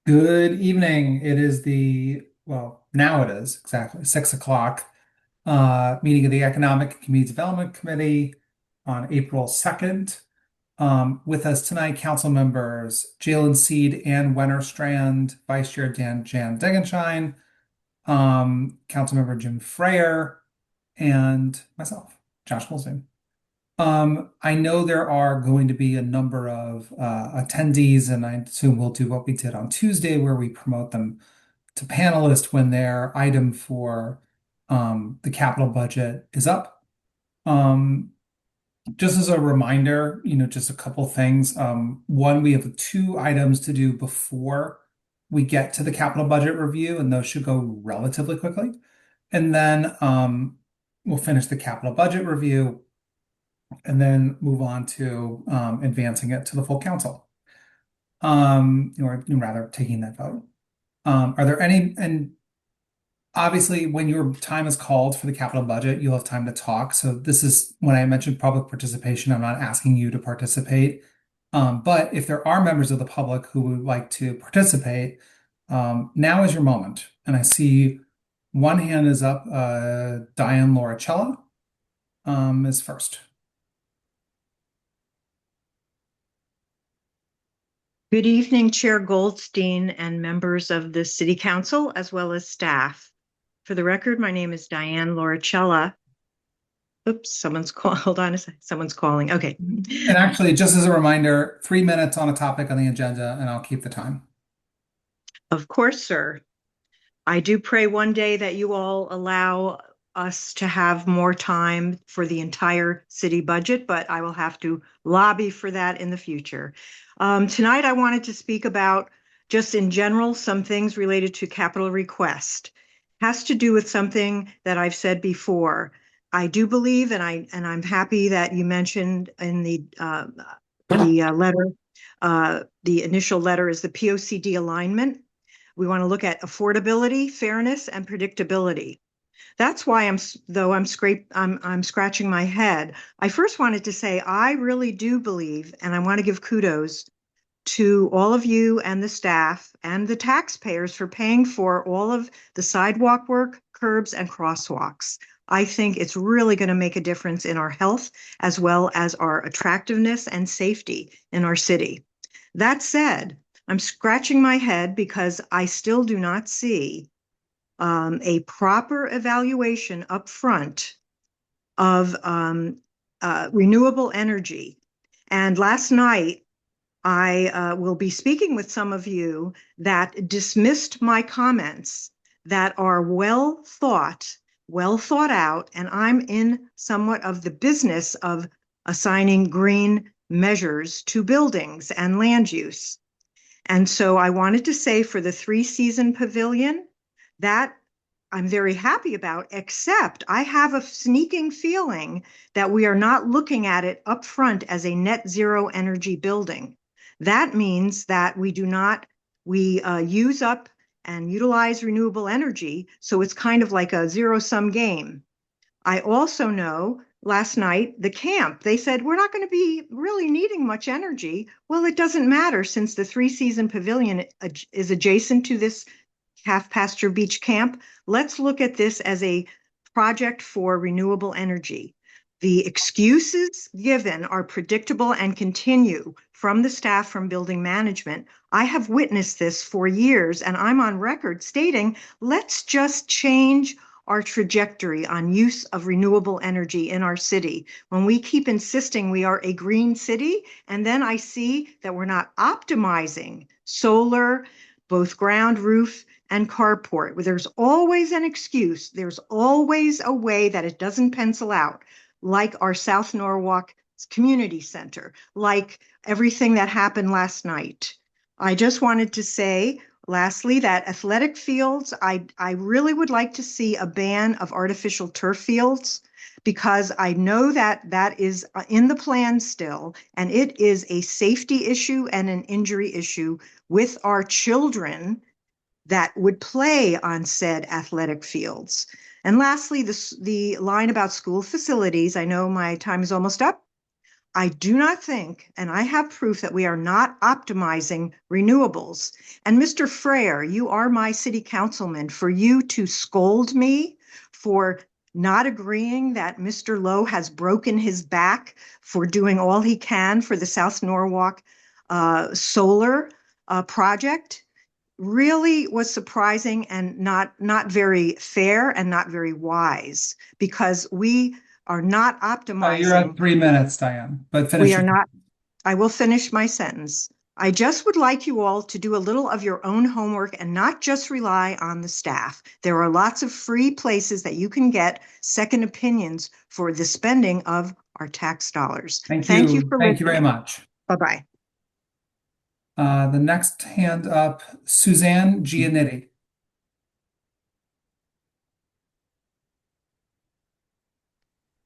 Good evening. It is now it is exactly 6 o'clock, meeting of the Economic and Community Development Committee on April 2nd. With us tonight, council members Jalen Seed, Ann Wennerstrand, Vice Chair Jan Degenshine, Councilmember Jim Freyer, and myself, Josh Wilson. I know there are going to be a number of attendees, and I assume we'll do what we did on Tuesday, where we promote them to panelists when their item for the capital budget is up. Um, just as a reminder, just a couple things. One, we have two items to do before we get to the capital budget review, and those should go relatively quickly. And then we'll finish the capital budget review and then move on to advancing it to the full council, or rather taking that vote. Are there any, and obviously when your time is called for the capital budget, you'll have time to talk. So this is when I mentioned public participation, I'm not asking you to participate. But if there are members of the public who would like to participate, now is your moment. And I see one hand is up, Diane Lauricella, is first. Good evening, Chair Goldstein and members of the City Council, as well as staff. For the record, my name is Diane Lauricella. Oops, hold on a second. Someone's calling. Okay. And actually, just as a reminder, 3 minutes on a topic on the agenda, and I'll keep the time. Of course, sir. I do pray one day that you all allow us to have more time for the entire city budget, but I will have to lobby for that in the future. Tonight, I wanted to speak about, just in general, some things related to capital request. Has to do with something that I've said before. I do believe, and I'm happy that you mentioned in the letter, the initial letter is the POCD alignment. We want to look at affordability, fairness, and predictability. That's why I'm scratching my head. I first wanted to say I really do believe, and I want to give kudos to all of you and the staff and the taxpayers for paying for all of the sidewalk work, curbs, and crosswalks. I think it's really going to make a difference in our health as well as our attractiveness and safety in our city. That said, I'm scratching my head because I still do not see a proper evaluation up front of renewable energy. And last night, I will be speaking with some of you that dismissed my comments that are well thought out, and I'm in somewhat of the business of assigning green measures to buildings and land use. And so I wanted to say for the 3-season pavilion, that I'm very happy about, except I have a sneaking feeling that we are not looking at it up front as a net zero energy building. That means that we use up and utilize renewable energy, so it's kind of like a zero-sum game. I also know last night, the camp, they said, we're not going to be really needing much energy. Well, it doesn't matter since the 3-season pavilion is adjacent to this Half Pasture Beach camp. Let's look at this as a project for renewable energy. The excuses given are predictable and continue from the staff from building management. I have witnessed this for years, and I'm on record stating, let's just change our trajectory on use of renewable energy in our city. When we keep insisting we are a green city, and then I see that we're not optimizing solar, both ground, roof, and carport, where there's always an excuse. There's always a way that it doesn't pencil out, like our South Norwalk Community Center, like everything that happened last night. I just wanted to say, lastly, that athletic fields, I really would like to see a ban of artificial turf fields, because I know that that is in the plan still, and it is a safety issue and an injury issue with our children that would play on said athletic fields. And lastly, the line about school facilities, I know my time is almost up. I do not think, and I have proof that we are not optimizing renewables. And Mr. Frayer, you are my city councilman. For you to scold me for not agreeing that Mr. Lowe has broken his back for doing all he can for the South Norwalk solar project really was surprising and not very fair and not very wise because we are not You're at optimizing. 3 minutes, Diane, but We finish are your. not, I will finish my sentence. I just would like you all to do a little of your own homework and not just rely on the staff. There are lots of free places that you can get second opinions for the spending of our tax dollars. Thank Thank you you. for Thank you very listening. much. Bye-bye. The next hand up, Suzanne Giannitti.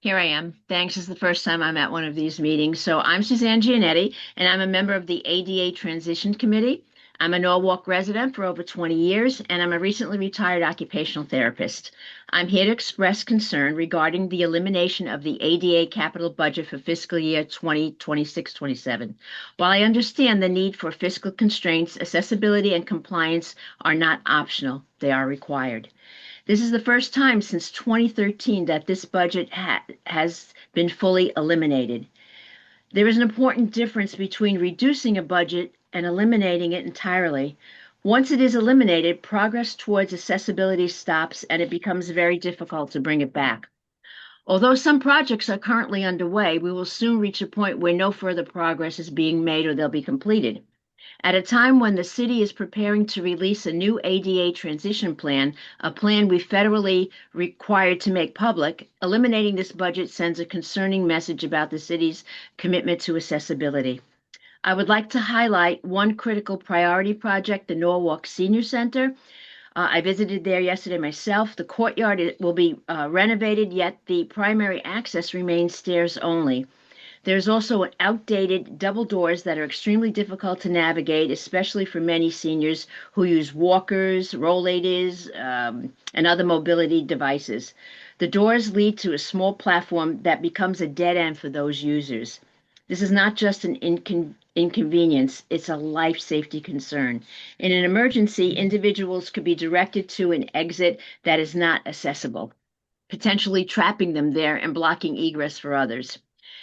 Here I am. Thanks. This is the first time I'm at one of these meetings. So I'm Suzanne Giannetti, and I'm a member of the ADA Transition Committee. I'm a Norwalk resident for over 20 years, and I'm a recently retired occupational therapist. I'm here to express concern regarding the elimination of the ADA capital budget for fiscal year 2026-27. While I understand the need for fiscal constraints, accessibility and compliance are not optional, they are required. This is the first time since 2013 that this budget has been fully eliminated. There is an important difference between reducing a budget and eliminating it entirely. Once it is eliminated, progress towards accessibility stops and it becomes very difficult to bring it back. Although some projects are currently underway, we will soon reach a point where no further progress is being made or they'll be completed. At a time when the city is preparing to release a new ADA transition plan, a plan we federally required to make public, eliminating this budget sends a concerning message about the city's commitment to accessibility. I would like to highlight one critical priority project, the Norwalk Senior Center. I visited there yesterday myself. The courtyard will be renovated, yet the primary access remains stairs only. There's also outdated double doors that are extremely difficult to navigate, especially for many seniors who use walkers, rollators, and other mobility devices. The doors lead to a small platform that becomes a dead end for those users. This is not just an inconvenience, it's a life safety concern. In an emergency, individuals could be directed to an exit that is not accessible, potentially trapping them there and blocking egress for others.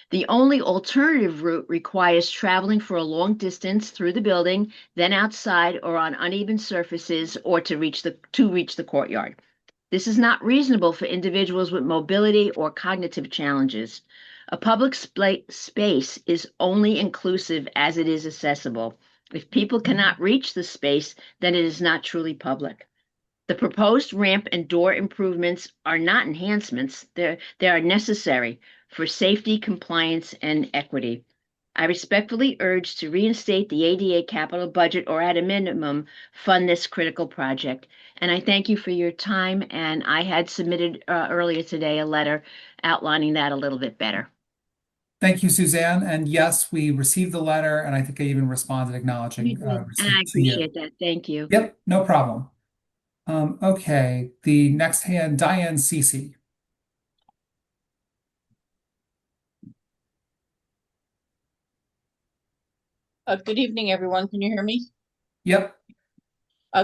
The only alternative route requires traveling for a long distance through the building, then outside or on uneven surfaces, or to reach the courtyard. This is not reasonable for individuals with mobility or cognitive challenges. A public space is only inclusive as it is accessible. If people cannot reach the space, then it is not truly public. The proposed ramp and door improvements are not enhancements. They are necessary for safety, compliance, and equity. I respectfully urge to reinstate the ADA capital budget or at a minimum fund this critical project. And I thank you for your time. And I had submitted earlier today a letter outlining that a little bit better. Thank you, Suzanne. And yes, we received the letter, and I think I even responded acknowledging And I receipt to you. appreciate that. Thank you. Yep, no problem. Okay, the next hand, Diane Cece. Good evening, everyone. Can you hear me? Yep.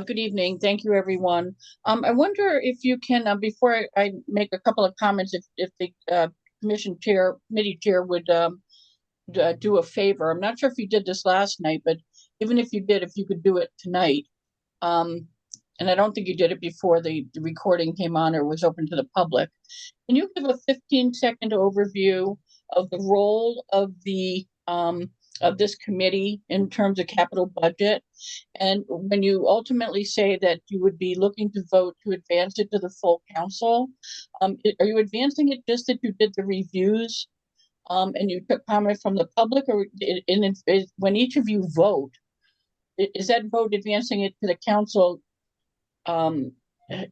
Good evening. Thank you, everyone. I wonder if you can, before I make a couple of comments, if the committee chair would do a favor. I'm not sure if you did this last night, but even if you did, if you could do it tonight. And I don't think you did it before the recording came on or was open to the public. Can you give a 15-second overview of the role of this committee in terms of capital budget? And when you ultimately say that you would be looking to vote to advance it to the full council, are you advancing it just that you did the reviews and you took comment from the public, or when each of you vote, is that vote advancing it to the council,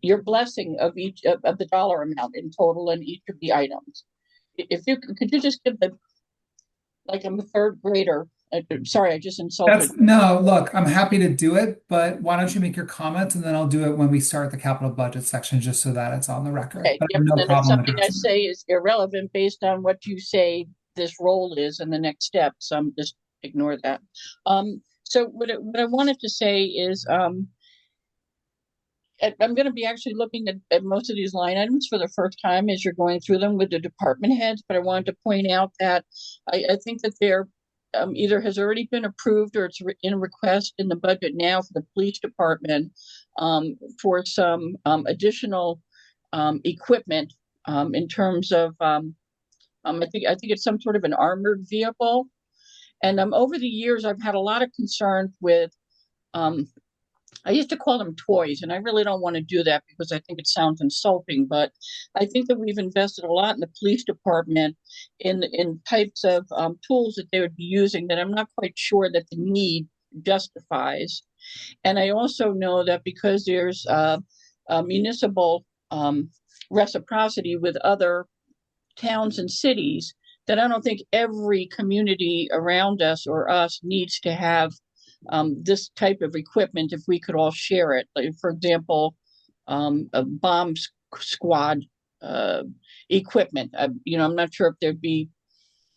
your blessing of each of the dollar amount in total and each of the items? If you could you just give the, like I'm a third grader. Sorry, I just insulted. No, look, I'm happy to do it, but why don't you make your comments and then I'll do it when we start the capital budget section, just so that it's on the record. Okay, But I yep. have no And if problem something I addressing it. say is irrelevant based on what you say, this role is and the next steps. Just ignore that. So what I wanted to say is, I'm going to be actually looking at most of these line items for the first time as you're going through them with the department heads. But I wanted to point out that I think that there either has already been approved or it's in a request in the budget now for the police department for some additional equipment in terms of I think it's some sort of an armored vehicle. And over the years, I've had a lot of concerns with I used to call them toys, and I really don't want to do that because I think it sounds insulting. But I think that we've invested a lot in the police department in types of tools that they would be using that I'm not quite sure that the need justifies. And I also know that because there's municipal reciprocity with other towns and cities, that I don't think every community around us or us needs to have this type of equipment if we could all share it. Like, for example, a bomb squad equipment. I'm not sure if there'd be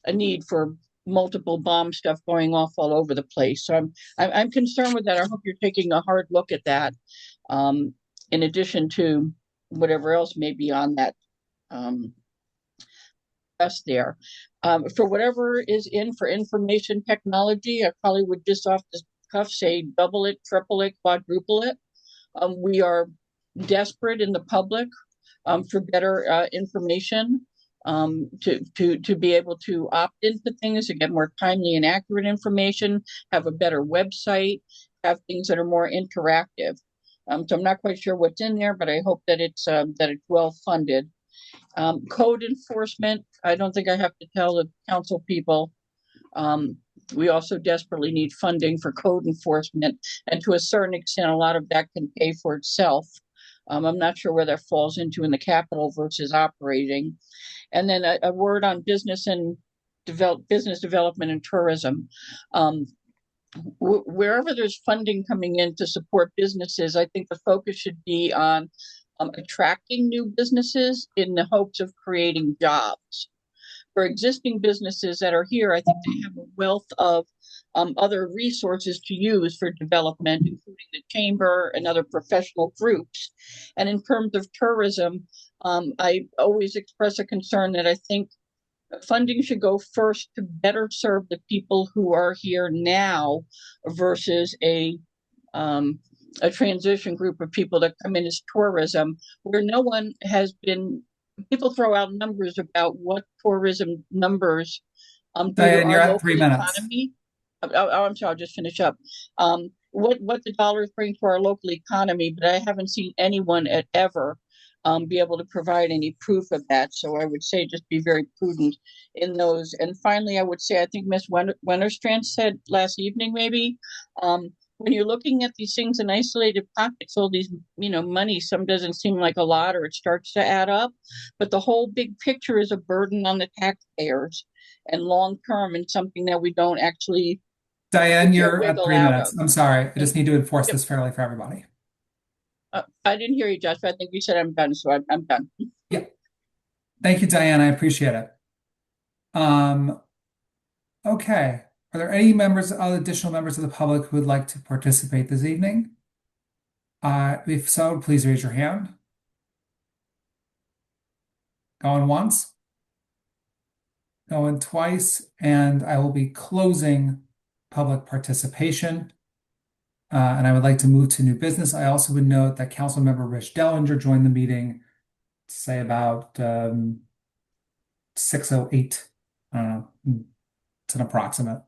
a need for multiple bomb stuff going off all over the place. So I'm concerned with that. I hope you're taking a hard look at that, in addition to whatever else may be on that list there. For whatever is in for information technology, I probably would just off the cuff say double it, triple it, quadruple it. We are desperate in the public for better information, to be able to opt into things, to get more timely and accurate information, have a better website, have things that are more interactive. So I'm not quite sure what's in there, but I hope that it's well funded. Code enforcement, I don't think I have to tell the council people. We also desperately need funding for code enforcement, and to a certain extent, a lot of that can pay for itself. I'm not sure where that falls into in the capital versus operating. And then a word on business development and tourism. Wherever there's funding coming in to support businesses, I think the focus should be on attracting new businesses in the hopes of creating jobs. For existing businesses that are here, I think they have a wealth of other resources to use for development, including the chamber and other professional groups. And in terms of tourism, I always express a concern that I think funding should go first to better serve the people who are here now versus a transition group of people that come in as tourism, where no one has been. People throw out numbers about what tourism numbers do Diane, to you're our at local 3 minutes. economy. I'm sorry, I'll just finish up. What the dollars bring to our local economy, but I haven't seen anyone ever be able to provide any proof of that. So I would say just be very prudent in those. And finally, I would say, I think Ms. Wennerstrand said last evening, maybe, when you're looking at these things in isolated pockets, all these, money, some doesn't seem like a lot or it starts to add up, but the whole big picture is a burden on the taxpayers and long term, and something that we don't actually Diane, you're at wiggle 3 minutes. out of. I'm sorry. I just need to enforce Yep. this fairly for everybody. I didn't hear you, Josh, but I think you said I'm done, so I'm done. Yeah. Thank you, Diane. I appreciate it. Okay. Are there any additional members of the public who would like to participate this evening? If so, please raise your hand. Going once, going twice, and I will be closing public participation. And I would like to move to new business. I also would note that Councilmember Rich Dellinger joined the meeting, say about 6:08. I don't know. It's an approximate.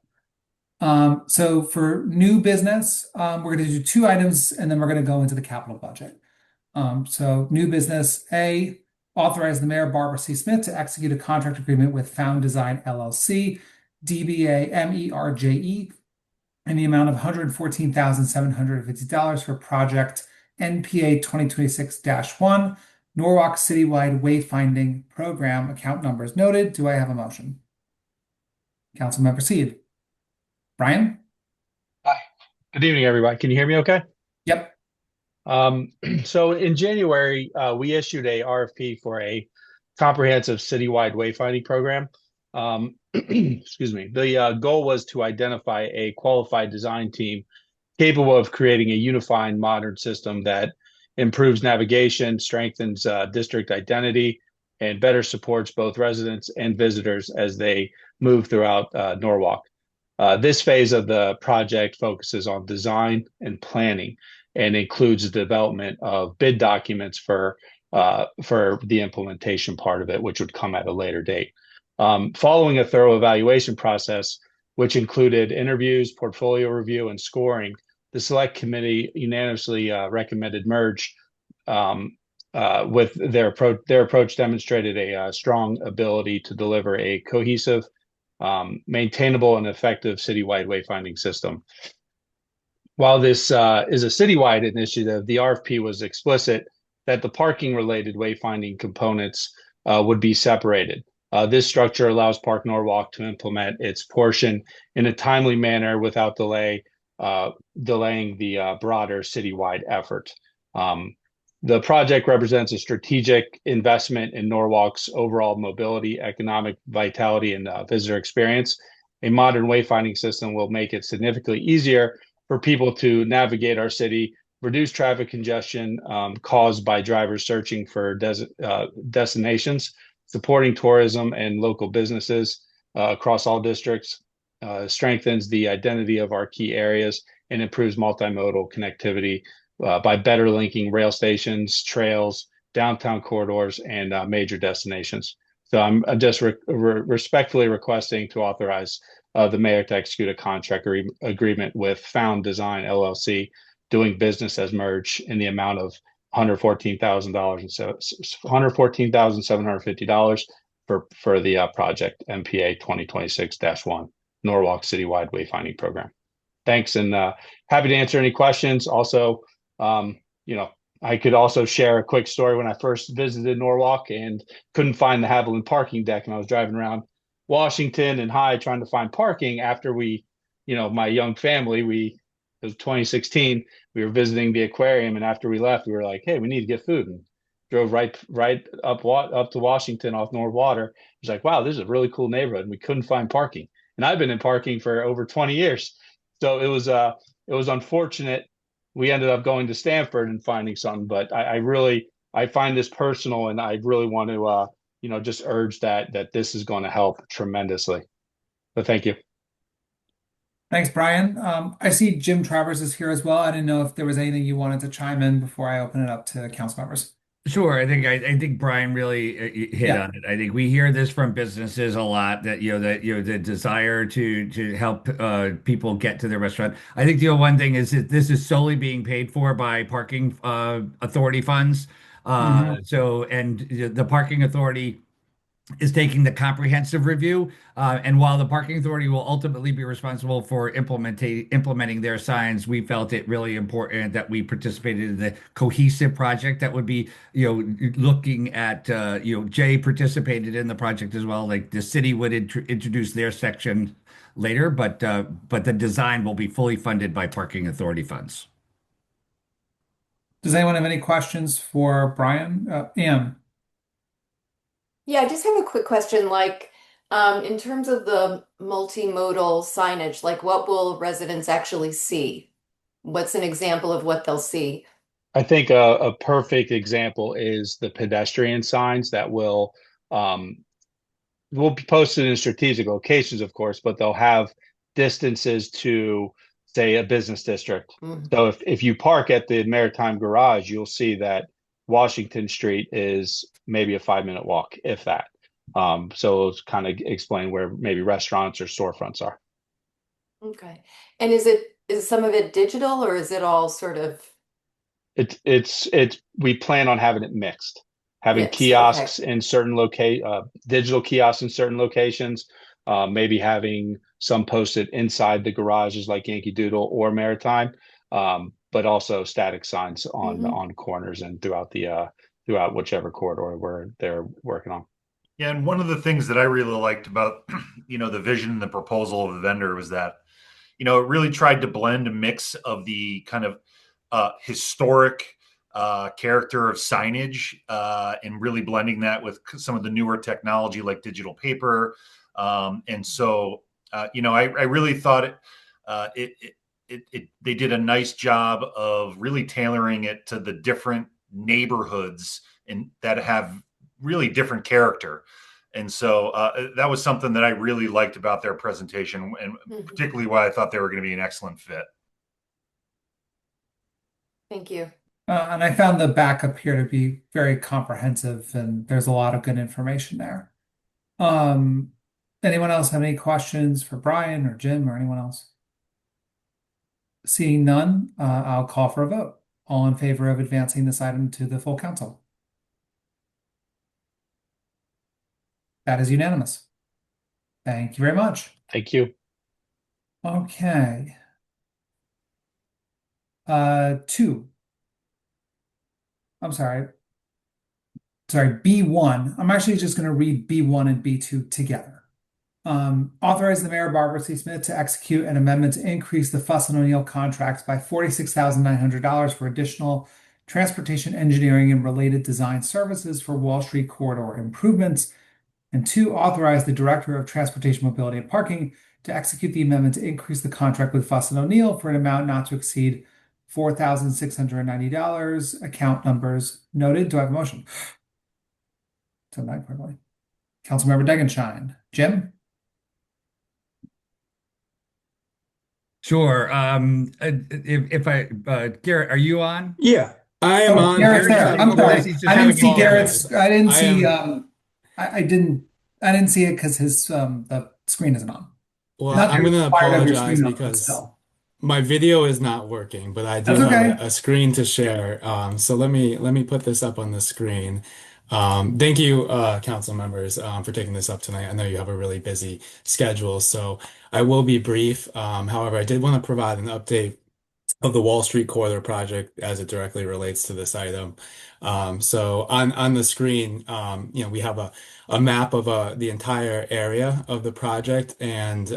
So for new business, we're going to do 2 items and then we're going to go into the capital budget. So new business A, authorize the mayor, Barbara C. Smith, to execute a contract agreement with Found Design LLC, DBA MERJE, in the amount of $114,750 for project NPA 2026-1, Norwalk Citywide Wayfinding Program. Account numbers noted. Do I have a motion? Councilmember proceed. Brian? Hi. Good evening, everybody. Can you hear me okay? Yep. So in January, we issued a RFP for a comprehensive citywide wayfinding program. excuse me. The goal was to identify a qualified design team capable of creating a unified modern system that improves navigation, strengthens district identity, and better supports both residents and visitors as they move throughout Norwalk. This phase of the project focuses on design and planning and includes the development of bid documents for the implementation part of it, which would come at a later date. Following a thorough evaluation process, which included interviews, portfolio review, and scoring, the select committee unanimously recommended merge. With their approach demonstrated a strong ability to deliver a cohesive, maintainable, and effective citywide wayfinding system. While this is a citywide initiative, the RFP was explicit that the parking-related wayfinding components would be separated. This structure allows Park Norwalk to implement its portion in a timely manner without delaying the broader citywide effort. The project represents a strategic investment in Norwalk's overall mobility, economic vitality, and visitor experience. A modern wayfinding system will make it significantly easier for people to navigate our city, reduce traffic congestion caused by drivers searching for destinations, supporting tourism and local businesses across all districts, strengthens the identity of our key areas, and improves multimodal connectivity by better linking rail stations, trails, downtown corridors, and major destinations. So I'm just respectfully requesting to authorize the mayor to execute a contract agreement with Found Design LLC, doing business as Merge, in the amount of $114,750 for the project MPA 2026-1 Norwalk Citywide Wayfinding Program. Thanks, and happy to answer any questions. Also, I could also share a quick story when I first visited Norwalk and couldn't find the Haviland parking deck, and I was driving around Washington and High trying to find parking after my young family, it was 2016, we were visiting the aquarium, and after we left, we were like, hey, we need to get food, and drove right up to Washington off North Water. It was like, wow, this is a really cool neighborhood, and we couldn't find parking. And I've been in parking for over 20 years. So it was unfortunate. We ended up going to Stanford and finding something, but I find this personal, and I really want to just urge that this is going to help tremendously. But thank you. Thanks, Brian. I see Jim Travers is here as well. I didn't know if there was anything you wanted to chime in before I open it up to council members. Sure, I think Brian really hit Yeah. on it. I think we hear this from businesses a lot, that the desire to help people get to their restaurant. I think the one thing is that this is solely being paid for by parking authority funds. Mhm. And the parking authority is taking the comprehensive review. And while the parking authority will ultimately be responsible for implementing their signs, we felt it really important that we participated in the cohesive project that would be, looking at, Jay participated in the project as well. Like the city would introduce their section later, but the design will be fully funded by parking authority funds. Does anyone have any questions for Brian? Anne? Yeah, I just have a quick question. In terms of the multimodal signage, what will residents actually see? What's an example of what they'll see? I think a perfect example is the pedestrian signs that will be posted in strategic locations, of course, but they'll have distances to, say, a business district. Mhm. So if you park at the Maritime Garage, you'll see that Washington Street is maybe a 5-minute walk, if that. So it's kind of explain where maybe restaurants or storefronts are. Okay. And is some of it digital, or is it all sort of We plan on having it mixed, having mixed? kiosks Okay. in certain digital kiosks in certain locations, maybe having some posted inside the garages like Yankee Doodle or Maritime, but also static signs on Mhm. on corners and throughout whichever corridor where they're working on. Yeah, and one of the things that I really liked about, the vision and the proposal of the vendor was that, it really tried to blend a mix of the kind of historic character of signage and really blending that with some of the newer technology like digital paper, And so, I really thought they did a nice job of really tailoring it to the different neighborhoods and that have really different character. And so that was something that I really liked about their presentation, and particularly why I thought they were going to be an excellent fit. Thank you. And I found the backup here to be very comprehensive, and there's a lot of good information there. Um, Anyone else have any questions for Brian or Jim or anyone else? Seeing none, I'll call for a vote. All in favor of advancing this item to the full council? That is unanimous. Thank you very much. Thank you. Okay. 2. I'm sorry. B1. I'm actually just going to read B1 and B2 together. Authorize the mayor, Barbara C. Smith, to execute an amendment to increase the Fuss and O'Neill contracts by $46,900 for additional transportation engineering and related design services for Wall Street corridor improvements. And 2, authorize the Director of Transportation, Mobility, and Parking to execute the amendment to increase the contract with Fuss and O'Neill for an amount not to exceed $4,690. Account numbers noted. Do I have a motion? Councilmember Degenshine. Jim? Sure. Garrett, are you on? Yeah, I am on. Garrett's there. I'm sorry. I didn't see Garrett's. I didn't see. I didn't see it because his the screen isn't on. Well, Not I'm that going to it's required of your apologize screen, but because still. my video is not working, but I do That's have okay. a screen to share. So let me put this up on the screen. Thank you, council members, for taking this up tonight. I know you have a really busy schedule, so I will be brief. However, I did want to provide an update of the Wall Street Corridor project as it directly relates to this item. So on the screen, we have a map of the entire area of the project, and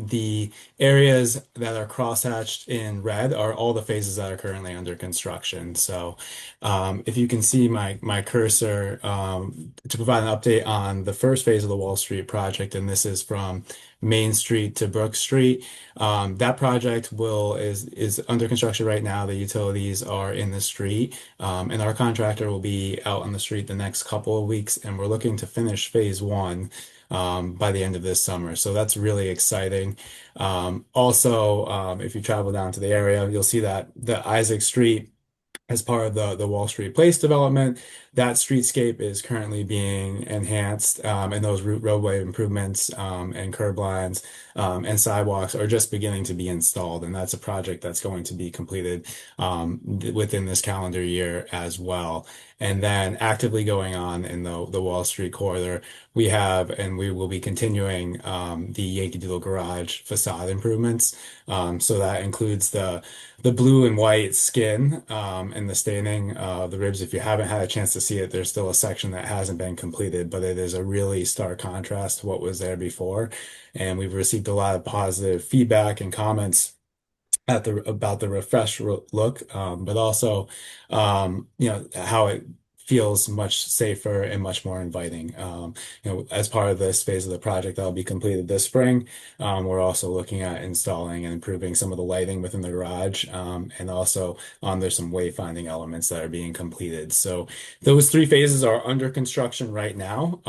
the areas that are crosshatched in red are all the phases that are currently under construction. So if you can see my cursor, to provide an update on the first phase of the Wall Street project, and this is from Main Street to Brook Street. That project is under construction right now. The utilities are in the street, and our contractor will be out on the street the next couple of weeks, and we're looking to finish phase 1 by the end of this summer. So that's really exciting. Also, if you travel down to the area, you'll see that the Isaac Street, as part of the Wall Street Place development, that streetscape is currently being enhanced, and those roadway improvements, and curb lines, and sidewalks are just beginning to be installed. And that's a project that's going to be completed within this calendar year as well. And then actively going on in the Wall Street corridor, we have, and we will be continuing the Yankee Doodle Garage facade improvements. So that includes the blue and white skin, and the staining of the ribs. If you haven't had a chance to see it, there's still a section that hasn't been completed, but it is a really stark contrast to what was there before. And we've received a lot of positive feedback and comments about the refreshed look, but also, how it feels much safer and much more inviting. As part of this phase of the project that'll be completed this spring, we're also looking at installing and improving some of the lighting within the garage, and also there's some wayfinding elements that are being completed. So those 3 phases are under construction right now.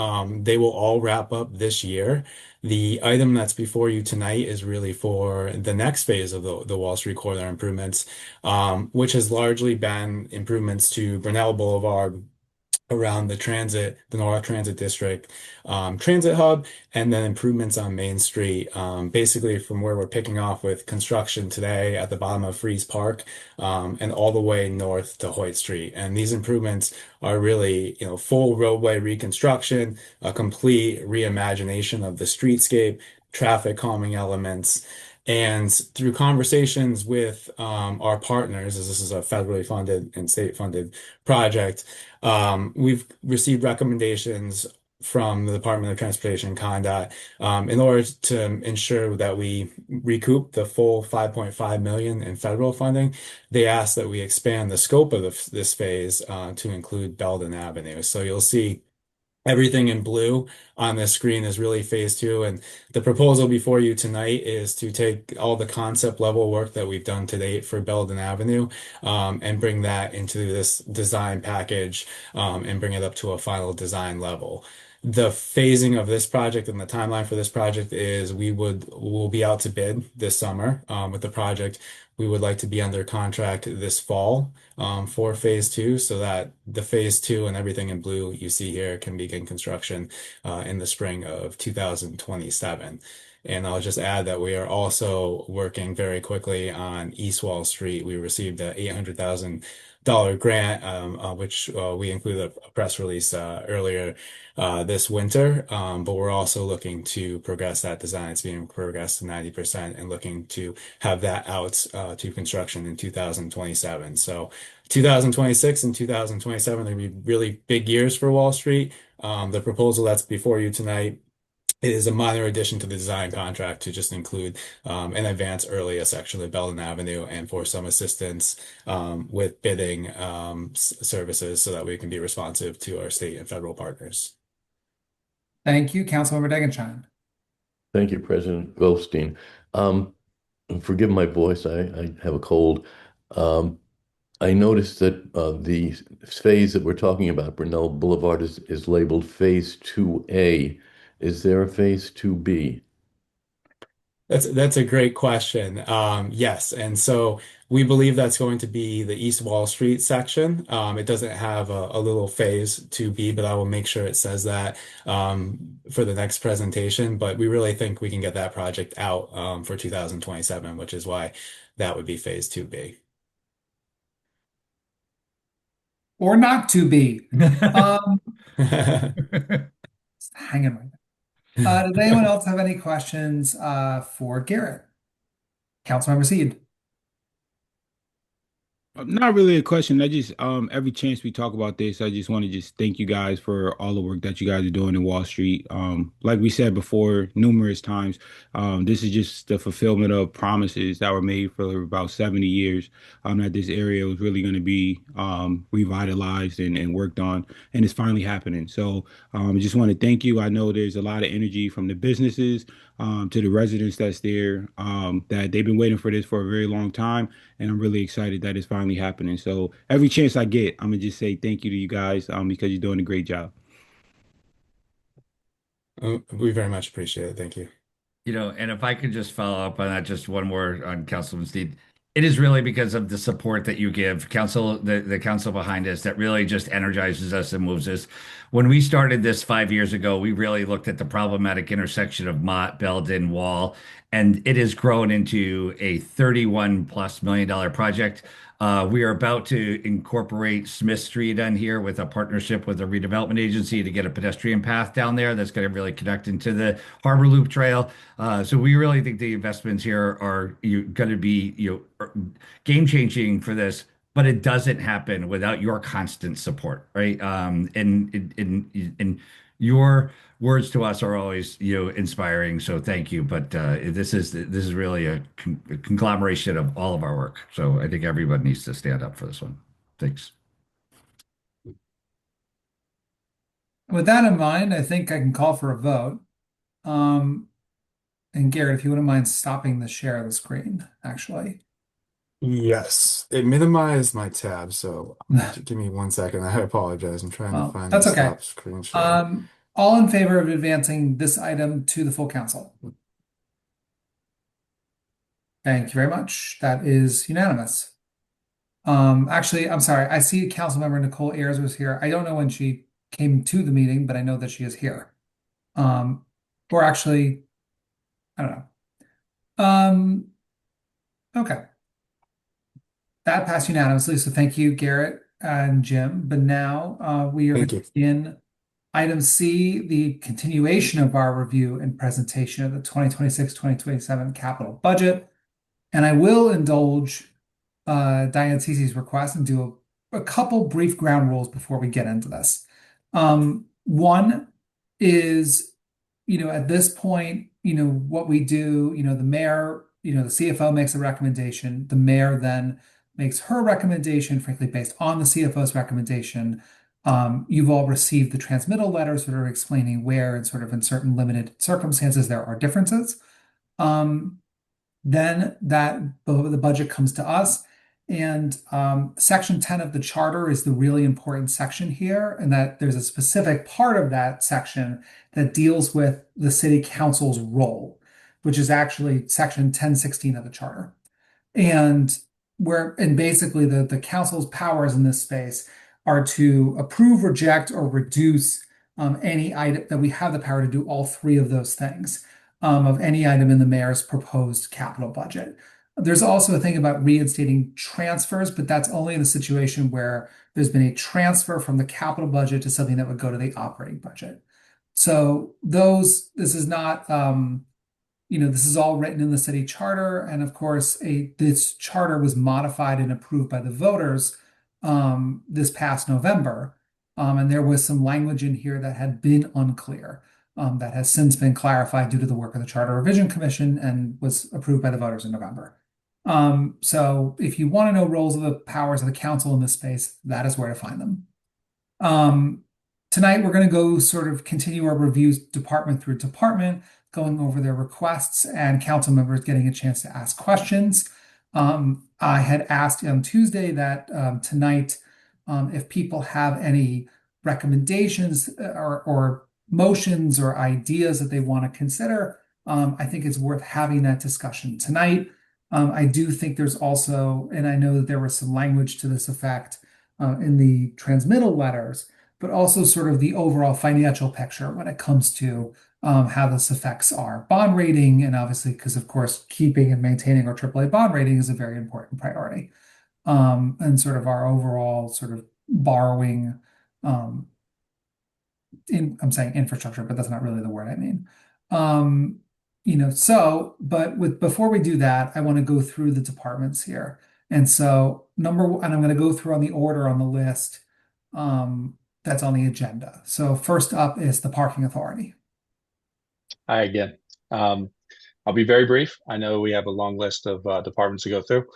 They will all wrap up this year. The item that's before you tonight is really for the next phase of the Wall Street corridor improvements, which has largely been improvements to Brunel Boulevard, around the North Transit District transit hub, and then improvements on Main Street, basically from where we're picking off with construction today at the bottom of Freeze Park, and all the way north to Hoyt Street. And these improvements are really, full roadway reconstruction, a complete reimagination of the streetscape, traffic calming elements. And through conversations with our partners, as this is a federally funded and state funded project, we've received recommendations from the Department of Transportation, CONDOT, in order to ensure that we recoup the full $5.5 million in federal funding. They asked that we expand the scope of this phase to include Belden Avenue. So you'll see Everything in blue on this screen is really phase two. And the proposal before you tonight is to take all the concept level work that we've done to date for Belden Avenue, and bring that into this design package, and bring it up to a final design level. The phasing of this project and the timeline for this project is we'll be out to bid this summer, with the project. We would like to be under contract this fall, for phase two, so that the phase two and everything in blue you see here can begin construction in the spring of 2027. And I'll just add that we are also working very quickly on East Wall Street. We received a $800,000 grant, which we included a press release earlier this winter. But we're also looking to progress that design. It's being progressed to 90% and looking to have that out to construction in 2027. So 2026 and 2027 are going to be really big years for Wall Street. The proposal that's before you tonight is a minor addition to the design contract to just include an advance earlier section of Belden Avenue and for some assistance with bidding services so that we can be responsive to our state and federal partners. Thank you, Councilmember Degenschein. Thank you, President Goldstein. Forgive my voice, I have a cold. I noticed that the phase that we're talking about, Brunel Boulevard, is labeled Phase 2A. Is there a Phase 2B? That's a great question. Yes, and so we believe that's going to be the East Wall Street section. It doesn't have a little phase 2B, but I will make sure it says that for the next presentation. But we really think we can get that project out for 2027, which is why that would be Phase 2B. Or not to be. Hanging right there. Does anyone else have any questions for Garrett? Councilmember Seed. Not really a question. I just every chance we talk about this, I just want to just thank you guys for all the work that you guys are doing in Wall Street. Like we said before, numerous times, this is just the fulfillment of promises that were made for about 70 years, that this area was really going to be revitalized and worked on, and it's finally happening. So I just want to thank you. I know there's a lot of energy from the businesses to the residents that's there, that they've been waiting for this for a very long time, and I'm really excited that it's finally happening. So every chance I get, I'm gonna just say thank you to you guys, because you're doing a great job. We very much appreciate it. Thank you. And if I could just follow up on that, just one more on Councilman Steed. It is really because of the support that you give council, the council behind us, that really just energizes us and moves us. When we started this 5 years ago, we really looked at the problematic intersection of Mott, Belden, Wall, and it has grown into a $31+ million project. We are about to incorporate Smith Street on here with a partnership with a redevelopment agency to get a pedestrian path down there that's going to really connect into the Harbor Loop Trail. So we really think the investments here are going to be game changing for this, but it doesn't happen without your constant support, right? And your words to us are always inspiring. So thank you. But this is really a conglomeration of all of our work. So I think everyone needs to stand up for this one. Thanks. With that in mind, I think I can call for a vote. And Garrett, if you wouldn't mind stopping the share of the screen, actually. Yes, it minimized my tab, so give me 1 second. I apologize. I'm trying to find That's the okay. stop screen share. All in favor of advancing this item to the full council? Thank you very much. That is unanimous. Actually, I'm sorry. I see Councilmember Nicole Ayers was here. I don't know when she came to the meeting, but I know that she is here. Or actually, I don't know. Okay. That passed unanimously, so thank you, Garrett and Jim. But now we are in item C, the continuation of our review and presentation of the 2026-2027 capital budget. And I will indulge Diane Cece's request and do a couple brief ground rules before we get into this. One is, at this point, what we do, the mayor, the CFO makes a recommendation. The mayor then makes her recommendation, frankly, based on the CFO's recommendation. You've all received the transmittal letters that are explaining where and sort of in certain limited circumstances there are differences. Then the budget comes to us, and section 10 of the charter is the really important section here, and that there's a specific part of that section that deals with the city council's role, which is actually section 1016 of the charter. And basically the council's powers in this space are to approve, reject, or reduce any item that we have the power to do all three of those things of any item in the mayor's proposed capital budget. There's also a thing about reinstating transfers, but that's only in the situation where there's been a transfer from the capital budget to something that would go to the operating budget. So this is not, this is all written in the city charter. And of course, this charter was modified and approved by the voters this past November. And there was some language in here that had been unclear. That has since been clarified due to the work of the Charter Revision Commission and was approved by the voters in November. So if you want to know roles of the powers of the council in this space, that is where to find them. Tonight, we're going to go sort of continue our reviews department through department, going over their requests and council members getting a chance to ask questions. I had asked on Tuesday that tonight, if people have any recommendations or motions or ideas that they want to consider, I think it's worth having that discussion tonight. I do think there's also, and I know that there was some language to this effect in the transmittal letters, but also sort of the overall financial picture when it comes to how this affects our bond rating. And obviously, because of course, keeping and maintaining our AAA bond rating is a very important priority. And sort of our overall sort of borrowing, I'm saying infrastructure, but that's not really the word I mean. Before we do that, I want to go through the departments here. And so and I'm going to go through on the order on the list that's on the agenda. So first up is the parking authority. Hi again. I'll be very brief. I know we have a long list of departments to go through.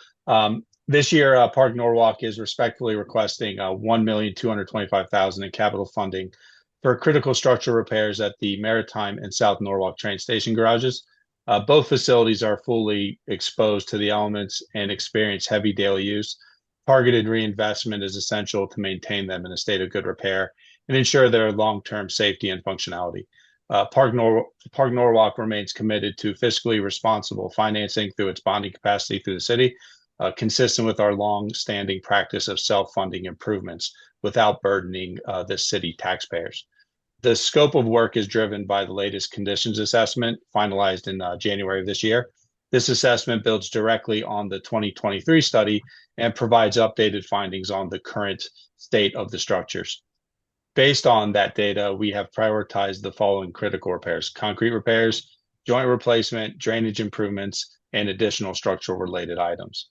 This year, Park Norwalk is respectfully requesting $1,225,000 in capital funding for critical structural repairs at the Maritime and South Norwalk train station garages. Both facilities are fully exposed to the elements and experience heavy daily use. Targeted reinvestment is essential to maintain them in a state of good repair and ensure their long-term safety and functionality. Park Norwalk remains committed to fiscally responsible financing through its bonding capacity through the city, consistent with our long-standing practice of self-funding improvements without burdening the city taxpayers. The scope of work is driven by the latest conditions assessment finalized in January of this year. This assessment builds directly on the 2023 study and provides updated findings on the current state of the structures. Based on that data, we have prioritized the following critical repairs: concrete repairs, joint replacement, drainage improvements, and additional structural related items.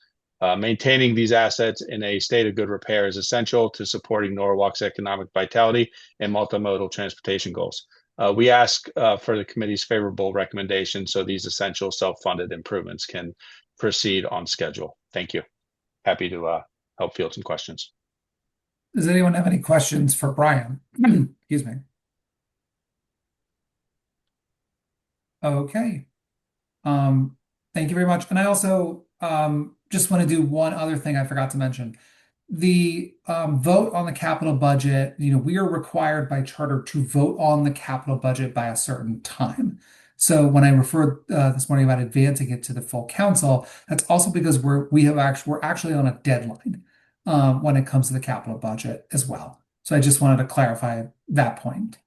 Maintaining these assets in a state of good repair is essential to supporting Norwalk's economic vitality and multimodal transportation goals. We ask for the committee's favorable recommendation so these essential self-funded improvements can proceed on schedule. Thank you. Happy to help field some questions. Does anyone have any questions for Brian? Excuse me. Okay. Thank you very much. And I also just want to do one other thing I forgot to mention. The vote on the capital budget, we are required by charter to vote on the capital budget by a certain time. So when I referred this morning about advancing it to the full council, that's also because we're actually on a deadline when it comes to the capital budget as well. So I just wanted to clarify that point.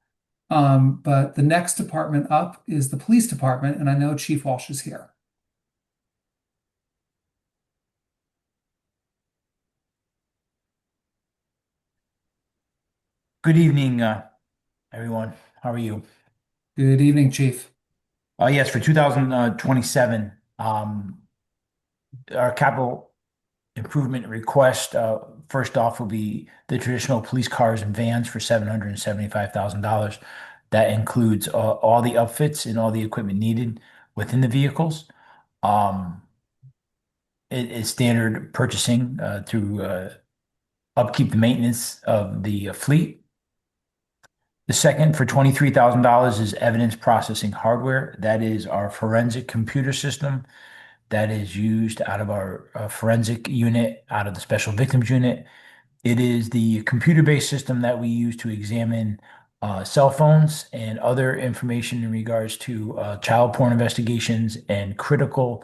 But the next department up is the police department, and I know Chief Walsh is here. Good evening, everyone. How are you? Good evening, Chief. Yes, for 2027, our capital improvement request, first off, will be the traditional police cars and vans for $775,000. That includes all the upfits and all the equipment needed within the vehicles. It is standard purchasing through upkeep and maintenance of the fleet. The second for $23,000 is evidence processing hardware. That is our forensic computer system that is used out of our forensic unit, out of the special victims unit. It is the computer-based system that we use to examine cell phones and other information in regards to child porn investigations and critical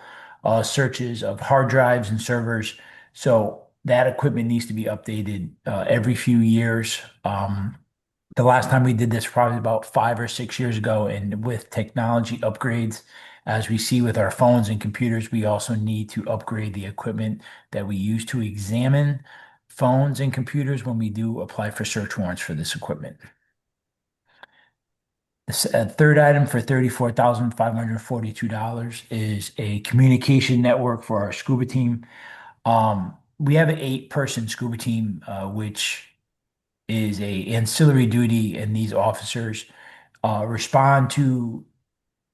searches of hard drives and servers. So that equipment needs to be updated every few years. The last time we did this probably about 5 or 6 years ago, and with technology upgrades, as we see with our phones and computers, we also need to upgrade the equipment that we use to examine phones and computers when we do apply for search warrants for this equipment. The third item for $34,542 is a communication network for our scuba team. We have an 8-person scuba team, which is a ancillary duty, and these officers respond to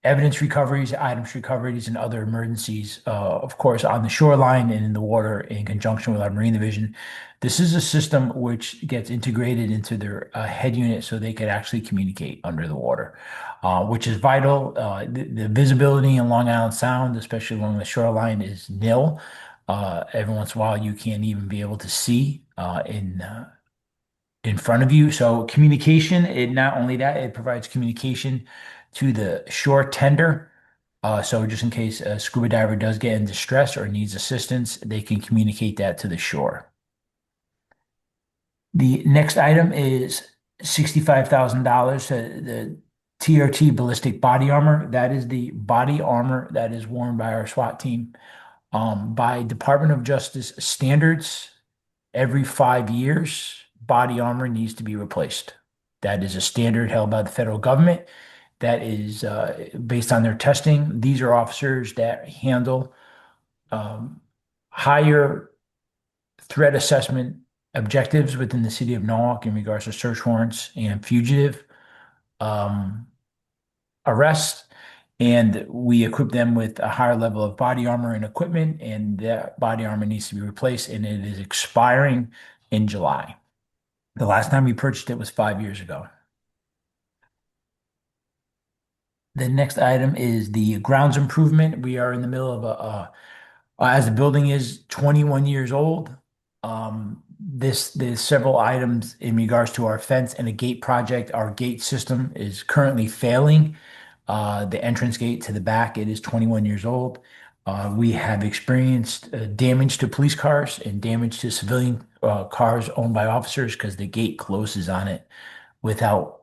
evidence recoveries, items recoveries, and other emergencies, of course, on the shoreline and in the water in conjunction with our Marine Division. This is a system which gets integrated into their head unit so they could actually communicate under the water, which is vital. The visibility in Long Island Sound, especially along the shoreline, is nil. Every once in a while, you can't even be able to see in front of you. So communication, not only that, it provides communication to the shore tender. So just in case a scuba diver does get in distress or needs assistance, they can communicate that to the shore. The next item is $65,000. The TRT ballistic body armor. That is the body armor that is worn by our SWAT team. By Department of Justice standards, every 5 years, body armor needs to be replaced. That is a standard held by the federal government. That is based on their testing. These are officers that handle higher threat assessment objectives within the city of Norwalk in regards to search warrants and fugitive arrests. And we equip them with a higher level of body armor and equipment, and that body armor needs to be replaced, and it is expiring in July. The last time we purchased it was 5 years ago. The next item is the grounds improvement. We are in the middle of as the building is 21 years old. There's several items in regards to our fence and a gate project. Our gate system is currently failing. The entrance gate to the back, it is 21 years old. We have experienced damage to police cars and damage to civilian cars owned by officers because the gate closes on it without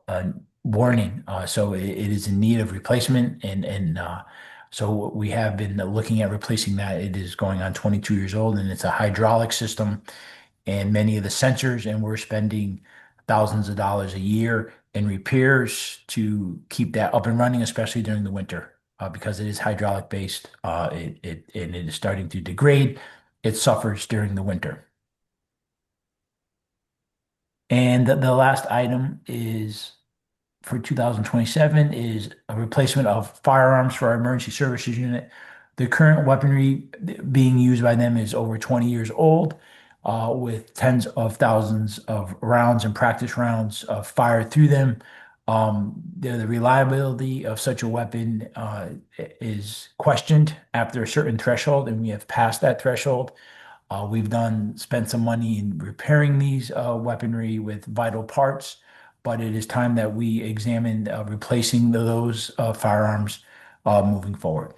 warning. So it is in need of replacement, and so we have been looking at replacing that. It is going on 22 years old, and it's a hydraulic system and many of the sensors, and we're spending thousands of dollars a year in repairs to keep that up and running, especially during the winter, because it is hydraulic based. It is starting to degrade. It suffers during the winter. And the last item is for 2027 is a replacement of firearms for our emergency services unit. The current weaponry being used by them is over 20 years old, with tens of thousands of rounds and practice rounds fired through them. The reliability of such a weapon is questioned after a certain threshold, and we have passed that threshold. We've spent some money in repairing these weaponry with vital parts, but it is time that we examine replacing those firearms moving forward.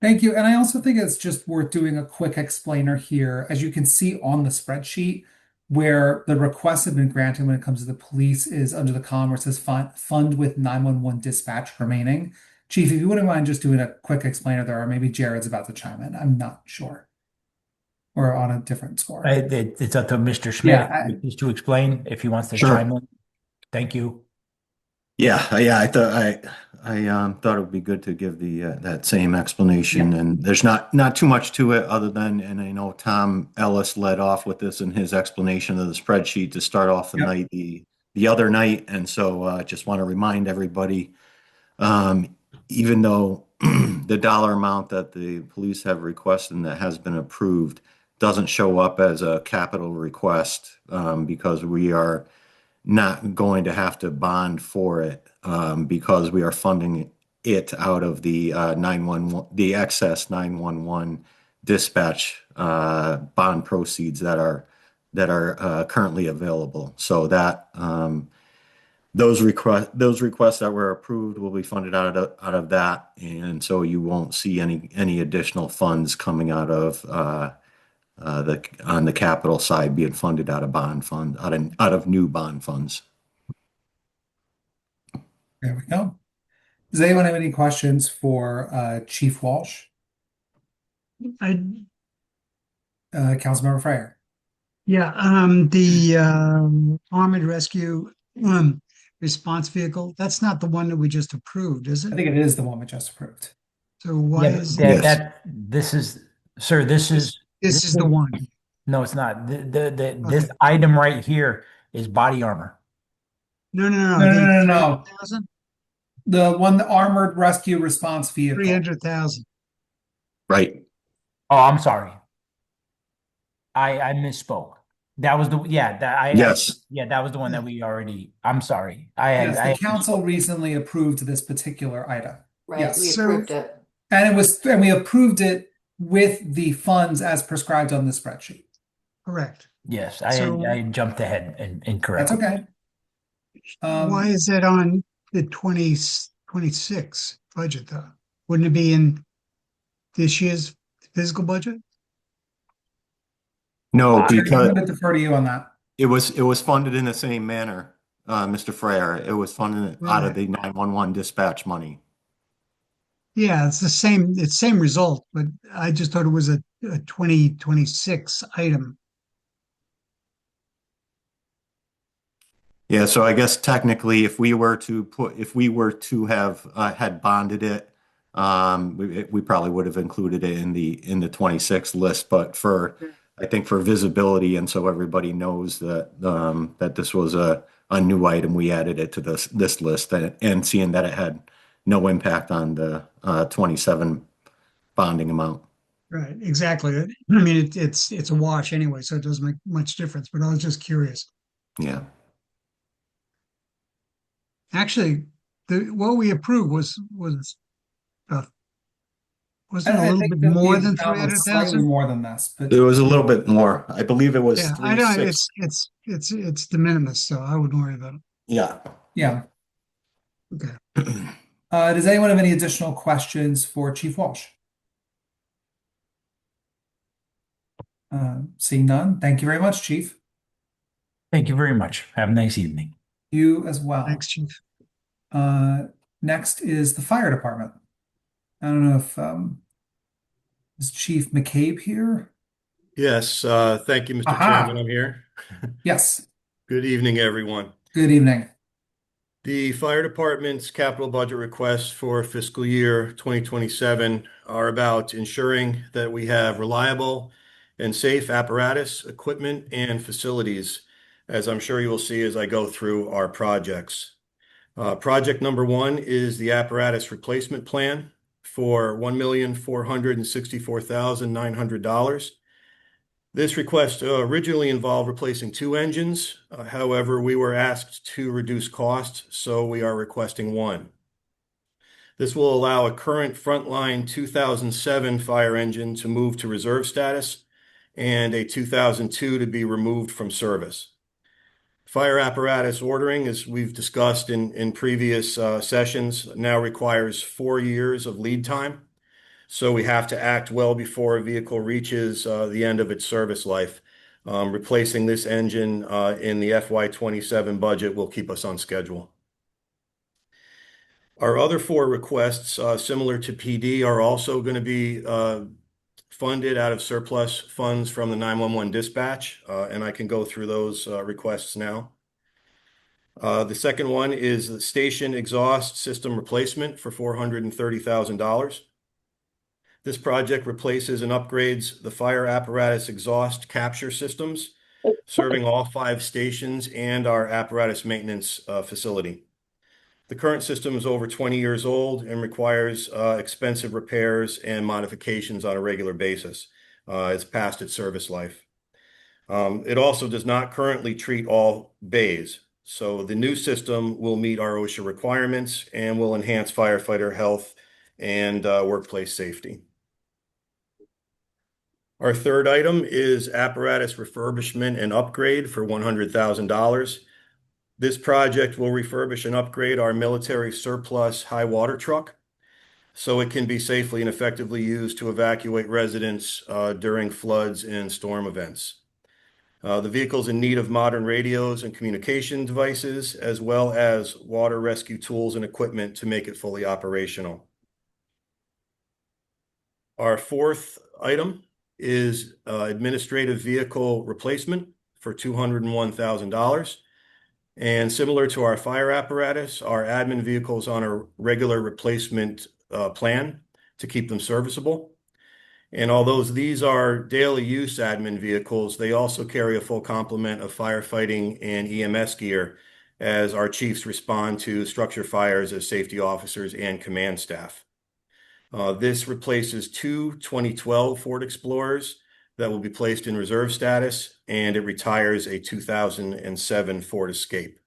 Thank you. And I also think it's just worth doing a quick explainer here. As you can see on the spreadsheet, where the requests have been granted when it comes to the police is under the column where it says fund with 911 dispatch remaining. Chief, if you wouldn't mind just doing a quick explainer there, or maybe Jared's about to chime in. I'm not sure. Or on a different score. It's up to Mr. Smith Yeah, to explain if he wants to Sure. chime in. Thank you. Yeah, I thought it would be good to give that same explanation, and there's not too much to it other than, and I know Tom Ellis led off with this in his explanation of the spreadsheet to start off the night, the other night, and so just want to remind everybody, even though the dollar amount that the police have requested and that has been approved doesn't show up as a capital request because we are not going to have to bond for it because we are funding it out of the 911, the excess 911 dispatch bond proceeds that are currently available. So that those requests that were approved will be funded out of that, and so you won't see any additional funds coming out of on the capital side being funded out of bond fund out of new bond funds. There we go. Does anyone have any questions for Chief Walsh? Councilmember Fryer. Yeah, the armored rescue response vehicle, that's not the one that we just approved, is I it? think it is the one we just approved. So why Yeah, is this is, sir, this is the one? no, it's not. This item right here is body armor. No, no, No, no. no, no, no. 300,000? The one, the armored rescue response vehicle. 300,000. Right. Oh, I'm sorry. I misspoke. That was the Yes. that was the one that we already. I'm sorry. Yes, the council recently approved this particular item. Right, Yes. we approved it. And we approved it with the funds as prescribed on the spreadsheet. Correct. Yes, So- I jumped ahead and incorrect. That's okay. Why is it on the 2026 budget though? Wouldn't it be in this year's physical budget? No, I'm because going to defer to you on that. it was funded in the same manner, Mr. Frere. It was funded out of the 911 dispatch money. Yeah, it's the same result, but I just thought it was a 2026 item. Yeah, so I guess technically, if we were to have had bonded it, we probably would have included it in the 26 list. But I think for visibility, and so everybody knows that that this was a new item, we added it to this list, and seeing that it had no impact on the 27 bonding amount. Right, exactly. I mean, it's a wash anyway, so it doesn't make much difference. But I was just curious. Yeah. Actually, what we approved was wasn't it a I little think bit that more the than amount was slightly 300,000? more than this, but It was a little bit more. I believe it was Yeah, I know 360. it's de minimis, so I wouldn't worry about it. Yeah. yeah. Okay. Does anyone have any additional questions for Chief Walsh? Seeing none, thank you very much, Chief. Thank you very much. Have a nice evening. You as well. Thanks, Chief. Next is the fire department. I don't know if is Chief McCabe here? Yes, thank you, Mr. Aha. Chairman. I'm here. Yes. Good evening, everyone. Good evening. The fire department's capital budget requests for fiscal year 2027 are about ensuring that we have reliable and safe apparatus, equipment, and facilities, as I'm sure you will see as I go through our projects. Project number one is the apparatus replacement plan for $1,464,900. This request originally involved replacing 2 engines. However, we were asked to reduce costs, so we are requesting 1. This will allow a current frontline 2007 fire engine to move to reserve status and a 2002 to be removed from service. Fire apparatus ordering, as we've discussed in previous sessions, now requires 4 years of lead time. So we have to act well before a vehicle reaches the end of its service life. Replacing this engine in the FY27 budget will keep us on schedule. Our other 4 requests, similar to PD, are also going to be funded out of surplus funds from the 911 dispatch, and I can go through those requests now. The second one is the station exhaust system replacement for $430,000. This project replaces and upgrades the fire apparatus exhaust capture systems, serving all 5 stations and our apparatus maintenance facility. The current system is over 20 years old and requires expensive repairs and modifications on a regular basis. It's past its service life. It also does not currently treat all bays. So the new system will meet our OSHA requirements and will enhance firefighter health and workplace safety. Our third item is apparatus refurbishment and upgrade for $100,000. This project will refurbish and upgrade our military surplus high water truck so it can be safely and effectively used to evacuate residents during floods and storm events. The vehicle's in need of modern radios and communication devices, as well as water rescue tools and equipment to make it fully operational. Our fourth item is administrative vehicle replacement for $201,000. And similar to our fire apparatus, our admin vehicles on a regular replacement plan to keep them serviceable. And although these are daily use admin vehicles, they also carry a full complement of firefighting and EMS gear as our chiefs respond to structure fires as safety officers and command staff. This replaces two 2012 Ford Explorers that will be placed in reserve status, and it retires a 2007 Ford Escape.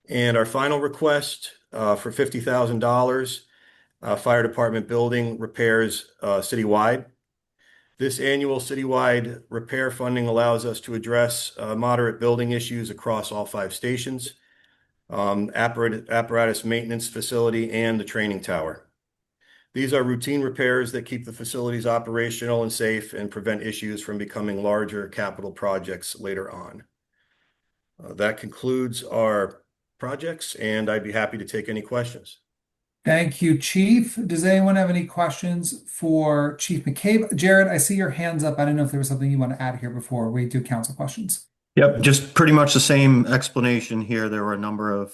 And our final request for $50,000, fire department building repairs citywide. This annual citywide repair funding allows us to address moderate building issues across all 5 stations, apparatus maintenance facility, and the training tower. These are routine repairs that keep the facilities operational and safe and prevent issues from becoming larger capital projects later on. That concludes our projects, and I'd be happy to take any questions. Thank you, Chief. Does anyone have any questions for Chief McCabe? Jared, I see your hands up. I don't know if there was something you want to add here before we do council questions. Yep, just pretty much the same explanation here. There were a number of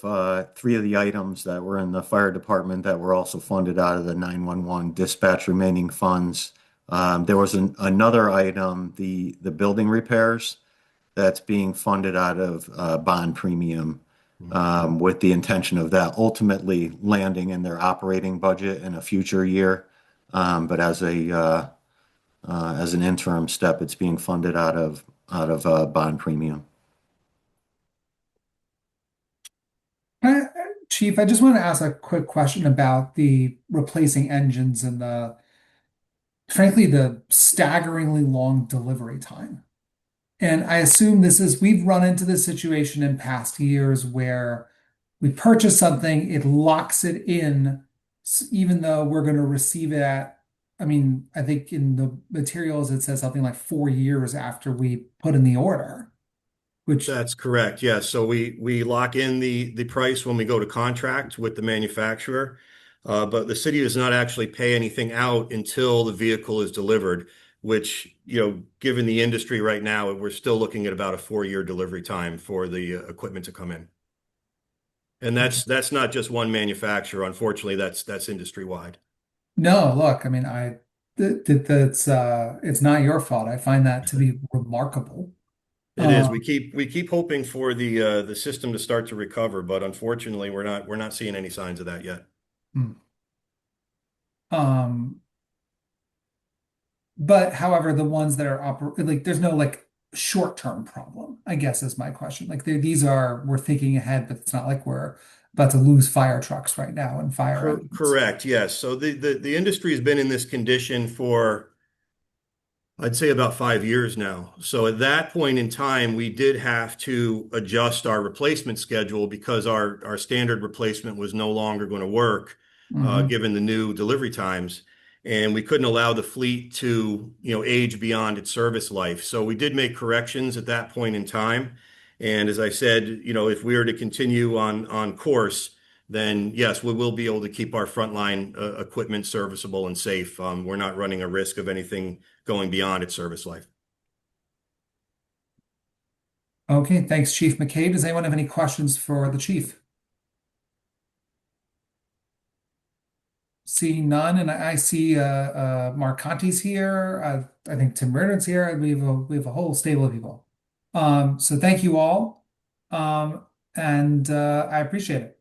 3 of the items that were in the fire department that were also funded out of the 911 dispatch remaining funds. There was another item, the building repairs, that's being funded out of bond premium, with the intention of that ultimately landing in their operating budget in a future year. But as an interim step, it's being funded out of bond premium. Chief, I just want to ask a quick question about the replacing engines and frankly, the staggeringly long delivery time. And I assume we've run into this situation in past years where we purchase something, it locks it in, even though we're going to receive it I think in the materials it says something like 4 years after we put in the order. That's correct. Yes. So we lock in the price when we go to contract with the manufacturer, but the city does not actually pay anything out until the vehicle is delivered, which, given the industry right now, we're still looking at about a 4-year delivery time for the equipment to come in. And that's not just one manufacturer. Unfortunately, that's industry wide. No, look, it's not your fault. I find that to be remarkable. It is. We keep hoping for the system to start to recover, but unfortunately, we're not seeing any signs of that yet. But however, the ones that are there's no short-term problem, I guess is my question. We're thinking ahead, but it's not like we're about to lose fire trucks right now and fire engines. Correct. Yes. So the industry has been in this condition for, I'd say, about 5 years now. So at that point in time, we did have to adjust our replacement schedule because our standard replacement was no longer going to work, given the new delivery times. And we couldn't allow the fleet to, age beyond its service life. So we did make corrections at that point in time. And as I said, if we were to continue on course, then yes, we will be able to keep our frontline equipment serviceable and safe. We're not running a risk of anything going beyond its service life. Okay, thanks, Chief McCabe. Does anyone have any questions for the chief? Seeing none, and I see Mark Conti's here. I think Tim Reardon's here. We have a whole stable of people. So thank you all, and I appreciate it.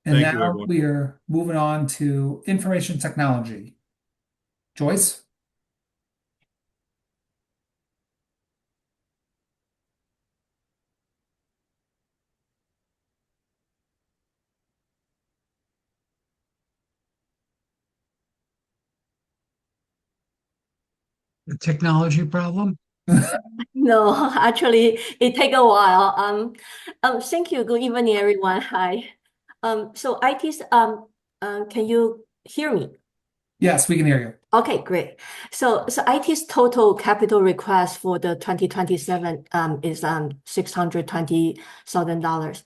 And Thank you, now everyone. we are moving on to information technology. Joyce? a technology problem? No, actually, it take a while. Thank you. Good evening, everyone. Hi. So IT's, can you hear me? Yes, we can hear you. Okay, great. So IT's total capital request for the 2027 is $620,000.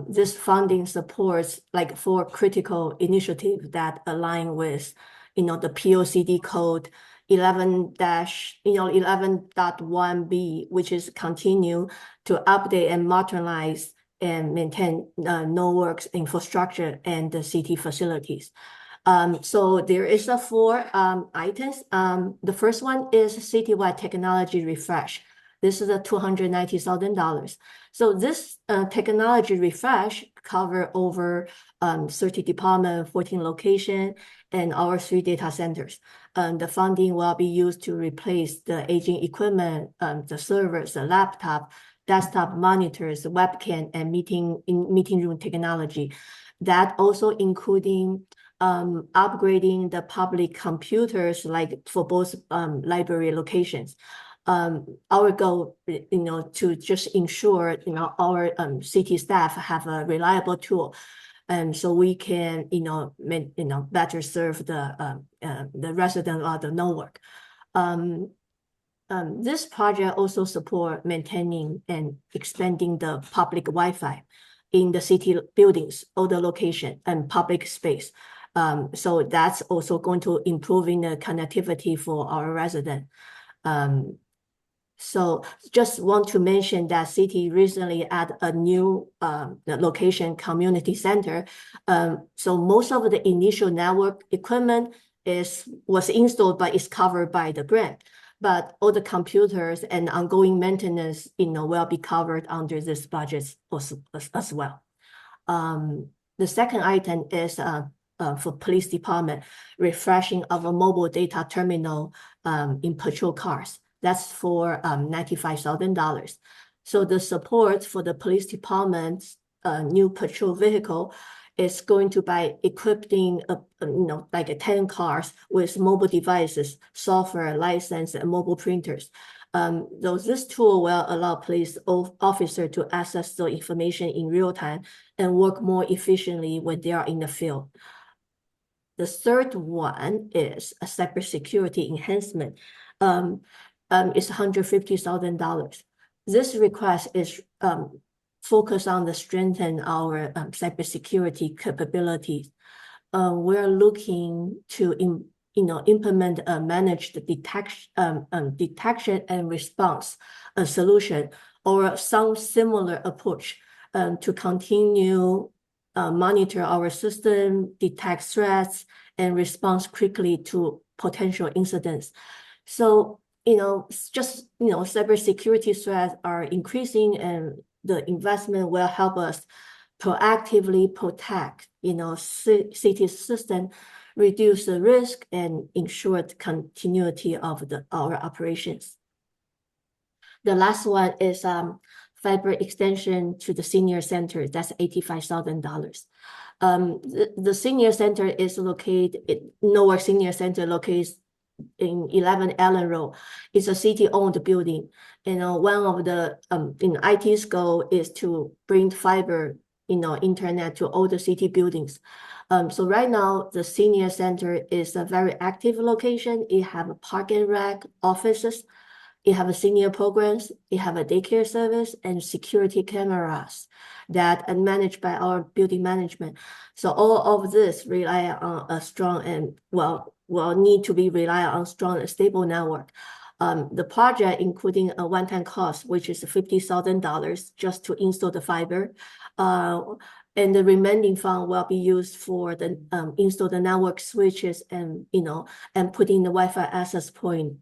This funding supports like 4 critical initiatives that align with, the POCD code 11-11.1B, which is continue to update and modernize and maintain NORWRK's infrastructure and the city facilities. So there is 4 items. The first one is citywide technology refresh. This is $290,000. So this technology refresh cover over 30 department, 14 location, and our 3 data centers. The funding will be used to replace the aging equipment, the servers, the laptop, desktop monitors, webcam, and meeting room technology. That also including upgrading the public computers, like for both library locations. Our goal, to just ensure, our city staff have a reliable tool, and so we can, better serve the resident of the NORWRK. This project also support maintaining and expanding the public Wi-Fi in the city buildings, all the location and public space. So that's also going to improving the connectivity for our resident. So just want to mention that city recently add a new location community center. So most of the initial network equipment was installed, but is covered by the grant. But all the computers and ongoing maintenance, will be covered under this budget as well. The second item is for police department, refreshing of a mobile data terminal in patrol cars. That's for $95,000. So the support for the police department's new patrol vehicle is going to by equipping like 10 cars with mobile devices, software, license, and mobile printers. This tool will allow police officer to access the information in real time and work more efficiently when they are in the field. The third one is a cybersecurity enhancement. It's $150,000. This request is focused on the strengthen our cybersecurity capabilities. We're looking to implement a managed detection and response solution or some similar approach to continue monitor our system, detect threats, and respond quickly to potential incidents. So, cybersecurity threats are increasing, and the investment will help us proactively protect, city system, reduce the risk, and ensure the continuity of our operations. The last one is fiber extension to the senior center. That's $85,000. The senior center is located, NORWRK Senior Center located in 11 Allen Road. It's a city-owned building. One of the IT's goal is to bring fiber, internet to all the city buildings. So right now, the senior center is a very active location. It have a park and rec offices. It have a senior programs. It have a daycare service and security cameras that are managed by our building management. So all of this rely on a strong and will need to be reliant on strong and stable network. The project including a one-time cost, which is $50,000 just to install the fiber. And the remaining fund will be used for the install the network switches and and putting the Wi-Fi access point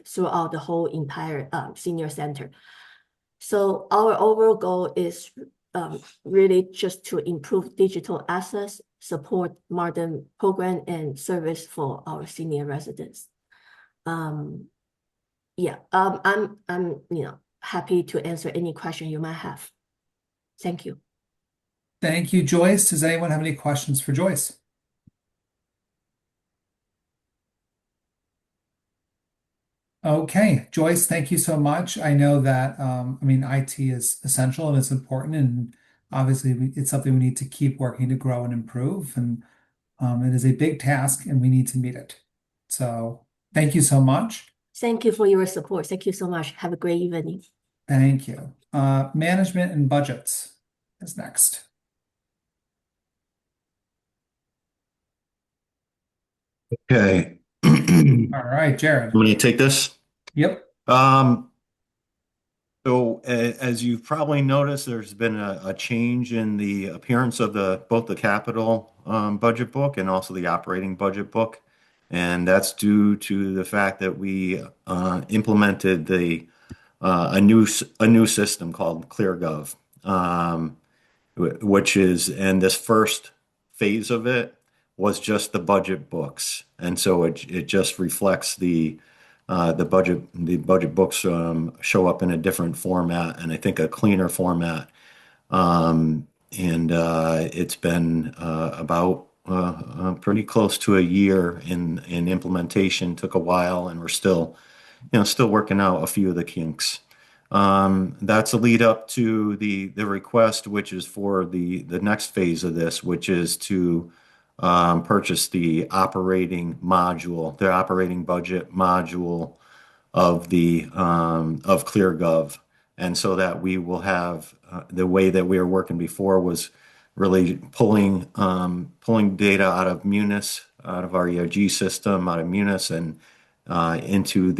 throughout the whole entire senior center. So our overall goal is really just to improve digital access, support modern program and service for our senior residents. I'm happy to answer any question you might have. Thank you. Thank you, Joyce. Does anyone have any questions for Joyce? Okay, Joyce, thank you so much. I know that, I mean, IT is essential and it's important, and obviously it's something we need to keep working to grow and improve. And it is a big task and we need to meet it. So thank you so much. Thank you for your support. Thank you so much. Have a great evening. Thank you. Management and budgets is next. Okay. All right, Jared. Want me to take this? Yep. So as you've probably noticed, there's been a change in the appearance of both the capital budget book and also the operating budget book. And that's due to the fact that we implemented a new system called ClearGov, which is, and this first phase of it was just the budget books, and so it just reflects the budget books show up in a different format, and I think a cleaner format. It's been about pretty close to a year in implementation. Took a while, and we're still working out a few of the kinks. That's a lead up to the request, which is for the next phase of this, which is to purchase the operating budget module of ClearGov. And so that we will have the way that we were working before was really pulling data out of Munis, out of our ERG system, out of Munis, and into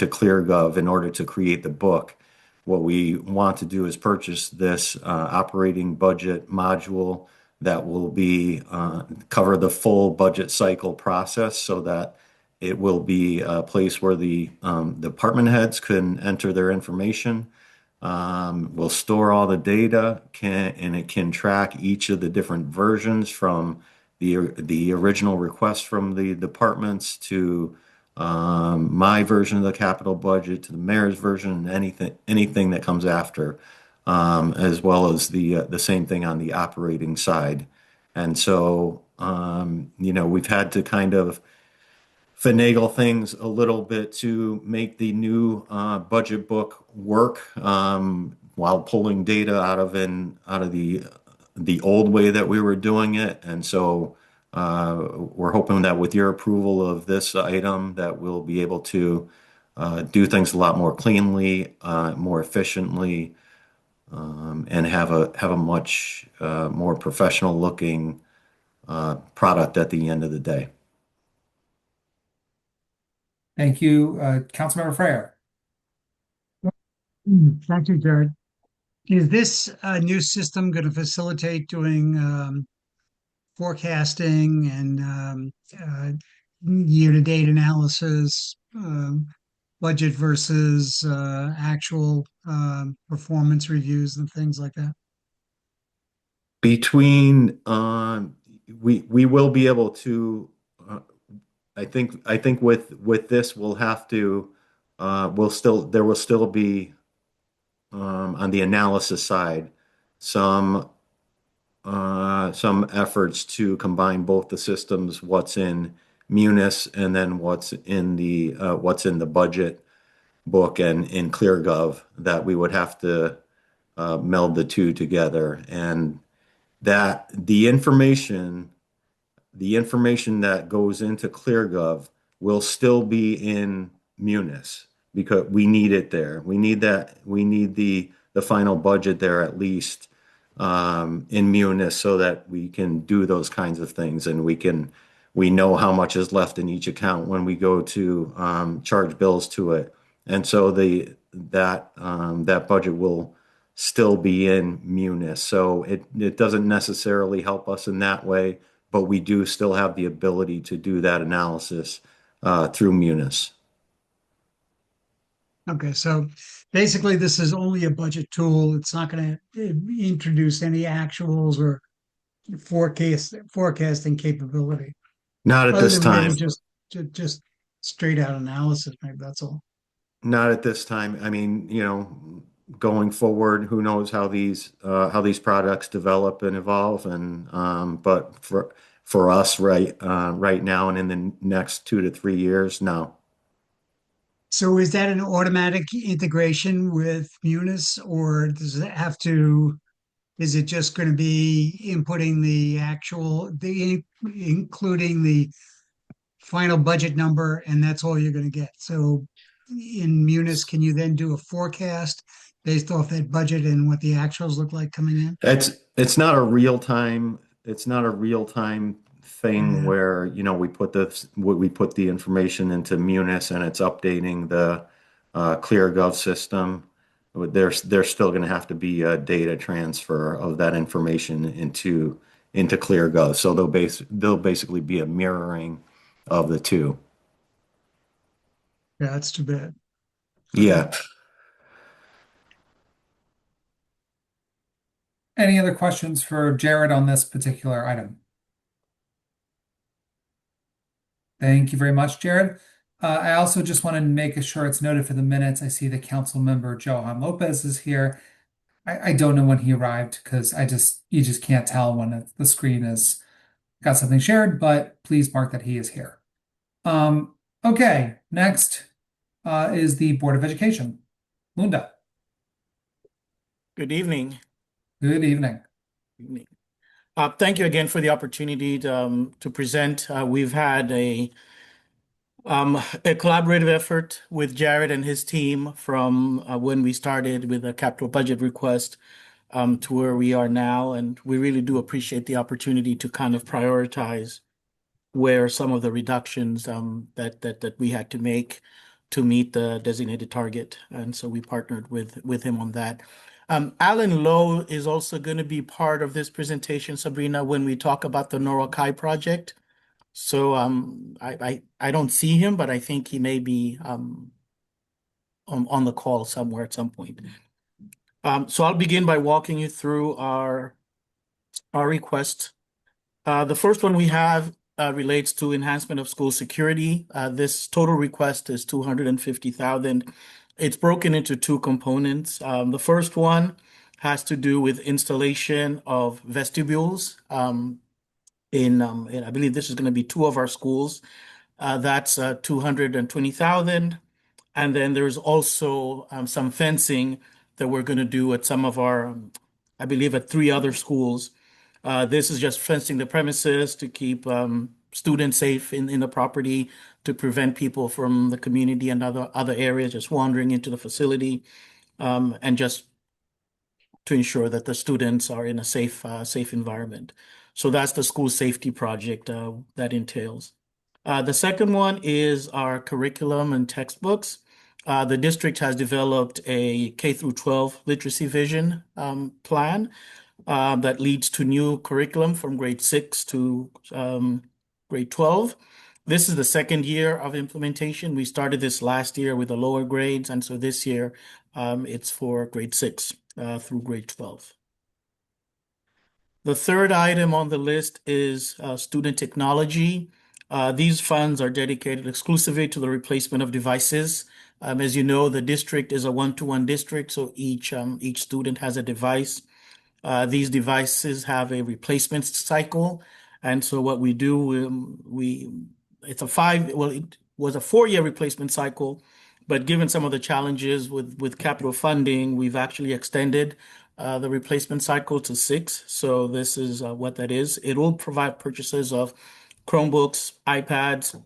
ClearGov in order to create the book. What we want to do is purchase this operating budget module that will be cover the full budget cycle process, so that it will be a place where the department heads can enter their information. We'll store all the data, and it can track each of the different versions from the original request from the departments to my version of the capital budget, to the mayor's version, and anything that comes after, as well as the same thing on the operating side. And so, we've had to kind of finagle things a little bit to make the new budget book work, while pulling data out of the old way that we were doing it. And so we're hoping that with your approval of this item, that we'll be able to do things a lot more cleanly, more efficiently, and have a much more professional looking product at the end of the day. Thank you, Councilmember Freyer. Thank you, Jared. Is this new system going to facilitate doing forecasting and year-to-date analysis, budget versus actual performance reviews and things like that? We will be able to. I think with this we'll have to. There will still be on the analysis side some efforts to combine both the systems, what's in Munis and then what's in the budget book and in ClearGov, that we would have to meld the two together, and that the information that goes into ClearGov will still be in Munis, because we need it there. We need the final budget there, at least in Munis, so that we can do those kinds of things, and we know how much is left in each account when we go to charge bills to it. And so that budget will still be in Munis. So it doesn't necessarily help us in that way, but we do still have the ability to do that analysis through Munis. Okay, so basically this is only a budget tool. It's not going to introduce any actuals or forecasting capability. Not at this time. Just straight out analysis, maybe that's all. Not at this time. I mean, going forward, who knows how these products develop and evolve, and but for us right now and in the next 2 to 3 years, no. So is that an automatic integration with Munis, or does it have to, is it just going to be inputting including the final budget number, and that's all you're going to get? So in Munis, can you then do a forecast based off that budget and what the actuals look like coming in? It's not a real time thing where, you know, we put the information into Munis and it's updating the ClearGov system. There's still going to have to be a data transfer of that information into ClearGov. So there'll basically be a mirroring of the two. Yeah, that's too bad. Yeah. Any other questions for Jared on this particular item? Thank you very much, Jared. I also just want to make sure it's noted for the minutes. I see the council member Johan Lopez is here. I don't know when he arrived because you just can't tell when the screen has got something shared, but please mark that he is here. Okay, next is the Board of Education. Lunda. Good evening. Good evening. Thank you again for the opportunity to present. We've had a collaborative effort with Jared and his team from when we started with a capital budget request to where we are now. And we really do appreciate the opportunity to kind of prioritize where some of the reductions that we had to make to meet the designated target. And so we partnered with him on that. Alan Lowe is also going to be part of this presentation, Sabrina, when we talk about the Norwalk High project. So I don't see him, but I think he may be on the call somewhere at some point. So I'll begin by walking you through our request. The first one we have relates to enhancement of school security. This total request is $250,000. It's broken into two components. The first one has to do with installation of vestibules in I believe this is going to be two of our schools. That's $220,000. And then there's also some fencing that we're going to do at some of our, I believe at 3 other schools. This is just fencing the premises to keep students safe in the property, to prevent people from the community and other areas just wandering into the facility, and just to ensure that the students are in a safe environment. So that's the school safety project that entails. The second one is our curriculum and textbooks. The district has developed a K through 12 literacy vision plan that leads to new curriculum from grade 6 to grade 12. This is the second year of implementation. We started this last year with the lower grades, and so this year it's for grade 6 through grade 12. The third item on the list is student technology. These funds are dedicated exclusively to the replacement of devices. As you know, the district is a one-to-one district, so each student has a device. These devices have a replacement cycle, and so what we do, it was a 4-year replacement cycle, but given some of the challenges with capital funding, we've actually extended the replacement cycle to 6. So this is what that is. It will provide purchases of Chromebooks, iPads,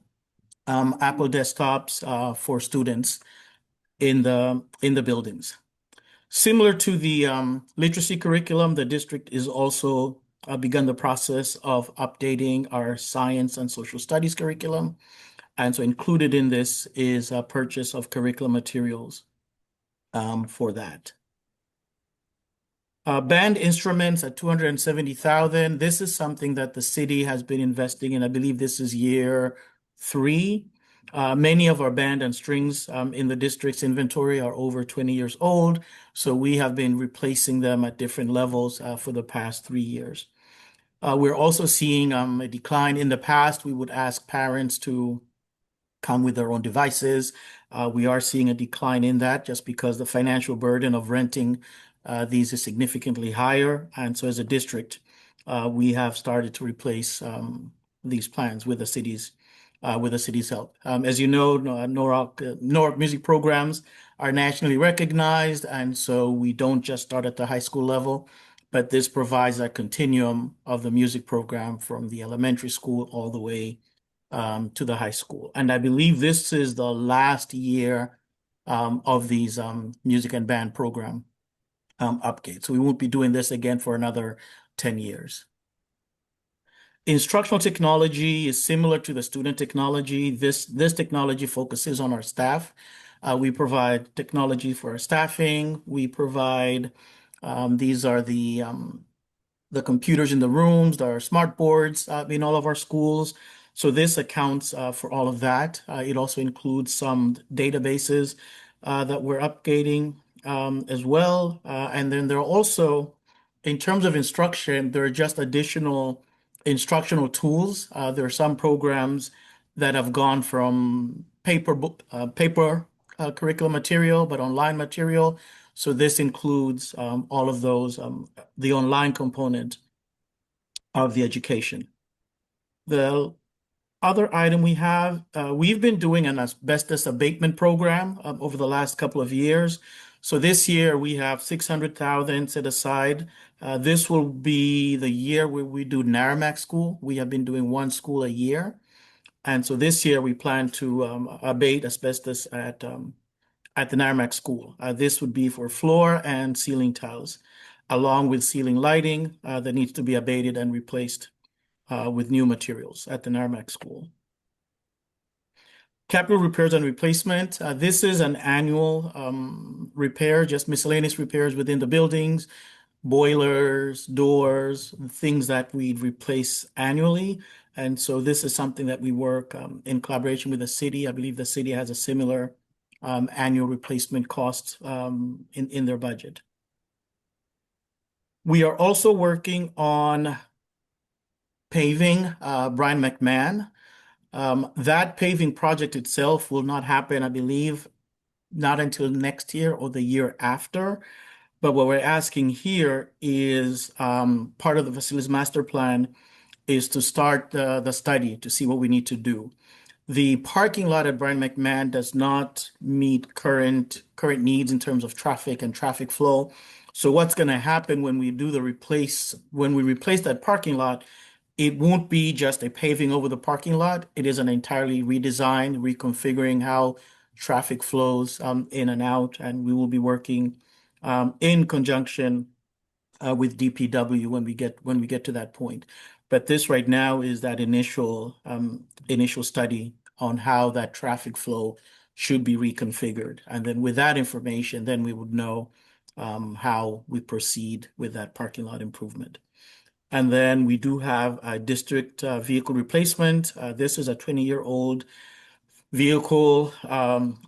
Apple desktops for students in the buildings. Similar to the literacy curriculum, the district is also begun the process of updating our science and social studies curriculum. And so included in this is a purchase of curriculum materials for that. Band instruments at $270,000. This is something that the city has been investing in. I believe this is year 3. Many of our band and strings in the district's inventory are over 20 years old. So we have been replacing them at different levels for the past 3 years. We're also seeing a decline. In the past, we would ask parents to come with their own devices. We are seeing a decline in that just because the financial burden of renting these is significantly higher. And so as a district, we have started to replace these plans with the city's with the city's help. As you know, Norwalk music programs are nationally recognized, and so we don't just start at the high school level, but this provides a continuum of the music program from the elementary school all the way to the high school. And I believe this is the last year of these music and band program updates. So we won't be doing this again for another 10 years. Instructional technology is similar to the student technology. This technology focuses on our staff. We provide technology for our staffing. We provide, these are the computers in the rooms, there are smart boards in all of our schools. So this accounts for all of that. It also includes some databases that we're updating as well. And then there are also, in terms of instruction, there are just additional instructional tools. There are some programs that have gone from paper curriculum material, but online material. So this includes all of those, the online component of the education. The other item we have, we've been doing an asbestos abatement program over the last couple of years. So this year we have $600,000 set aside. This will be the year where we do Narragansett School. We have been doing one school a year. And so this year we plan to abate asbestos at the Narragansett School. This would be for floor and ceiling tiles, along with ceiling lighting that needs to be abated and replaced with new materials at the Narragansett School. Capital repairs and replacement. This is an annual repair, just miscellaneous repairs within the buildings, boilers, doors, things that we replace annually. And so this is something that we work in collaboration with the city. I believe the city has a similar annual replacement cost in their budget. We are also working on paving Brian McMahon. That paving project itself will not happen, I believe, not until next year or the year after. But what we're asking here is part of the facilities master plan is to start the study to see what we need to do. The parking lot at Brian McMahon does not meet current needs in terms of traffic and traffic flow. So what's going to happen when we replace that parking lot, it won't be just a paving over the parking lot. It is an entirely redesign, reconfiguring how traffic flows in and out. And we will be working in conjunction with DPW when we get to that point. But this right now is that initial study on how that traffic flow should be reconfigured. And then with that information, then we would know how we proceed with that parking lot improvement. And then we do have a district vehicle replacement. This is a 20-year-old vehicle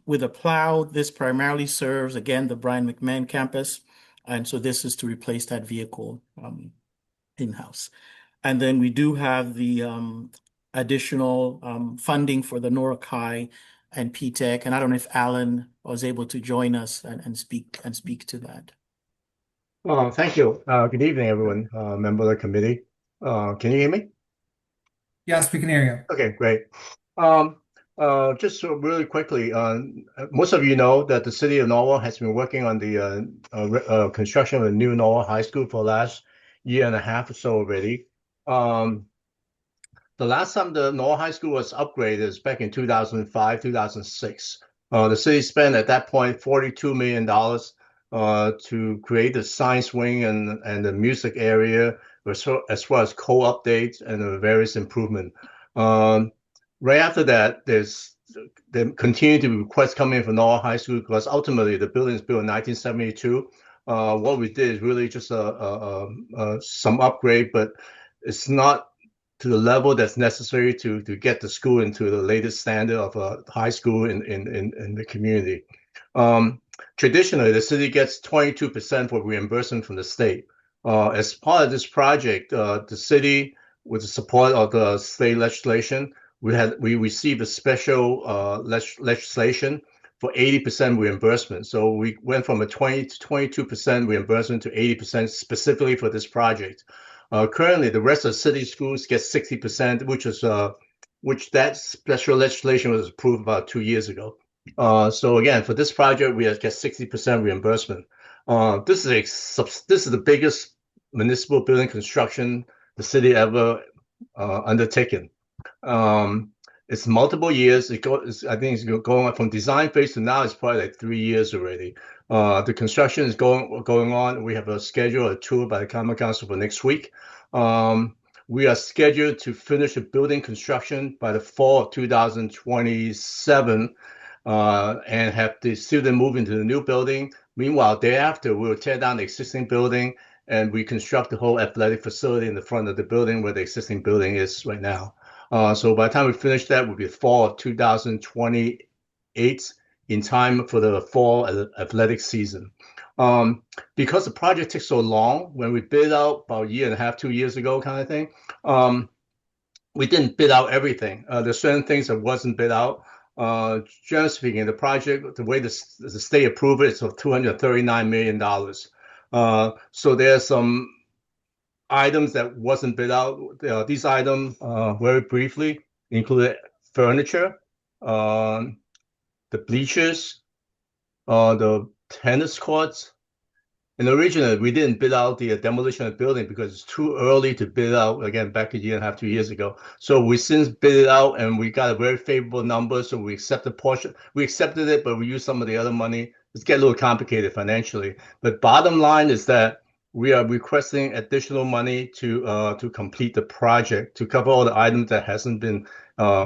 with a plow. This primarily serves, again, the Brian McMahon campus. And so this is to replace that vehicle in-house. And then we do have the additional funding for the Norwalk High and P-TECH. And I don't know if Alan was able to join us and speak to that. Thank you. Good evening, everyone, member of the committee. Can you hear me? Yes, we can hear you. Okay, great. Just really quickly, most of you know that the city of Norwalk has been working on the construction of a new Norwalk High School for the last year and a half or so already. The last time the Norwalk High School was upgraded is back in 2005, 2006. The city spent at that point $42 million to create the science wing and the music area, as well as co-updates and the various improvements. Right after that, there continue to be requests coming from Norwalk High School because ultimately the building is built in 1972. What we did is really just some upgrade, but it's not to the level that's necessary to get the school into the latest standard of a high school in the community. Traditionally, the city gets 22% for reimbursement from the state. As part of this project, the city, with the support of the state legislation, we received a special legislation for 80% reimbursement. So we went from a 20 to 22% reimbursement to 80% specifically for this project. Currently, the rest of the city schools get 60%, which is which that special legislation was approved about 2 years ago. So again, for this project, we get 60% reimbursement. This is the biggest municipal building construction the city ever undertaken. It's multiple years. I think it's going from design phase to now. It's probably like 3 years already. The construction is going on. We have a schedule, a tour by the Common Council for next week. We are scheduled to finish the building construction by the fall of 2027, and have the student move into the new building. Meanwhile, thereafter, we'll tear down the existing building and reconstruct the whole athletic facility in the front of the building where the existing building is right now. So by the time we finish that, will be fall of 2028, in time for the fall athletic season. Because the project takes so long, when we bid out about a year and a half, 2 years ago kind of thing, we didn't bid out everything. There's certain things that wasn't bid out. Generally speaking, the project, the way the state approved it, is for $239 million. So there's some items that wasn't bid out. These items, very briefly, included furniture, the bleachers, the tennis courts. And originally, we didn't bid out the demolition of the building because it's too early to bid out, again, back a year and a half, 2 years ago. So we since bid it out, and we got a very favorable number, so we accepted portion. We accepted it, but we used some of the other money. It's getting a little complicated financially. But bottom line is that we are requesting additional money to complete the project, to cover all the items that hasn't been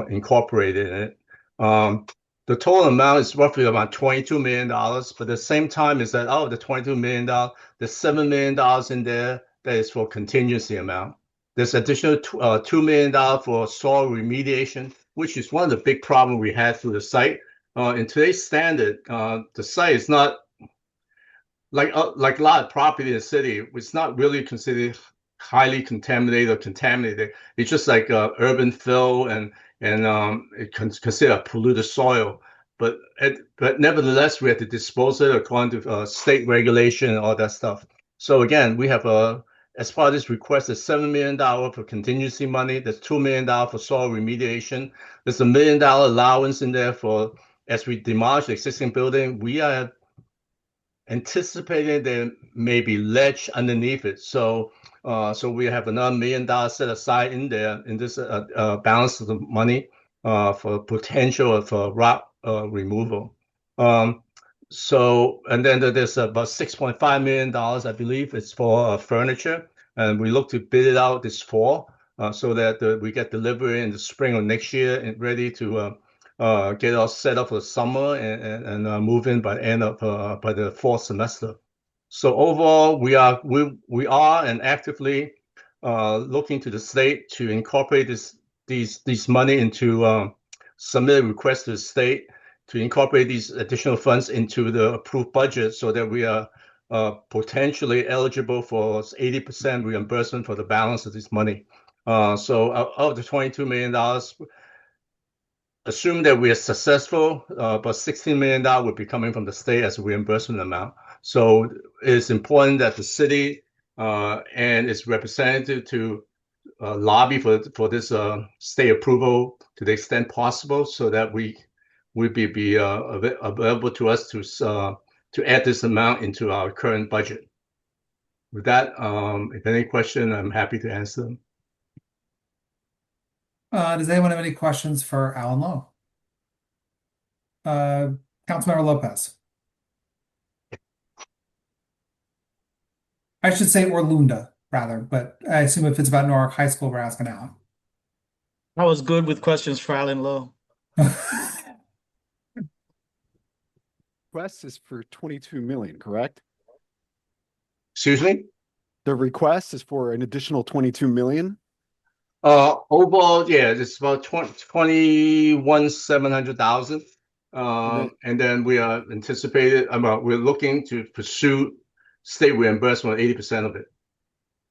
incorporated in it. The total amount is roughly about $22 million, but at the same time is that out of the $22 million, there's $7 million in there that is for contingency amount. There's additional $2 million for soil remediation, which is one of the big problems we had through the site. In today's standard, the site is not like a lot of property in the city. It's not really considered highly contaminated or contaminated. It's just like urban fill and it considered polluted soil, but nevertheless, we have to dispose it according to state regulation and all that stuff. So again, we have as part of this request, there's $7 million for contingency money. There's $2 million for soil remediation. There's $1 million allowance in there for, as we demolish the existing building, we are anticipating there may be ledge underneath it. So we have another $1 million set aside in there in this balance of the money for potential of rock removal. And then there's about $6.5 million, I believe, it's for furniture, and we look to bid it out this fall so that we get delivery in the spring of next year and ready to get it all set up for the summer and move in by the end of by the fall semester. So overall, we are and actively looking to the state to incorporate these money into submit a request to the state to incorporate these additional funds into the approved budget so that we are potentially eligible for 80% reimbursement for the balance of this money. So out of the $22 million, assume that we are successful, but $16 million will be coming from the state as a reimbursement amount. So it's important that the city and its representative to lobby for this state approval to the extent possible, so that we be available to us to add this amount into our current budget. With that, if any question, I'm happy to answer them. Does anyone have any questions for Alan Lowe? Councilmember Lopez. I should say Orlunda, rather, but I assume if it's about Norwalk High School, we're asking Alan. I was good with questions for Alan Lowe. Request is for 22 million, correct? Excuse me? The request is for an additional 22 million? Overall, yeah, it's about 21,700,000. And then we are anticipated, we're looking to pursue state reimbursement of 80% of it.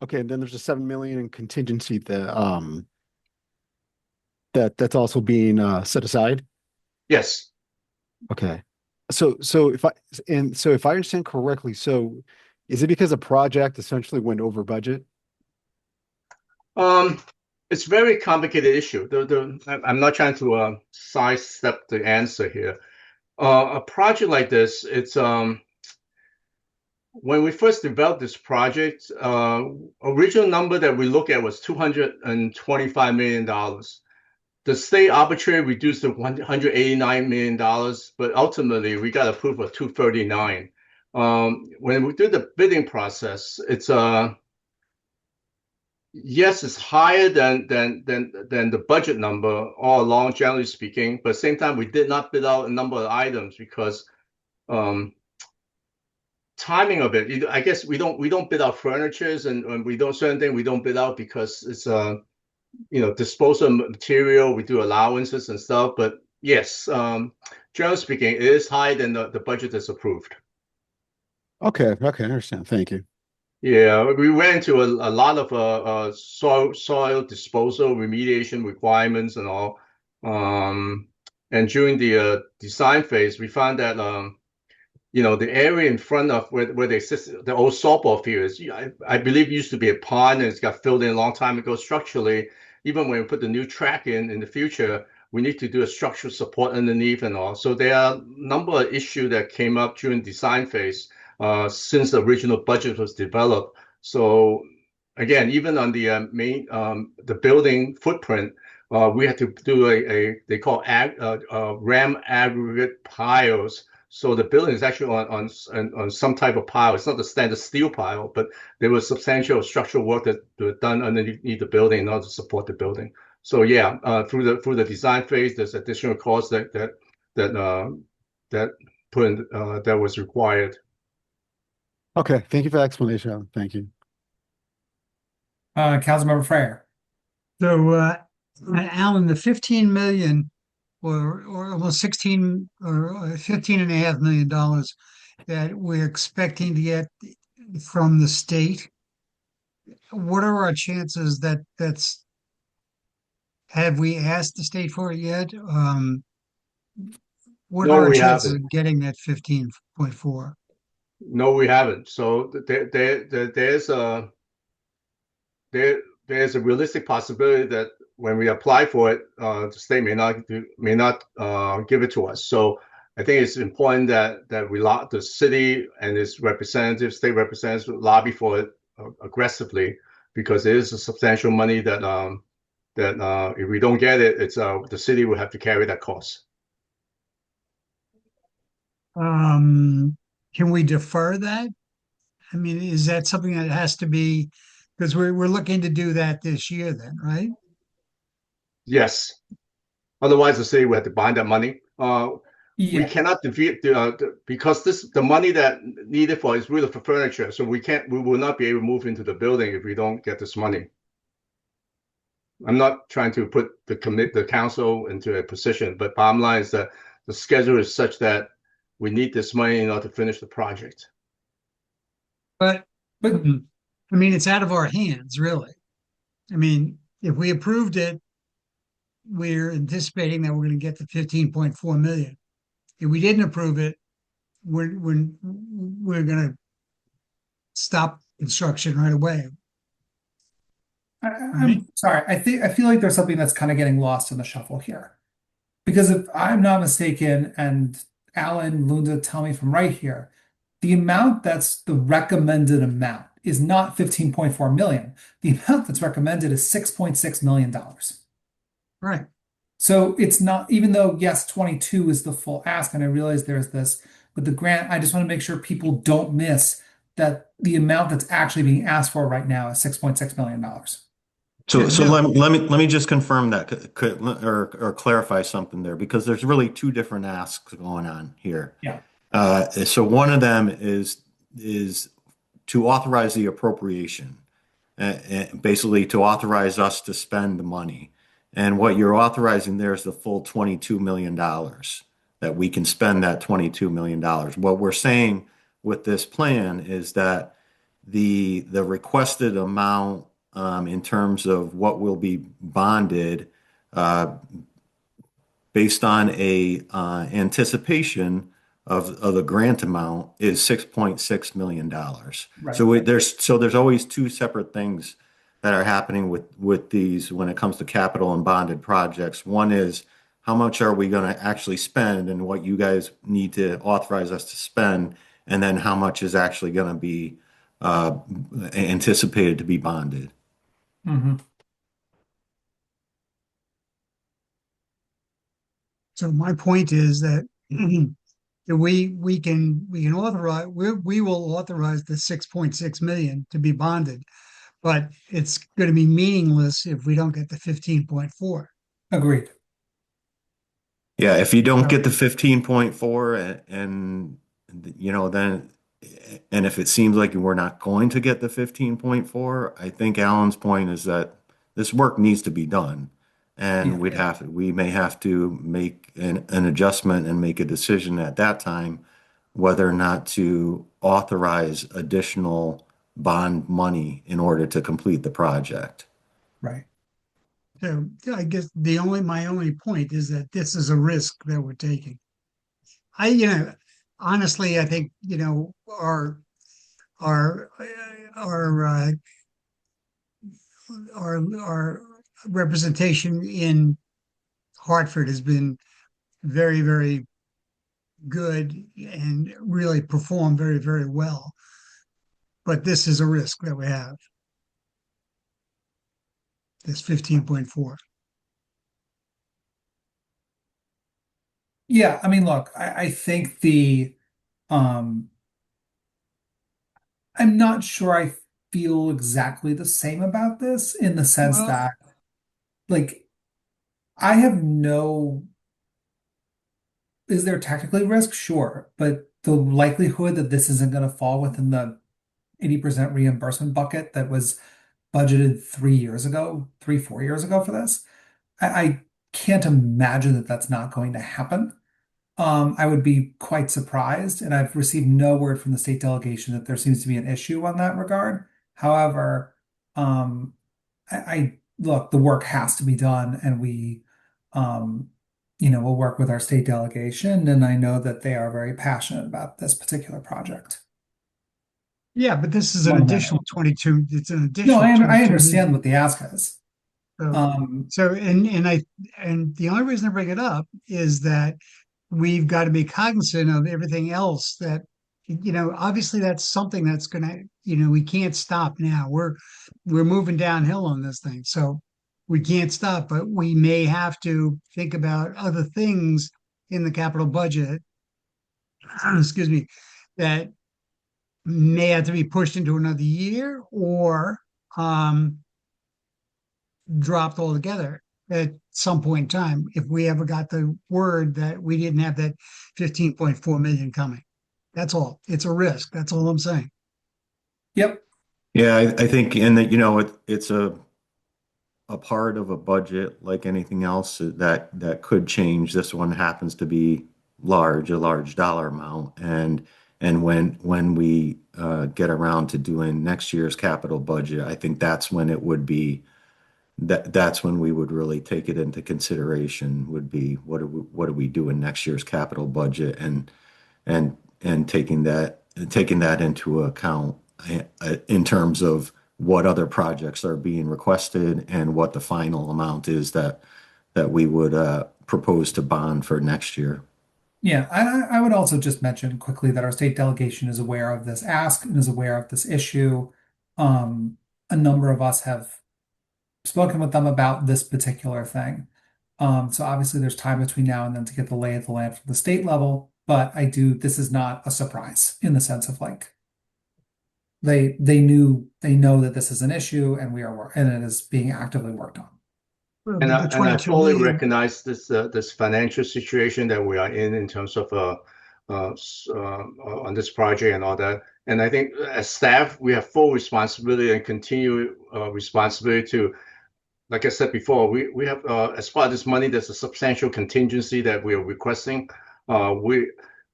Okay, and then there's a 7 million in contingency that that's also being set aside? Yes. Okay. So if I understand correctly, so is it because the project essentially went over budget? it's a very complicated issue. I'm not trying to sidestep the answer here. A project like this, it's when we first developed this project, original number that we looked at was $225 million. The state arbitrarily reduced to $189 million, but ultimately we got approved for $239. When we do the bidding process, it's yes, it's higher than the budget number all along, generally speaking. But at the same time, we did not bid out a number of items because timing of it. I guess we don't bid out furnitures, and we don't certain things we don't bid out because it's disposal material. We do allowances and stuff. But yes, generally speaking, it is higher than the budget that's approved. Okay, I understand. Thank you. Yeah, we went into a lot of soil disposal remediation requirements and all. And during the design phase, we found that the area in front of where they exist, the old softball fields, I believe used to be a pond, and it's got filled in a long time ago structurally. Even when we put the new track in the future, we need to do a structural support underneath and all. So there are a number of issues that came up during design phase since the original budget was developed. So again, even on the main the building footprint, we had to do they call ram aggregate piles. So the building is actually on some type of pile. It's not the standard steel pile, but there was substantial structural work that was done underneath the building in order to support the building. So yeah, through the design phase, there's additional costs that was required. Okay, thank you for the explanation, Alan. Thank you. Councilmember Freyer. So, Alan, the 15 million or almost 16 or $15.5 million that we're expecting to get from the state, what are our chances have we asked the state for it yet? What No, are our we chances haven't. of getting that 15.4? No, we haven't. So there's a realistic possibility that when we apply for it, the state may not give it to us. So I think it's important that the city and its representatives, state representatives, lobby for it aggressively, because it is a substantial money that if we don't get it, it's the city will have to carry that cost. Can we defer that? I mean, is that something that has to be, because we're looking to do that this year then, right? Yes. Otherwise, the city will have to bind that money. We Yeah. cannot defeat because the money that needed for is really for furniture. So we will not be able to move into the building if we don't get this money. I'm not trying to put the council into a position, but bottom line is that the schedule is such that we need this money in order to finish the project. But I mean, it's out of our hands, really. I mean, if we approved it, we're anticipating that we're going to get the 15.4 million. If we didn't approve it, we're going to stop construction right away. I'm sorry. I feel like there's something that's kind of getting lost in the shuffle here. Because if I'm not mistaken, and Alan, Lunda, tell me if I'm right here, the amount that's the recommended amount is not 15.4 million. The amount that's recommended is $6.6 million. Right. So it's not, even though, yes, 22 is the full ask, and I realize there's this with the grant, I just want to make sure people don't miss that the amount that's actually being asked for right now is $6.6 million. So let me just confirm that or clarify something there, because there's really two different asks going on here. Yeah. So one of them is to authorize the appropriation, basically to authorize us to spend the money. And what you're authorizing there is the full $22 million, that we can spend that $22 million. What we're saying with this plan is that the requested amount in terms of what will be bonded based on a anticipation of the grant amount is $6.6 million. Right. So there's always two separate things that are happening with these when it comes to capital and bonded projects. One is how much are we going to actually spend and what you guys need to authorize us to spend, and then how much is actually going to be anticipated to be bonded. Mm-hmm. So my point is that that we can authorize we will authorize the 6.6 million to be bonded, but it's going to be meaningless if we don't get the 15.4. Agreed. Yeah, if you don't get the 15.4 and you know, then, and if it seems like we're not going to get the 15.4, I think Alan's point is that this work needs to be done. And we may have to make an adjustment and make a decision at that time whether or not to authorize additional bond money in order to complete the project. Right. So I guess my only point is that this is a risk that we're taking. Honestly, I think, our representation in Hartford has been very, very good and really performed very, very well. But this is a risk that we have. This 15.4. Yeah, I mean, look, I think I'm not sure I feel exactly the same about this in the sense that, like, I have is there technically risk? Sure. But the likelihood that this isn't going to fall within the 80% reimbursement bucket that was budgeted 4 years ago for this, I can't imagine that that's not going to happen. I would be quite surprised, and I've received no word from the state delegation that there seems to be an issue on that regard. However, look, the work has to be done, and we'll work with our state delegation, and I know that they are very passionate about this particular project. Yeah, but this is an additional 22. It's an additional. No, I 22 understand what the ask is. And the only reason I bring it up is that we've got to be cognizant of everything else that, obviously that's something that's going to, we can't stop now. We're moving downhill on this thing. So we can't stop, but we may have to think about other things in the capital budget, excuse me, that may have to be pushed into another year or dropped altogether at some point in time if we ever got the word that we didn't have that 15.4 million coming. That's all. It's a risk. That's all I'm saying. Yep. Yeah, I think in that, it's a part of a budget like anything else that could change. This one happens to be a large dollar amount. And when we get around to doing next year's capital budget, I think that's when it would be that's when we would really take it into consideration, would be what do we do in next year's capital budget and taking that into account in terms of what other projects are being requested and what the final amount is that we would propose to bond for next year. Yeah, I would also just mention quickly that our state delegation is aware of this ask and is aware of this issue. A number of us have spoken with them about this particular thing. So obviously there's time between now and then to get the lay of the land from the state level, but this is not a surprise in the sense of like they know that this is an issue and it is being actively worked on. And I fully recognize this financial situation that we are in terms of on this project and all that. And I think as staff, we have full responsibility and continued responsibility to, like I said before, we have as part of this money, there's a substantial contingency that we are requesting.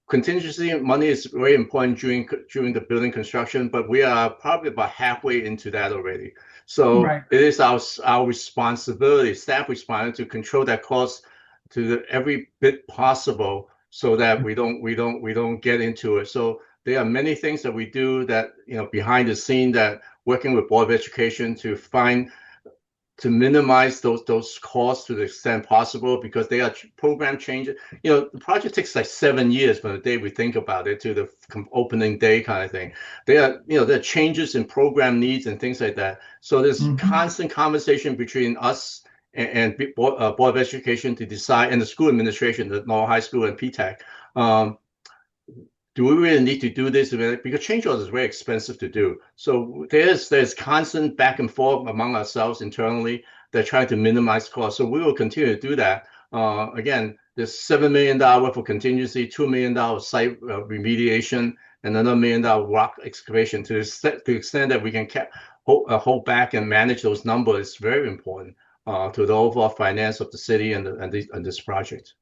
Contingency money is very important during the building construction, but we are probably about halfway into that already. So It is our responsibility, staff responsibility, to control that cost to every bit possible, so that we don't get into it. So there are many things that we do that behind the scene that working with Board of Education to minimize those costs to the extent possible, because they are program changes. The project takes like 7 years from the day we think about it to the opening day kind of thing. There are changes in program needs and things like that. So there's constant conversation between us and Board of Education to decide, and the school administration, the Norwalk High School and PTAC. Do we really need to do this? Because change orders is very expensive to do. So there's constant back and forth among ourselves internally. They're trying to minimize costs. So we will continue to do that. Again, there's $7 million for contingency, $2 million site remediation, and another $1 million rock excavation. To the extent that we can hold back and manage those numbers is very important to the overall finance of the city and this project.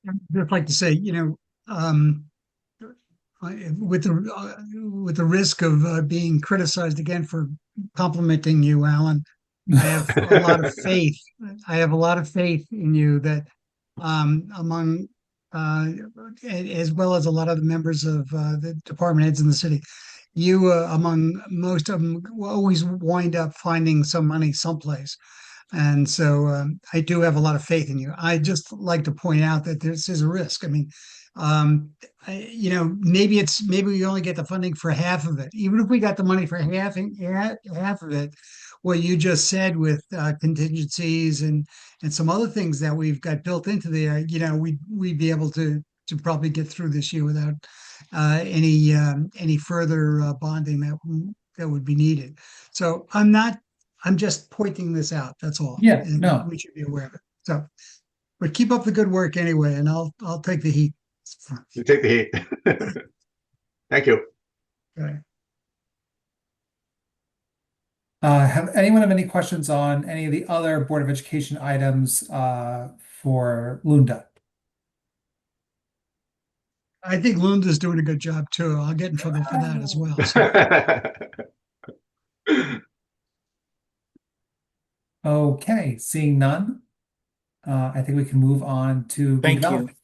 I'd just like to say, with the risk of being criticized again for complimenting you, Alan, I have a lot of faith. I have a lot of faith in you that among as well as a lot of the members of the department heads in the city, you among most of them will always wind up finding some money someplace. And so I do have a lot of faith in you. I just like to point out that this is a risk. I mean, maybe we only get the funding for half of it. Even if we got the money for half of it, what you just said with contingencies and some other things that we've got built into there, we'd be able to probably get through this year without any further bonding that would be needed. So I'm just pointing this out. That's all. Yeah, and no. we should be aware of it. So, but keep up the good work anyway, and I'll take the heat. You take the heat. Thank you. Okay. Have anyone have any questions on any of the other Board of Education items for Lunda? I think Lunda's doing a good job too. I'll get in trouble for that as well. So. Okay, seeing none, I think we can move on to Thank you. redevelopment.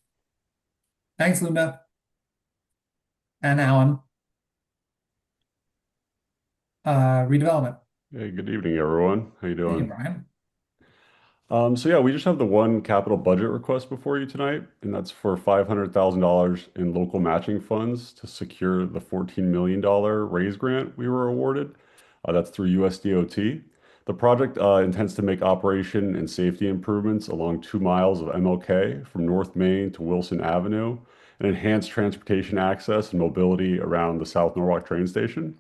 Thanks, Lunda. And Alan. Redevelopment. Hey, good evening, everyone. How you Hey, doing? Brian. So yeah, we just have the one capital budget request before you tonight, and that's for $500,000 in local matching funds to secure the $14 million raise grant we were awarded. That's through USDOT. The project intends to make operation and safety improvements along 2 miles of MLK from North Main to Wilson Avenue and enhance transportation access and mobility around the South Norwalk train station.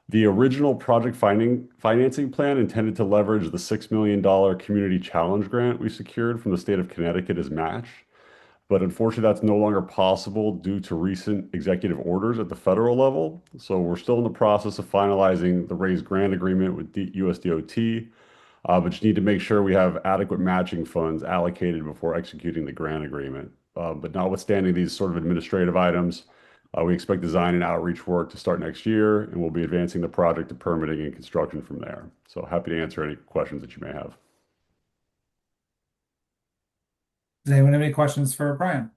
The original project financing plan intended to leverage the $6 million Community Challenge grant we secured from the state of Connecticut as match. But unfortunately, that's no longer possible due to recent executive orders at the federal level. So we're still in the process of finalizing the raised grant agreement with USDOT, but you need to make sure we have adequate matching funds allocated before executing the grant agreement. But notwithstanding these sort of administrative items, we expect design and outreach work to start next year, and we'll be advancing the project to permitting and construction from there. So happy to answer any questions that you may have. Does anyone have any questions for Brian?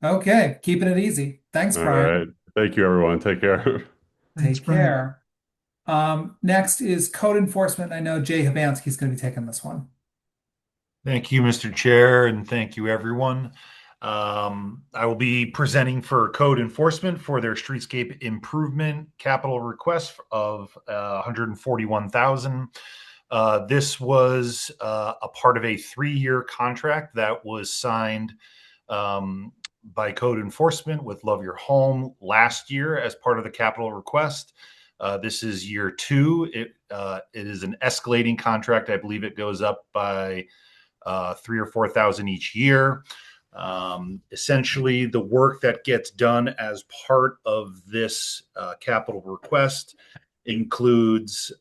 Okay, keeping it easy. Thanks, All Brian. right. Thank you, everyone. Take care. Thanks, Take Brian. care. Next is code enforcement. I know Jay Hibansky is going to be taking this one. Thank you, Mr. Chair, and thank you, everyone. I will be presenting for code enforcement for their streetscape improvement capital request of $141,000. This was a part of a 3-year contract that was signed by code enforcement with Love Your Home last year as part of the capital request. This is year 2. It is an escalating contract. I believe it goes up by $3,000 or $4,000 each year. Essentially, the work that gets done as part of this capital request includes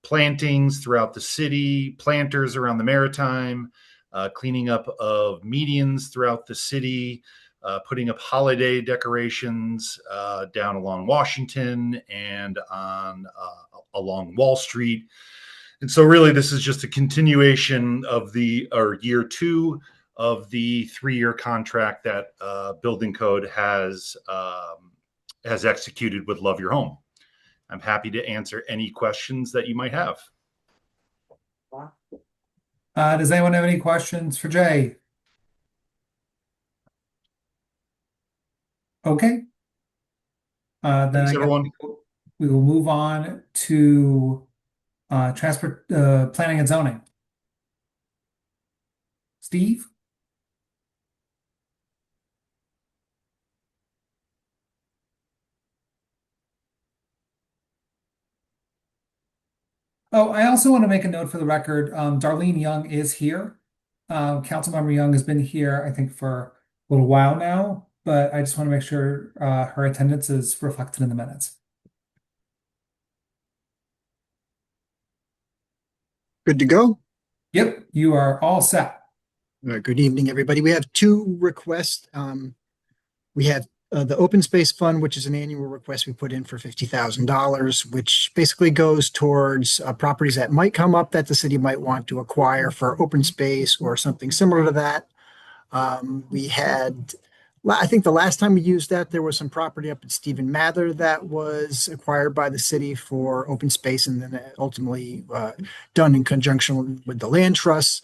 plantings throughout the city, planters around the Maritime, cleaning up of medians throughout the city, putting up holiday decorations down along Washington and along Wall Street. And so really, this is just a continuation of year 2 of the 3-year contract that Building Code has executed with Love Your Home. I'm happy to answer any questions that you might have. Does anyone have any questions for Jay? Okay. Then Thanks, I guess everyone. we will move on to planning and zoning. Steve? Oh, I also want to make a note for the record. Darlene Young is here. Councilmember Young has been here, I think, for a little while now, but I just want to make sure her attendance is reflected in the minutes. Good to go? Yep, you are all set. Good evening, everybody. We have two requests. We have the Open Space Fund, which is an annual request we put in for $50,000, which basically goes towards properties that might come up that the city might want to acquire for open space or something similar to that. I think the last time we used that, there was some property up at Stephen Mather that was acquired by the city for open space and then ultimately done in conjunction with the land trusts.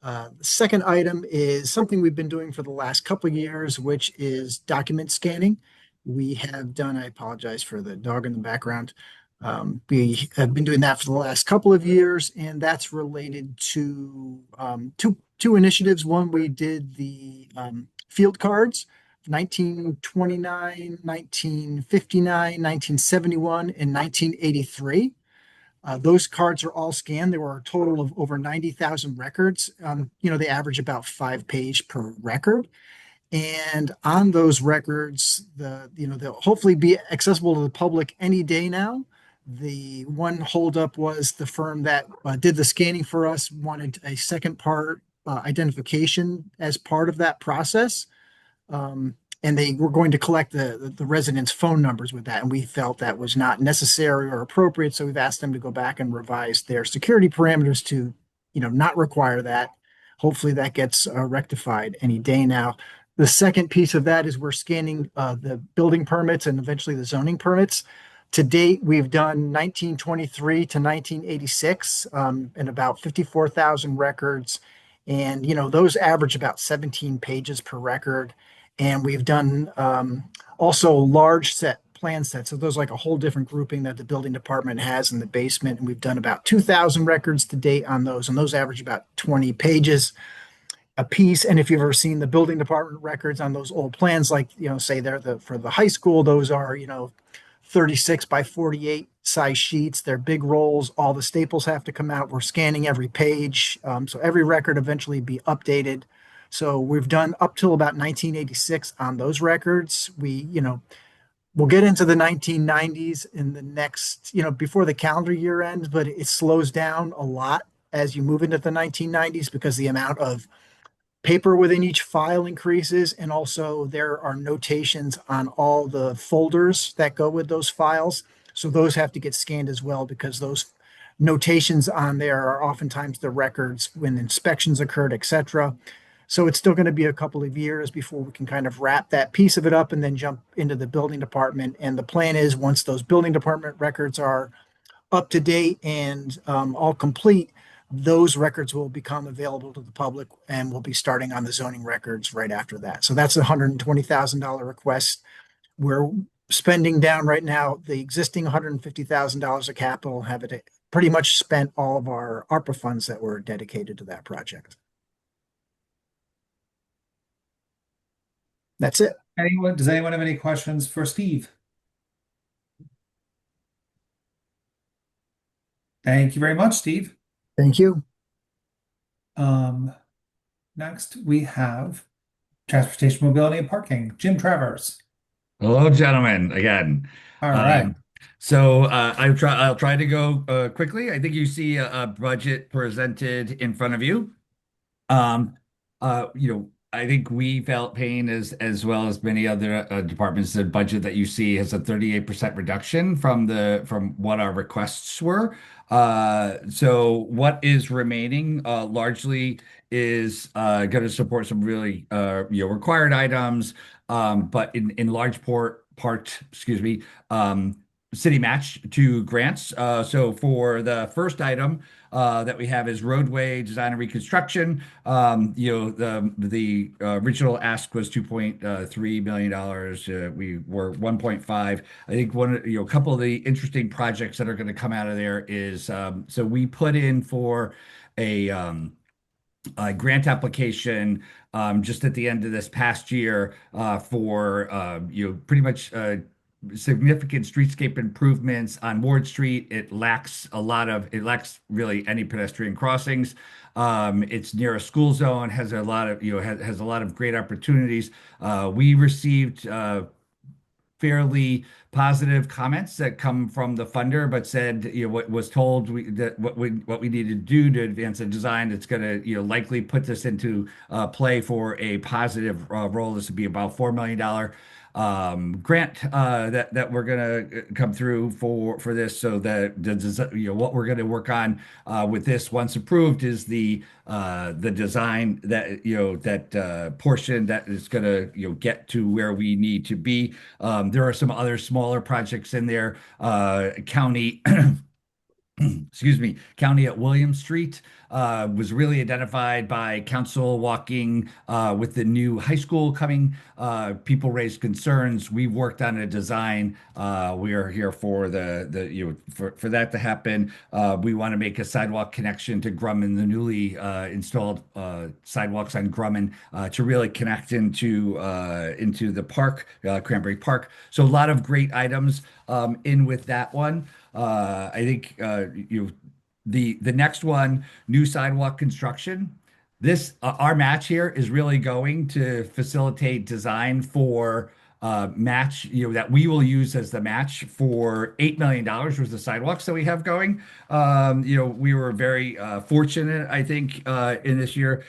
The second item is something we've been doing for the last couple of years, which is document scanning. We have done, I apologize for the dog in the background. We have been doing that for the last couple of years, and that's related to two initiatives. One, we did the field cards, 1929, 1959, 1971, and 1983. Those cards are all scanned. There were a total of over 90,000 records. They average about 5 pages per record. And on those records, they'll hopefully be accessible to the public any day now. The one holdup was the firm that did the scanning for us wanted a second part identification as part of that process. And they were going to collect the residents' phone numbers with that. And we felt that was not necessary or appropriate. So we've asked them to go back and revise their security parameters to, not require that. Hopefully that gets rectified any day now. The second piece of that is we're scanning the building permits and eventually the zoning permits. To date, we've done 1923 to 1986 and about 54,000 records. And, those average about 17 pages per record. And we've done also large set plan sets. So those like a whole different grouping that the building department has in the basement. And we've done about 2,000 records to date on those. And those average about 20 pages a piece. And if you've ever seen the building department records on those old plans, like, say they're for the high school, those are, 36 by 48 size sheets. They're big rolls. All the staples have to come out. We're scanning every page. So every record eventually be updated. So we've done up till about 1986 on those records. We'll get into the 1990s in the next, before the calendar year ends, but it slows down a lot as you move into the 1990s because the amount of paper within each file increases. And also there are notations on all the folders that go with those files. So those have to get scanned as well because those notations on there are oftentimes the records when inspections occurred, etc. So it's still going to be a couple of years before we can kind of wrap that piece of it up and then jump into the building department. And the plan is once those building department records are up to date and all complete, those records will become available to the public and we'll be starting on the zoning records right after that. So that's a $120,000 request. We're spending down right now the existing $150,000 of capital, have it pretty much spent all of our ARPA funds that were dedicated to that project. That's it. Does anyone have any questions for Steve? Thank you very much, Steve. Thank you. Next we have Transportation, Mobility, and Parking. Jim Travers. Hello, gentlemen, again. All right. I'll try to go quickly. I think you see a budget presented in front of you. I think we felt pain as well as many other departments. The budget that you see has a 38% reduction from what our requests were. So what is remaining largely is going to support some really required items, but in large part, excuse me, city match to grants. So for the first item that we have is roadway design and reconstruction. The original ask was $2.3 million. We were 1.5. I think a couple of the interesting projects that are going to come out of there is so we put in for a grant application just at the end of this past year for pretty much significant streetscape improvements on Ward Street. It lacks really any pedestrian crossings. It's near a school zone, has a lot of great opportunities. We received fairly positive comments that come from the funder, but said, what was told what we need to do to advance the design, it's going to likely put this into play for a positive role. This would be about $4 million grant that we're going to come through for this. So that what we're going to work on with this once approved is the design that portion that is going to get to where we need to be. There are some other smaller projects in there. County excuse me, County at William Street was really identified by council walking with the new high school coming. People raised concerns. We've worked on a design. We are here for for that to happen. We want to make a sidewalk connection to Grumman, the newly installed sidewalks on Grumman, to really connect into the park, Cranberry Park. So a lot of great items in with that one. I think the next one, new sidewalk construction. This our match here is really going to facilitate design for match that we will use as the match for $8 million worth of sidewalks that we have going. We were very fortunate, I think, in this year.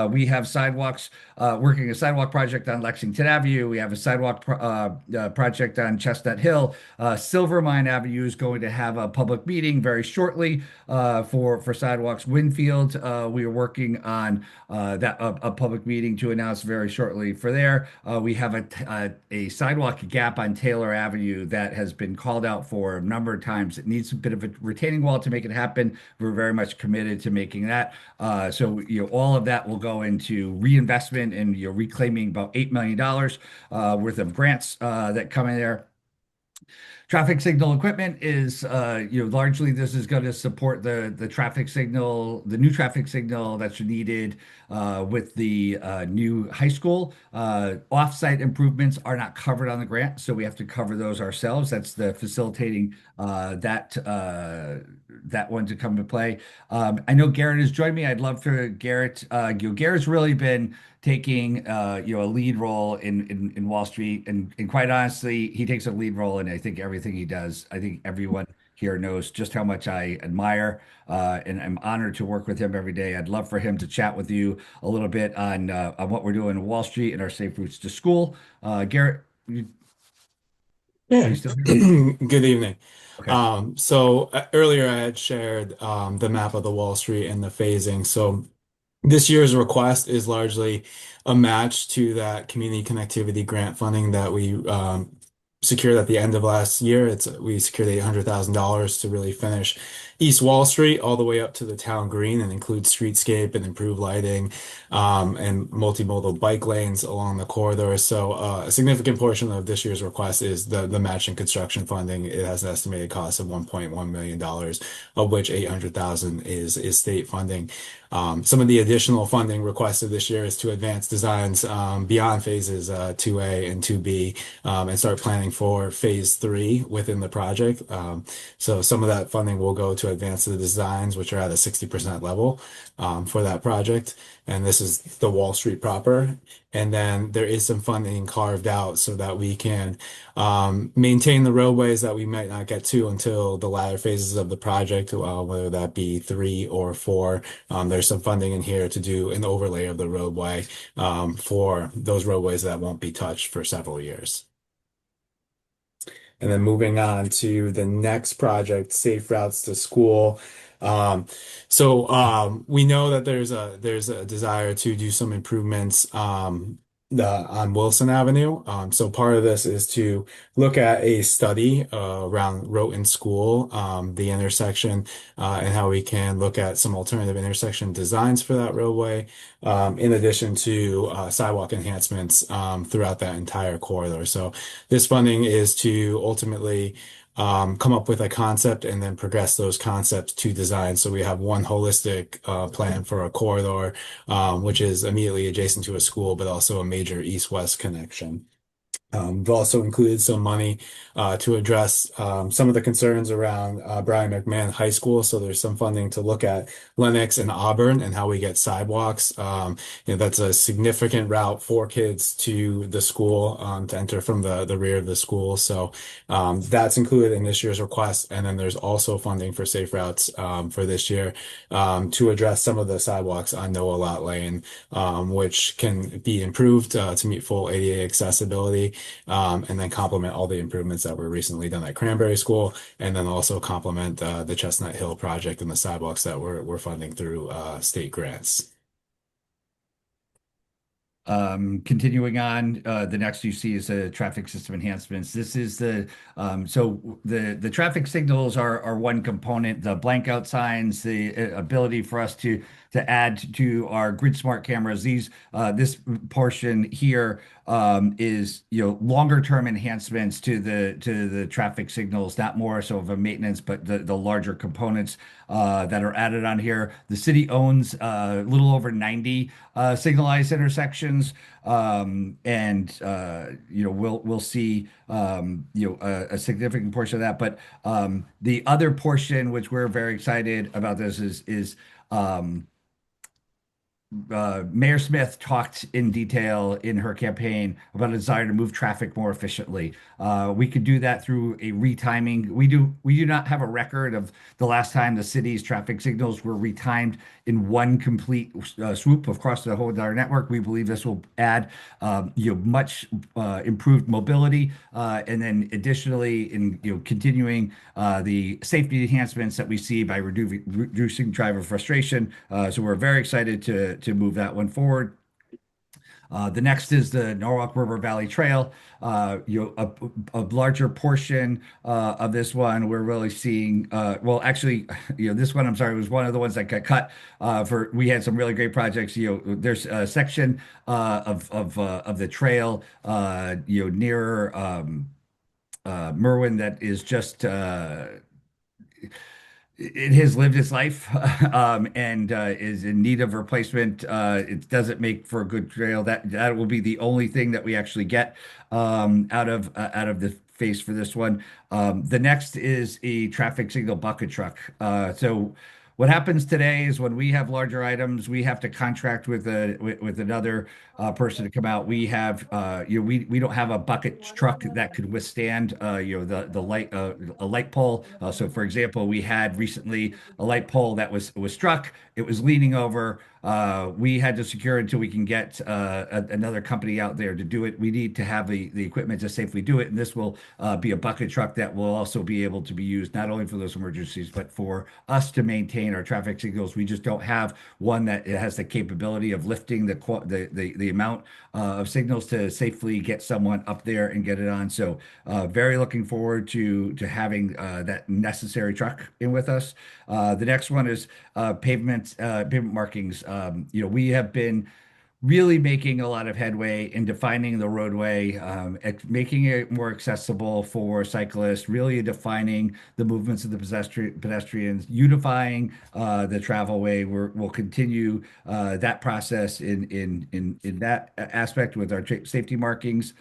We have sidewalks, working a sidewalk project on Lexington Avenue. We have a sidewalk project on Chestnut Hill. Silvermine Avenue is going to have a public meeting very shortly for sidewalks. Winfield, we are working on a public meeting to announce very shortly for there. We have a sidewalk gap on Taylor Avenue that has been called out for a number of times. It needs a bit of a retaining wall to make it happen. We're very much committed to making that. So all of that will go into reinvestment and reclaiming about $8 million worth of grants that come in there. Traffic signal equipment is, largely this is going to support the traffic signal, the new traffic signal that's needed with the new high school. Off-site improvements are not covered on the grant, so we have to cover those ourselves. That's the facilitating that one to come to play. I know Garrett has joined me. I'd love for Garrett. Garrett's really been taking a lead role in Wall Street, and quite honestly, he takes a lead role in I think everything he does. I think everyone here knows just how much I admire and I'm honored to work with him every day. I'd love for him to chat with you a little bit on what we're doing in Wall Street and our Safe Routes to School. Garrett, Yeah. you still here? Good evening. Okay. So earlier I had shared the map of the Wall Street and the phasing. So this year's request is largely a match to that community connectivity grant funding that we secured at the end of last year. We secured $800,000 to really finish East Wall Street all the way up to the town green and include streetscape and improved lighting and multimodal bike lanes along the corridor. So a significant portion of this year's request is the matching construction funding. It has an estimated cost of $1.1 million, of which $800,000 is state funding. Some of the additional funding requested this year is to advance designs beyond phases 2A and 2B and start planning funding for phase 3 within the project. So some of that funding will go to advance the designs, which are at a 60% level for that project. And this is the Wall Street proper. And then there is some funding carved out so that we can maintain the roadways that we might not get to until the latter phases of the project, whether that be 3 or 4. There's some funding in here to do an overlay of the roadway for those roadways that won't be touched for several years. And then moving on to the next project, Safe Routes to School. We know that there's a desire to do some improvements on Wilson Avenue. So part of this is to look at a study around Roten School, the intersection, and how we can look at some alternative intersection designs for that roadway, in addition to sidewalk enhancements throughout that entire corridor. So this funding is to ultimately come up with a concept and then progress those concepts to design. So we have one holistic plan for a corridor, which is immediately adjacent to a school, but also a major east-west connection. We've also included some money to address some of the concerns around Brian McMahon High School. So there's some funding to look at Lenox and Auburn and how we get sidewalks. That's a significant route for kids to the school to enter from the rear of the school. So that's included in this year's request. And then there's also funding for Safe Routes for this year to address some of the sidewalks on Noah Lot Lane, which can be improved to meet full ADA accessibility. And then complement all the improvements that were recently done at Cranberry School, and then also complement the Chestnut Hill project and the sidewalks that we're funding through state grants. Continuing on, the next you see is the traffic system enhancements. This is the traffic signals are one component. The blank out signs, the ability for us to add to our grid smart cameras. This portion here is longer term enhancements to the traffic signals, not more so of a maintenance, but the larger components that are added on here. The city owns a little over 90 signalized intersections, and we'll see a significant portion of that. But the other portion, which we're very excited about, this is Mayor Smith talked in detail in her campaign about a desire to move traffic more efficiently. We could do that through a retiming. We do not have a record of the last time the city's traffic signals were retimed in one complete swoop across the whole entire network. We believe this will add much improved mobility, and then additionally in continuing the safety enhancements that we see by reducing driver frustration. So we're very excited to move that one forward. The next is the Norwalk River Valley Trail. A larger portion of this one we're really seeing. This one, I'm sorry, was one of the ones that got cut. We had some really great projects. There's a section of the trail near Merwin that is just. It has lived its life and is in need of replacement. It doesn't make for a good trail. That will be the only thing that we actually get out of the face for this one. The next is a traffic signal bucket truck. So what happens today is when we have larger items, we have to contract with another person to come out. We have we don't have a bucket truck that could withstand the light pole. So for example, we had recently a light pole that was struck. It was leaning over. We had to secure until we can get another company out there to do it. We need to have the equipment to safely do it, and this will be a bucket truck that will also be able to be used not only for those emergencies, but for us to maintain our traffic signals. We just don't have one that has the capability of lifting the amount of signals to safely get someone up there and get it on. So very looking forward to having that necessary truck in with us. The next one is pavement markings. We have been really making a lot of headway in defining the roadway, making it more accessible for cyclists, really defining the movements of the pedestrians, unifying the travelway. We'll continue that process in that aspect with our safety markings.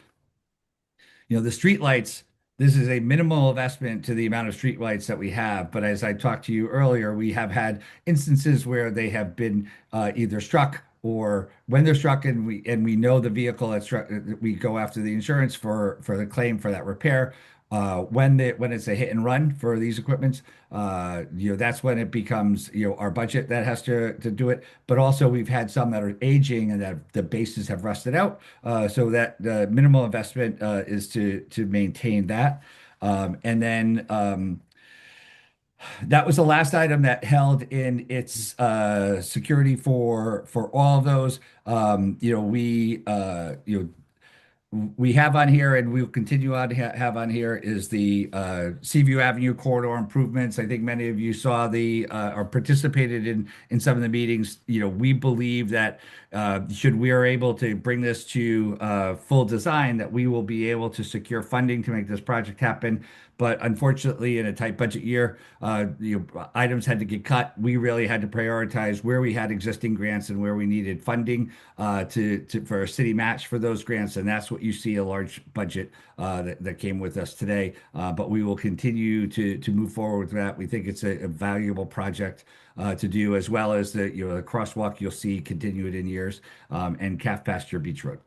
The streetlights, this is a minimal investment to the amount of streetlights that we have. But as I talked to you earlier, we have had instances where they have been either struck, or when they're struck and we know the vehicle that's struck, we go after the insurance for the claim for that repair. When it's a hit and run for these equipments, that's when it becomes, our budget that has to do it. But also we've had some that are aging and that the bases have rusted out. So that the minimal investment is to maintain that. And then that was the last item that held in its security for all of those. We have on here, and we'll continue on to have on here, is the Seaview Avenue corridor improvements. I think many of you saw or participated in some of the meetings. We believe that should we are able to bring this to full design, that we will be able to secure funding to make this project happen. But unfortunately, in a tight budget year, items had to get cut. We really had to prioritize where we had existing grants and where we needed funding for a city match for those grants. And that's what you see, a large budget that came with us today. But we will continue to move forward with that. We think it's a valuable project to do, as well as the crosswalk you'll see continue it in years, and Calf Pasture Beach Road.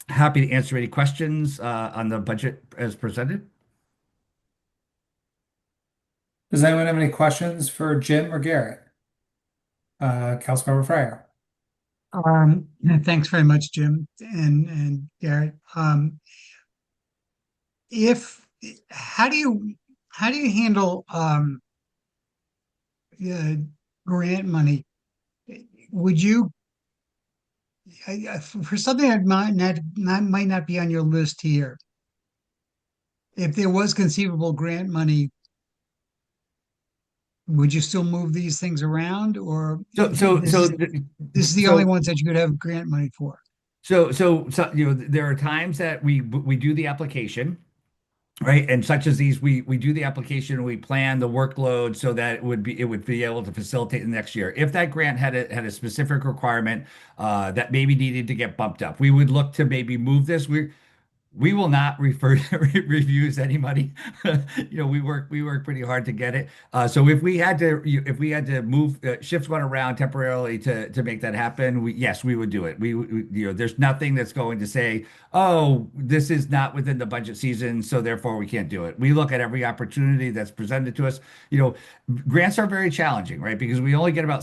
Happy to answer any questions on the budget as presented. Does anyone have any questions for Jim or Garrett? Councilmember Fryer. Thanks very much, Jim and Garrett. How do you handle grant money? Would you, for something that might not be on your list here, if there was conceivable grant money, would you still move these things around, or this is the only ones that you could have grant money for? So there are times that we do the application, right? And such as these, we do the application and we plan the workload so that it would be able to facilitate the next year. If that grant had a specific requirement that maybe needed to get bumped up, we would look to maybe move this. We will not refuse any money. We work pretty hard to get it. So if we had to move shift one around temporarily to make that happen, yes, we would do it. There's nothing that's going to say, oh, this is not within the budget season, so therefore we can't do it. We look at every opportunity that's presented to us. Grants are very challenging, right? Because we only get about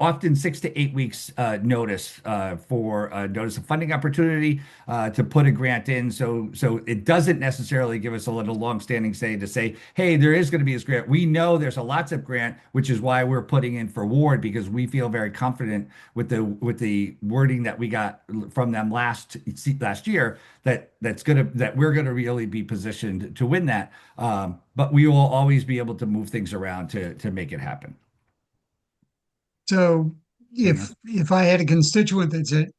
often 6 to 8 weeks notice for notice of funding opportunity to put a grant in. So it doesn't necessarily give us a little long-standing say to say, hey, there is going to be this grant. We know there's a lots of grant, which is why we're putting in for Ward, because we feel very confident with the wording that we got from them last year that we're gonna really be positioned to win that. But we will always be able to move things around to make it happen. So if I had a constituent that said,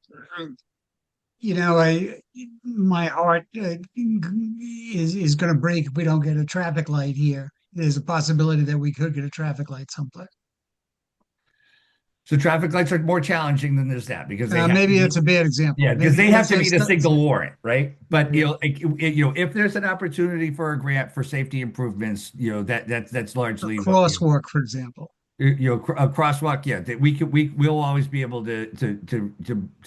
my heart is going to break if we don't get a traffic light here, there's a possibility that we could get a traffic light someplace. So traffic lights are more challenging than there's that, because maybe it's a bad example. Yeah, because they have to meet a single warrant, right? But if there's an opportunity for a grant for safety improvements, that's largely a crosswalk, for example. A crosswalk, yeah, that we'll always be able to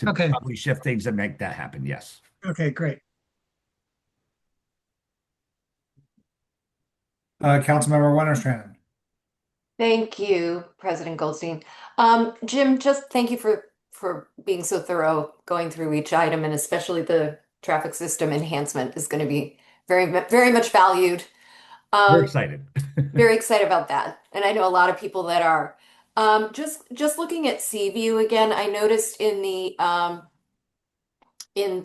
probably shift things and make that happen. Yes. Okay, great. Councilmember Wennerstrand. Thank you, President Goldstein. Jim, just thank you for being so thorough going through each item, and especially the traffic system enhancement is going to be very, very much valued. We're excited. Very excited about that. And I know a lot of people that are. Just looking at Seaview again, I noticed in the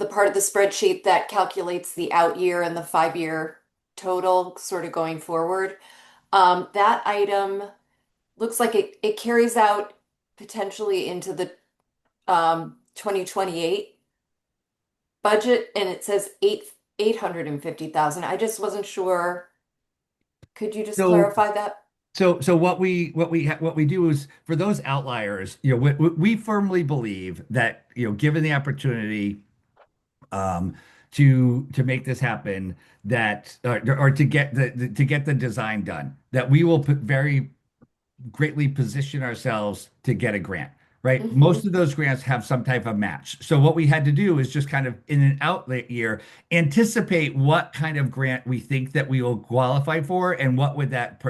part of the spreadsheet that calculates the out year and the 5-year total sort of going forward. That item looks like it carries out potentially into the 2028 budget, and it says 850,000. I just wasn't sure. Could you just clarify that? So what we do is, for those outliers, we firmly believe that, given the opportunity to make this happen, that or to get the design done, that we will put very greatly position ourselves to get a grant, right? Most of those grants have some type of match. So what we had to do is just kind of in an outlet year, anticipate what kind of grant we think that we will qualify for and what would that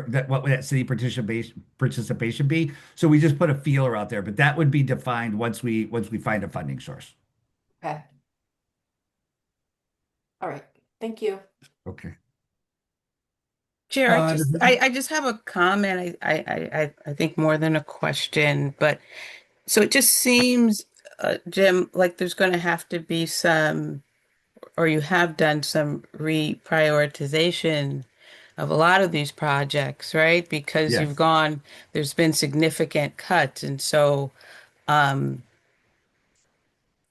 city participation be. So we just put a feeler out there, but that would be defined once we find a funding source. Okay. All right. Thank you. Okay. Chair, I just have a comment. I think more than a question, but so it just seems, Jim, like there's going to have to be some, or you have done some reprioritization of a lot of these projects, right? Because Yes. there's been significant cuts, and so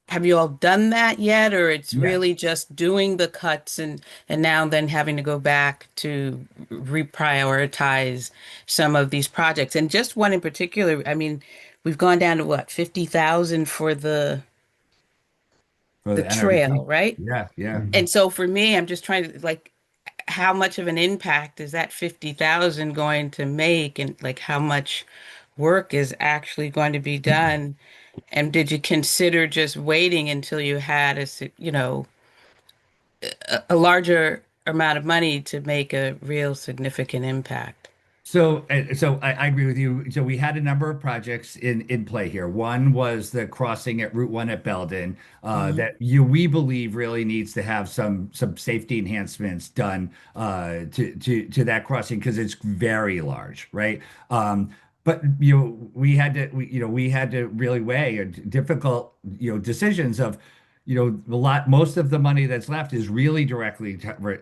have you all done that yet, or it's Yes. really just doing the cuts and now then having to go back to reprioritize some of these projects? And just one in particular, I mean, we've gone down to what, 50,000 for the trail, NRVT? right? Yeah, yeah. And so for me, I'm just trying to like, how much of an impact is that 50,000 going to make, and like how much work is actually going to be done? And did you consider just waiting until you had a larger amount of money to make a real significant impact? So I agree with you. So we had a number of projects in play here. One was the crossing at Route 1 at Belden, that we believe really needs to have some safety enhancements done to that crossing because it's very large, right? But we had to really weigh difficult decisions of most of the money that's left is really directly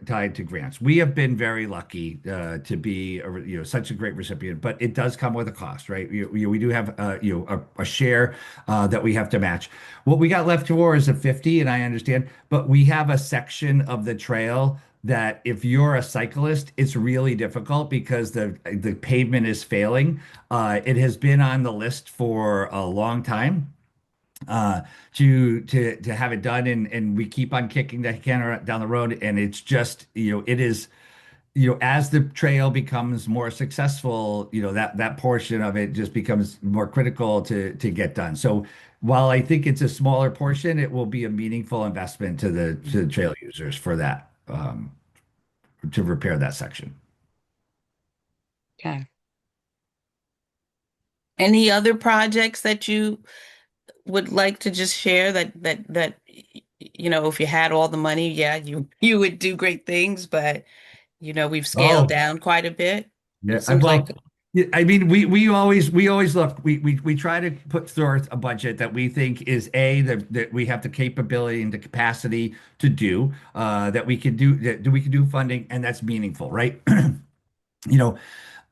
tied to grants. We have been very lucky to be such a great recipient, but it does come with a cost, right? We do have a share that we have to match. What we got left for is a 50, and I understand, but we have a section of the trail that if you're a cyclist, it's really difficult because the pavement is failing. It has been on the list for a long time to have it done, and we keep on kicking the can down the road, and it's just it is as the trail becomes more successvel, that portion of it just becomes more critical to get done. So while I think it's a smaller portion, it will be a meaningful investment to the trail users for that to repair that section. Okay. Any other projects that you would like to just share that if you had all the money, yeah, you would do great things, but we've scaled down quite a bit. Yeah, Seems like I mean, we always look. We try to put forth a budget that we think is that we have the capability and the capacity to do, that we can do funding, and that's meaningful, right?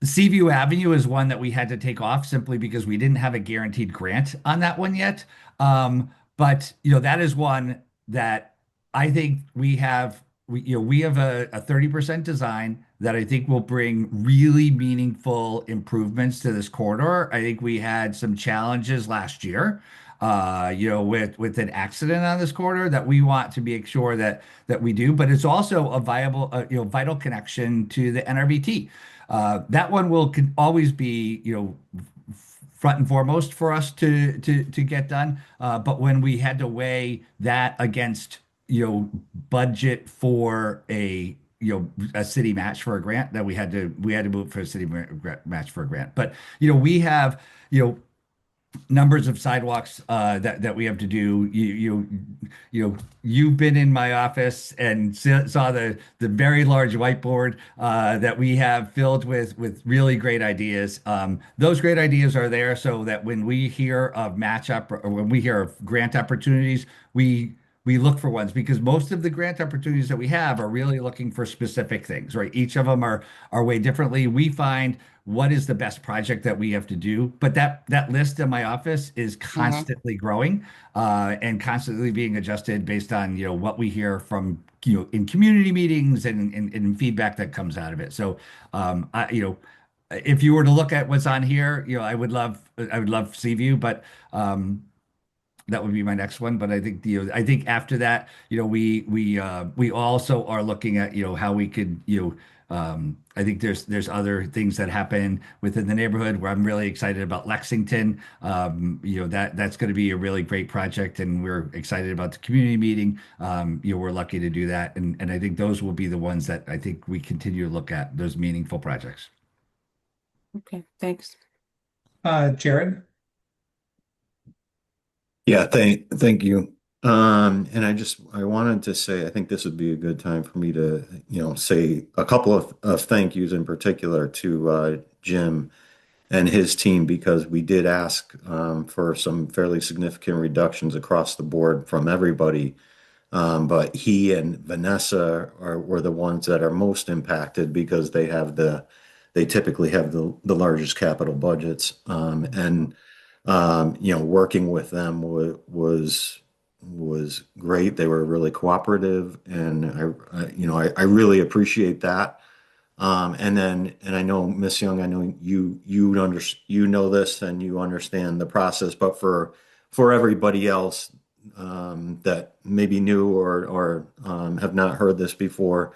Seaview Avenue is one that we had to take off simply because we didn't have a guaranteed grant on that one yet. But that is one that I think we have a 30% design that I think will bring really meaningful improvements to this corridor. I think we had some challenges last year, with an accident on this corridor that we want to make sure that we do. But it's also a vital connection to the NRVT. That one will always be, front and foremost for us to get done. But when we had to weigh that against, budget for a city match for a grant, that we had to move for a city match for a grant. But we have numbers of sidewalks that we have to do. You've been in my office and saw the very large whiteboard that we have filled with really great ideas. Those great ideas are there so that when we hear of or when we hear of grant opportunities, we look for ones, because most of the grant opportunities that we have are really looking for specific things, right? Each of them are way differently. We find what is the best project that we have to do, but that list in my office is constantly growing and constantly being adjusted based on what we hear from in community meetings and feedback that comes out of it. So if you were to look at what's on here, I would love Seaview, but That would be my next one. But I think I think after that, we also are looking at how we could I think there's other things that happen within the neighborhood where I'm really excited about Lexington. That's going to be a really great project, and we're excited about the community meeting. We're lucky to do that, and I think those will be the ones that I think we continue to look at, those meaningful projects. Okay, thanks. Jared? Yeah, thank you. And I wanted to say, I think this would be a good time for me to, say a couple of thank yous in particular to Jim and his team, because we did ask for some fairly significant reductions across the board from everybody. But he and Vanessa were the ones that are most impacted because they typically have the largest capital budgets. Working with them was great. They were really cooperative, and I really appreciate that. And I know, Miss Young, I know you know this and you understand the process, but for everybody else that maybe new or have not heard this before,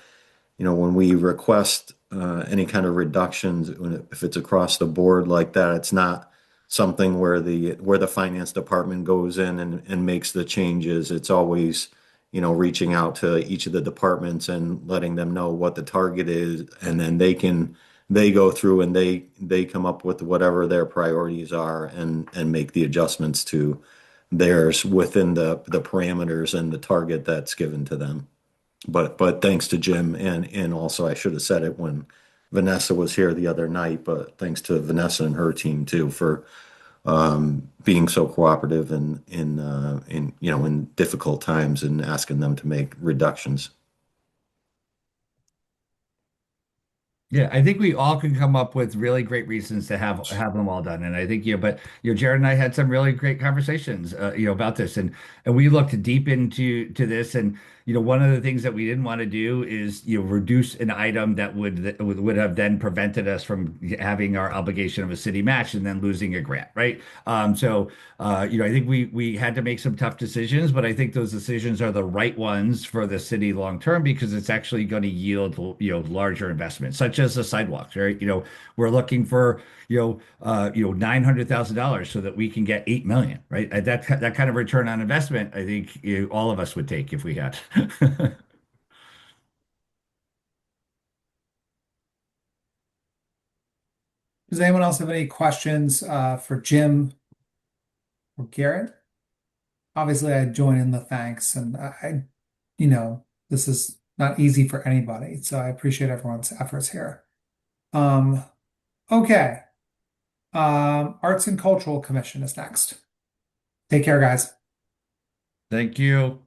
when we request any kind of reductions, if it's across the board like that, it's not something where the finance department goes in and makes the changes. It's always, reaching out to each of the departments and letting them know what the target is, and then they go through and they come up with whatever their priorities are and make the adjustments to theirs within the parameters and the target that's given to them. But thanks to Jim, and also I should have said it when Vanessa was here the other night, but thanks to Vanessa and her team too for being so cooperative in difficult times and asking them to make reductions. Yeah, I think we all can come up with really great reasons to have them all done. And I think, but Jared and I had some really great conversations, about this, and we looked deep into this. And one of the things that we didn't want to do is reduce an item that would have then prevented us from having our obligation of a city match and then losing a grant, right? I think we had to make some tough decisions, but I think those decisions are the right ones for the city long term, because it's actually going to yield larger investments, such as the sidewalks, right? We're looking for $900,000 so that we can get 8 million, right? That kind of return on investment, I think all of us would take if we had. Does anyone else have any questions for Jim or Garrett? Obviously, I join in the thanks, and this is not easy for anybody, so I appreciate everyone's efforts here. Okay. Arts and Cultural Commission is next. Take care, guys. Thank you.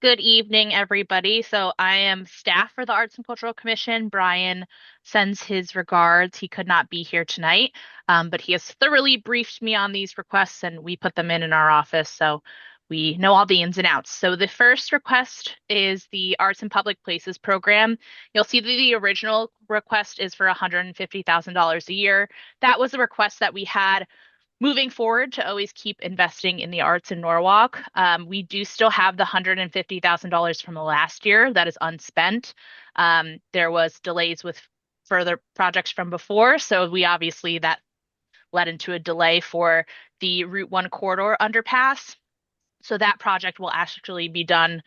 Good evening, everybody. So I am staff for the Arts and Cultural Commission. Brian sends his regards. He could not be here tonight, but he has thoroughly briefed me on these requests, and we put them in our office, so we know all the ins and outs. So the first request is the Arts and Public Places program. You'll see that the original request is for $150,000 a year. That was a request that we had moving forward to always keep investing in the arts in Norwalk. We do still have the $150,000 from last year that is unspent. There was delays with further projects from before, so that led into a delay for the Route 1 corridor underpass. So that project will actually be done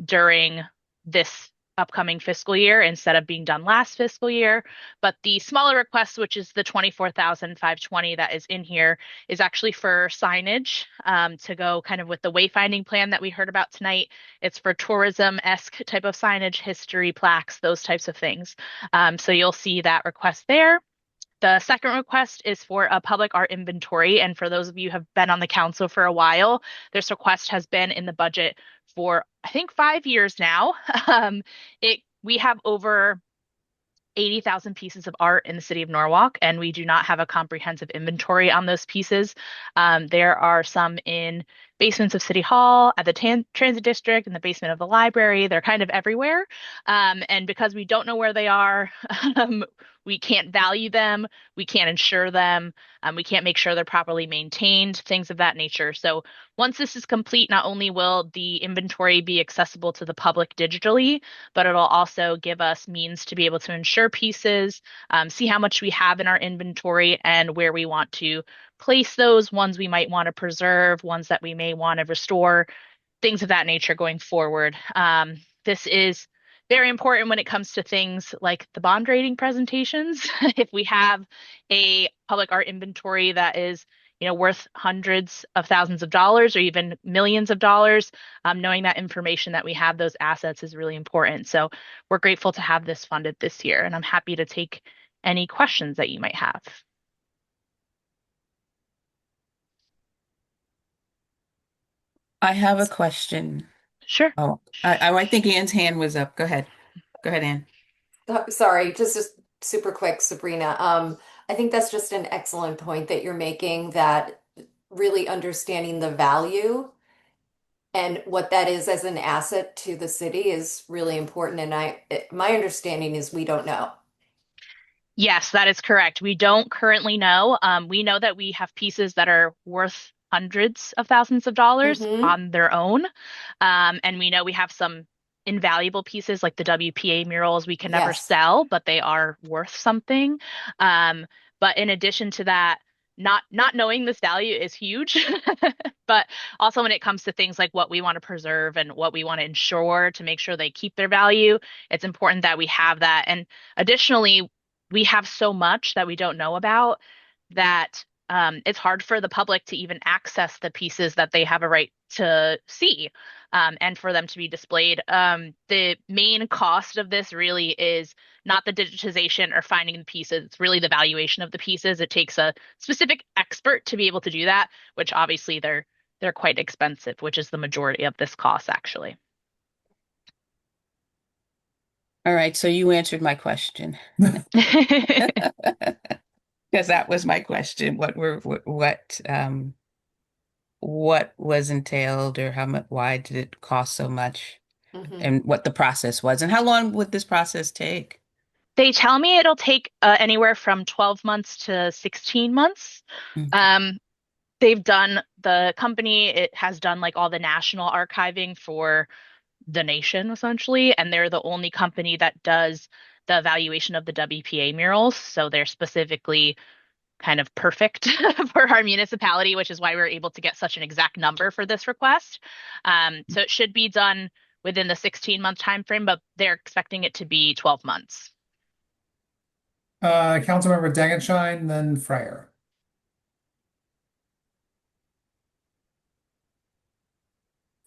during this upcoming fiscal year instead of being done last fiscal year. But the smaller request, which is the $24,520 that is in here, is actually for signage to go kind of with the wayfinding plan that we heard about tonight. It's for tourism-esque type of signage, history, plaques, those types of things. So you'll see that request there. The second request is for a public art inventory. And for those of you who have been on the council for a while, this request has been in the budget for, I think, 5 years now. We have over 80,000 pieces of art in the city of Norwalk, and we do not have a comprehensive inventory on those pieces. There are some in basements of City Hall, at the Transit District, in the basement of the library. They're kind of everywhere. And because we don't know where they are, We can't value them. We can't insure them. We can't make sure they're properly maintained, things of that nature. So once this is complete, not only will the inventory be accessible to the public digitally, but it'll also give us means to be able to insure pieces, see how much we have in our inventory and where we want to place those, ones we might want to preserve, ones that we may want to restore, things of that nature going forward. This is very important when it comes to things like the bond rating presentations. If we have a public art inventory that is, worth hundreds of thousands of dollars or even millions of dollars, knowing that information that we have those assets is really important. So we're grateful to have this funded this year, and I'm happy to take any questions that you might have. I have a question. Sure. Oh, I think Anne's hand was up. Go ahead. Go ahead, Anne. Sorry, just super quick, Sabrina. I think that's just an excellent point that you're making, that really understanding the value and what that is as an asset to the city is really important. And my understanding is we don't know. Yes, that is correct. We don't currently know. We know that we have pieces that are worth hundreds of thousands of dollars on their own. And we know we have some invaluable pieces like the WPA murals we can never sell, but they are worth something. But in addition to that, not knowing this value is huge. But also when it comes to things like what we want to preserve and what we want to insure to make sure they keep their value, it's important that we have that. And additionally, we have so much that we don't know about that it's hard for the public to even access the pieces that they have a right to see, and for them to be displayed. The main cost of this really is not the digitization or finding the pieces. It's really the valuation of the pieces. It takes a specific expert to be able to do that, which obviously they're quite expensive, which is the majority of this cost actually. All right, so you answered my question. Because that was my question. What was entailed, or how much, why did it cost so much, and what the process was, and how long would this process take? They tell me it'll take anywhere from 12 months to 16 months. The company, it has done like all the national archiving for the nation essentially, and they're the only company that does the evaluation of the WPA murals. So they're specifically kind of perfect for our municipality, which is why we were able to get such an exact number for this request. So it should be done within the 16-month time frame, but they're expecting it to be 12 months. Councilmember Degenshine, then Fryer.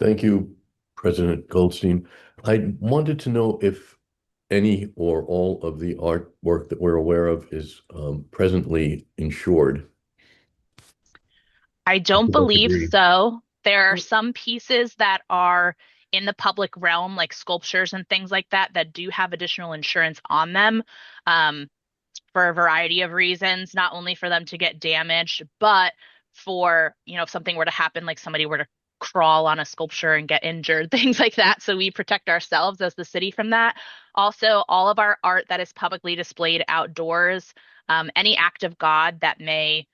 Thank you, President Goldstein. I wanted to know if any or all of the artwork that we're aware of is presently insured. I don't believe so. There are some pieces that are in the public realm, like sculptures and things like that, that do have additional insurance on them, for a variety of reasons, not only for them to get damaged, but for, if something were to happen, like somebody were to crawl on a sculpture and get injured, things like that. So we protect ourselves as the city from that. Also, all of our art that is publicly displayed outdoors, any act of God that may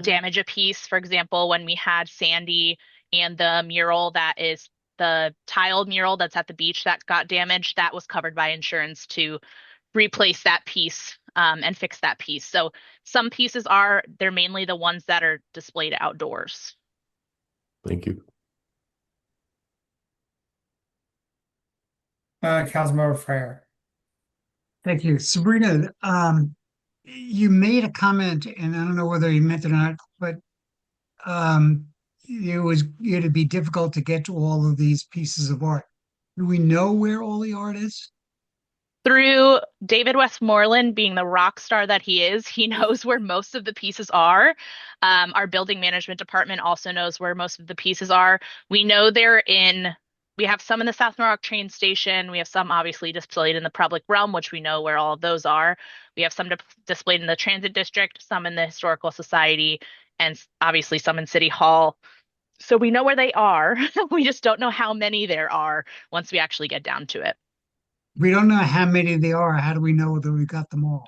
damage a piece. For example, when we had Sandy and the mural that is the tiled mural that's at the beach that got damaged, that was covered by insurance to replace that piece and fix that piece. So some pieces they're mainly the ones that are displayed outdoors. Thank you. Councilmember Fryer. Thank you. Sabrina, you made a comment, and I don't know whether you meant it or not, but it'd be difficult to get to all of these pieces of art. Do we know where all the art is? Through David Westmoreland being the rock star that he is, he knows where most of the pieces are. Our building management department also knows where most of the pieces are. We know we have some in the South Norwalk train station. We have some obviously displayed in the public realm, which we know where all of those are. We have some displayed in the transit district, some in the historical society, and obviously some in City Hall. So we know where they are. We just don't know how many there are once we actually get down to it. We don't know how many they are. How do we know whether we got them all?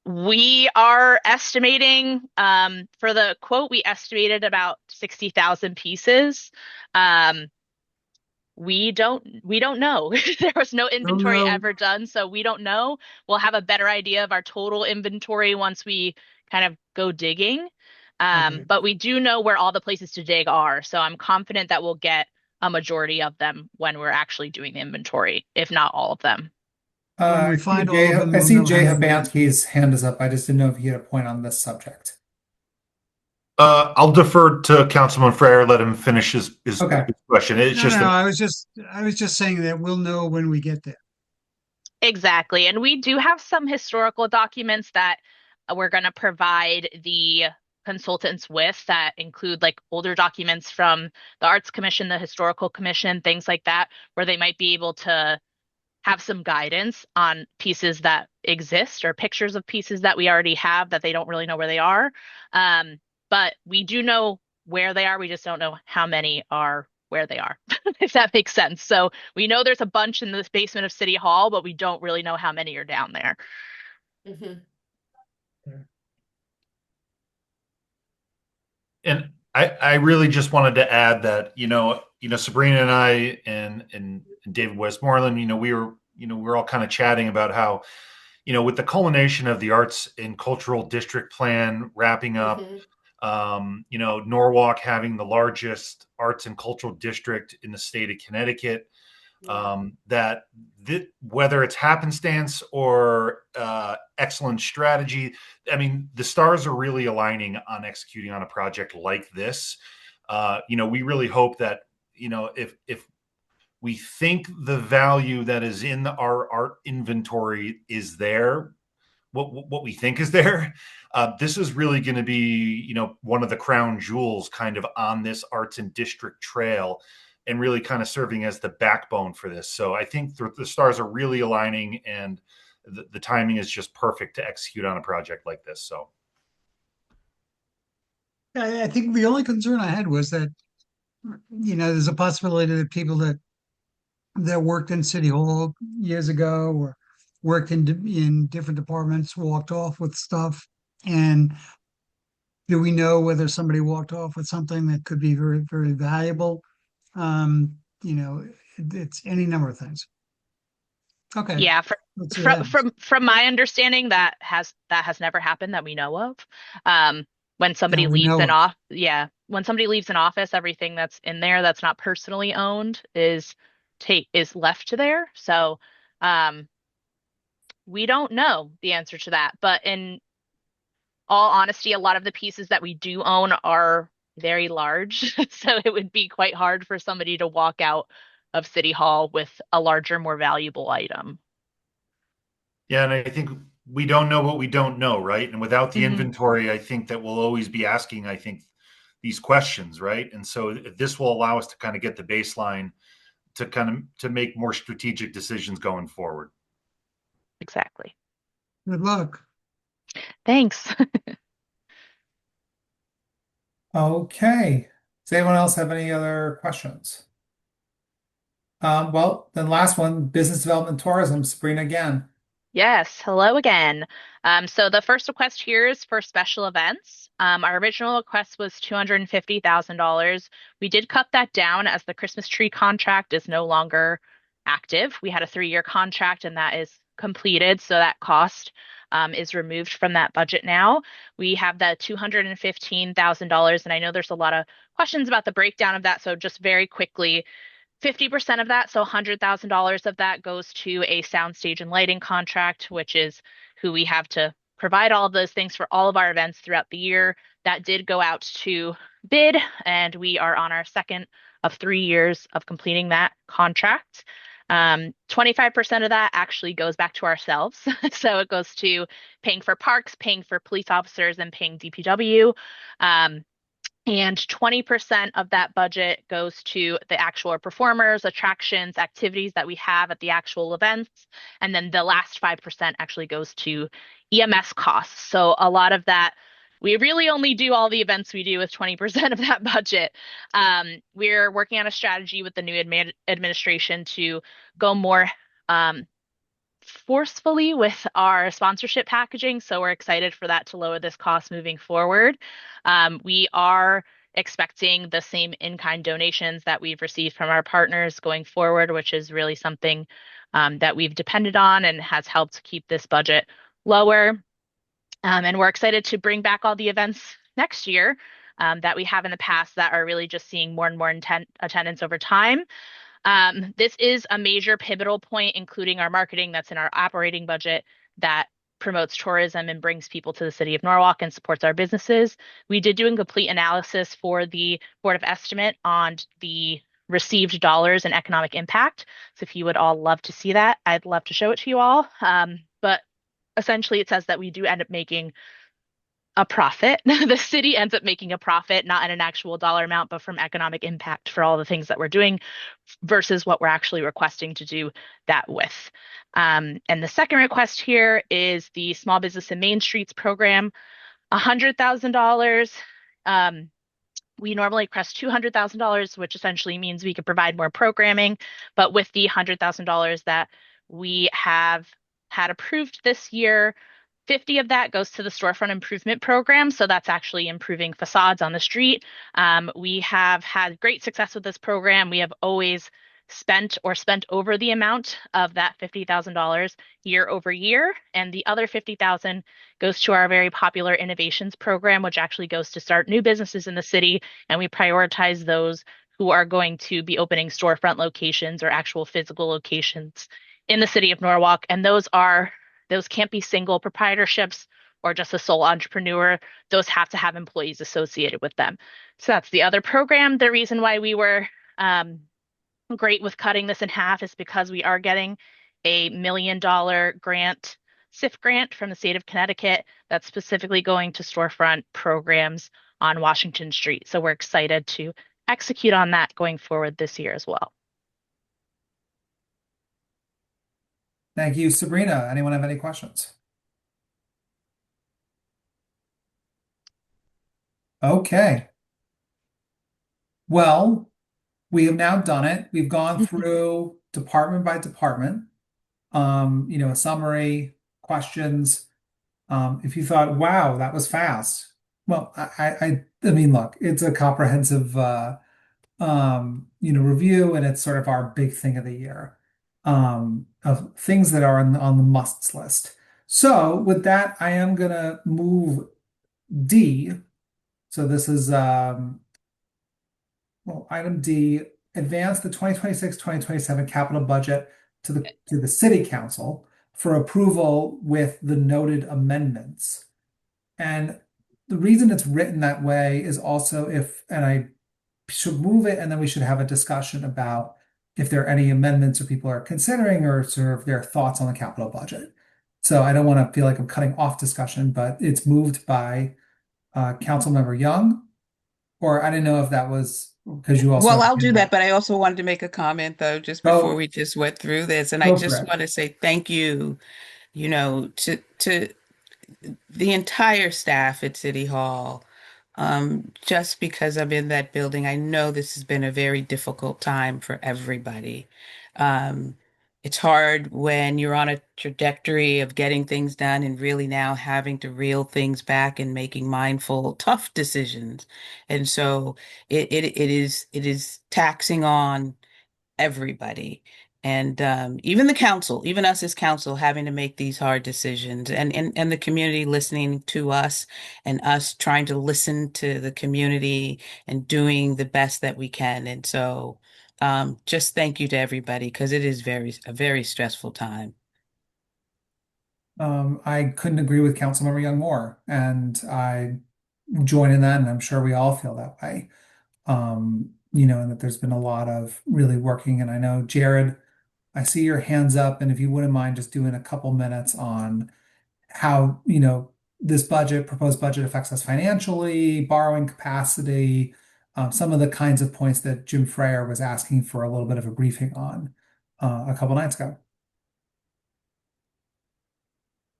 We are estimating, for the quote, we estimated about 60,000 pieces. We don't know. There was no inventory ever done, so we don't know. We'll have a better idea of our total inventory once we kind of go digging. But we do know where all the places to dig are, so I'm confident that we'll get a majority of them when we're actually doing the inventory, if not all of them. When we find all of them, I see we'll know Jay how many. Habansky's hand is up. I just didn't know if he had a point on this subject. I'll defer to Councilman Freire, let him finish his question. It's just I was just saying that we'll know when we get there. Exactly. And we do have some historical documents that we're going to provide the consultants with that include like older documents from the Arts Commission, the Historical Commission, things like that, where they might be able to have some guidance on pieces that exist or pictures of pieces that we already have that they don't really know where they are. But we do know where they are. We just don't know how many are where they are, if that makes sense. So we know there's a bunch in this basement of City Hall, but we don't really know how many are down there. And I really just wanted to add that, Sabrina and I and David Westmoreland, we were all kind of chatting about how, with the culmination of the Arts and Cultural District Plan wrapping up, Norwalk having the largest arts and cultural district in the state of Connecticut, that whether it's happenstance or excellent strategy, I mean, the stars are really aligning on executing on a project like this. We really hope that, if we think the value that is in our art inventory is there, what we think is there, this is really going to be, one of the crown jewels kind of on this arts and district trail, and really kind of serving as the backbone for this. So I think the stars are really aligning, and the timing is just perfect to execute on a project like this. So I think the only concern I had was that, there's a possibility that people that worked in City Hall years ago or worked in different departments walked off with stuff. And do we know whether somebody walked off with something that could be very, very valuable? It's any number of things. Okay. Yeah, from my understanding, that has never happened that we know of. When somebody leaves when somebody leaves an office, everything that's in there that's not personally owned is left there. So we don't know the answer to that. But in all honesty, a lot of the pieces that we do own are very large. So it would be quite hard for somebody to walk out of City Hall with a larger, more valuable item. Yeah, and I think we don't know what we don't know, right? And without the inventory, I think that we'll always be asking, these questions, right? And so this will allow us to kind of get the baseline to make more strategic decisions going forward. Exactly. Good luck. Thanks. Okay. Does anyone else have any other questions? Well, then last one, business development tourism, Sabrina again. Yes, hello again. So the first request here is for special events. Our original request was $250,000. We did cut that down as the Christmas tree contract is no longer active. We had a 3-year contract and that is completed, so that cost is removed from that budget now. We have the $215,000, and I know there's a lot of questions about the breakdown of that, so just very quickly, 50% of that, so $100,000 of that goes to a soundstage and lighting contract, which is who we have to provide all of those things for all of our events throughout the year. That did go out to bid, and we are on our second of 3 years of completing that contract. 25% of that actually goes back to ourselves. So it goes to paying for parks, paying for police officers, and paying DPW. And 20% of that budget goes to the actual performers, attractions, activities that we have at the actual events. And then the last 5% actually goes to EMS costs. So a lot of that, we really only do all the events we do with 20% of that budget. We're working on a strategy with the new administration to go more forcefully with our sponsorship packaging. So we're excited for that to lower this cost moving forward. We are expecting the same in-kind donations that we've received from our partners going forward, which is really something that we've depended on and has helped keep this budget lower. And we're excited to bring back all the events next year that we have in the past that are really just seeing more and more attendance over time. This is a major pivotal point, including our marketing that's in our operating budget that promotes tourism and brings people to the city of Norwalk and supports our businesses. We did do a complete analysis for the Board of Estimate on the received dollars and economic impact. So if you would all love to see that, I'd love to show it to you all. But essentially it says that we do end up making a profit. The city ends up making a profit, not in an actual dollar amount, but from economic impact for all the things that we're doing versus what we're actually requesting to do that with. And the second request here is the Small Business and Main Streets program, $100,000. We normally request $200,000, which essentially means we could provide more programming. But with the $100,000 that we have had approved this year, 50 of that goes to the storefront improvement program. So that's actually improving facades on the street. We have had great success with this program. We have always spent over the amount of that $50,000 year over year. And the other $50,000 goes to our very popular innovations program, which actually goes to start new businesses in the city. And we prioritize those who are going to be opening storefront locations or actual physical locations in the city of Norwalk. And those can't be single proprietorships or just a sole entrepreneur. Those have to have employees associated with them. So that's the other program. The reason why we were great with cutting this in half is because we are getting a $1 million grant, SIF grant from the state of Connecticut that's specifically going to storefront programs on Washington Street. So we're excited to execute on that going forward this year as well. Thank you, Sabrina. Anyone have any questions? Okay. Well, we have now done it. We've gone through department by department, a summary, questions. If you thought, wow, that was fast. Well, I mean, look, it's a comprehensive, review, and it's sort of our big thing of the year. Of things that are on the musts list. So with that, I am gonna move D. So this is item D, advance the 2026-2027 capital budget to the city council for approval with the noted amendments. And the reason it's written that way is also I should move it, and then we should have a discussion about if there are any amendments or people are considering or sort of their thoughts on the capital budget. So I don't want to feel like I'm cutting off discussion, but it's moved by Councilmember Young, or I didn't know if that was because you also. Well, I'll do that, but I also wanted to make a comment though, just before we just went through this. And I just want to say thank you, to the entire staff at City Hall. Just because I'm in that building, I know this has been a very difficult time for everybody. It's hard when you're on a trajectory of getting things done and really now having to reel things back and making mindful, tough decisions. And so it is taxing on everybody. And even the council, even us as council, having to make these hard decisions, and the community listening to us, and us trying to listen to the community and doing the best that we can. And so just thank you to everybody, because it is a very stressful time. I couldn't agree with Councilmember Young more, and I join in that, and I'm sure we all feel that way. And that there's been a lot of really working, and I know Jared, I see your hands up, and if you wouldn't mind just doing a couple minutes on how, this proposed budget affects us financially, borrowing capacity, some of the kinds of points that Jim Freyer was asking for a little bit of a briefing on a couple nights ago.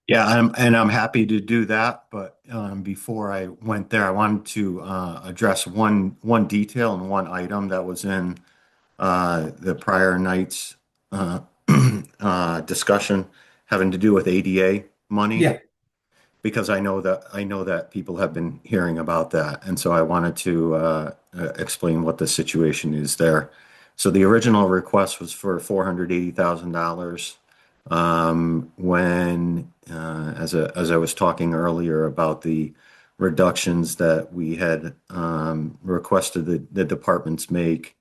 Yeah, I'm happy to do that. But before I went there, I wanted to address one detail and one item that was in the prior night's discussion having to do with ADA money. Yeah. Because I know that people have been hearing about that, and so I wanted to explain what the situation is there. So the original request was for $480,000. When as I was talking earlier about the reductions that we had requested the departments make,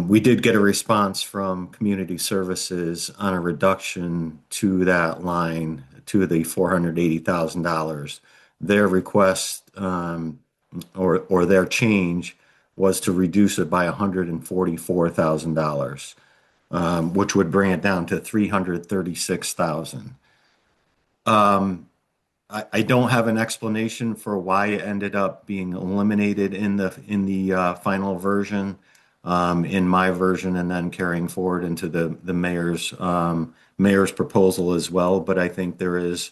we did get a response from Community Services on a reduction to that line to the $480,000. Their request or their change was to reduce it by $144,000, which would bring it down to $336,000. I don't have an explanation for why it ended up being eliminated in the final version. In my version, and then carrying forward into the mayor's proposal as well. But I think there is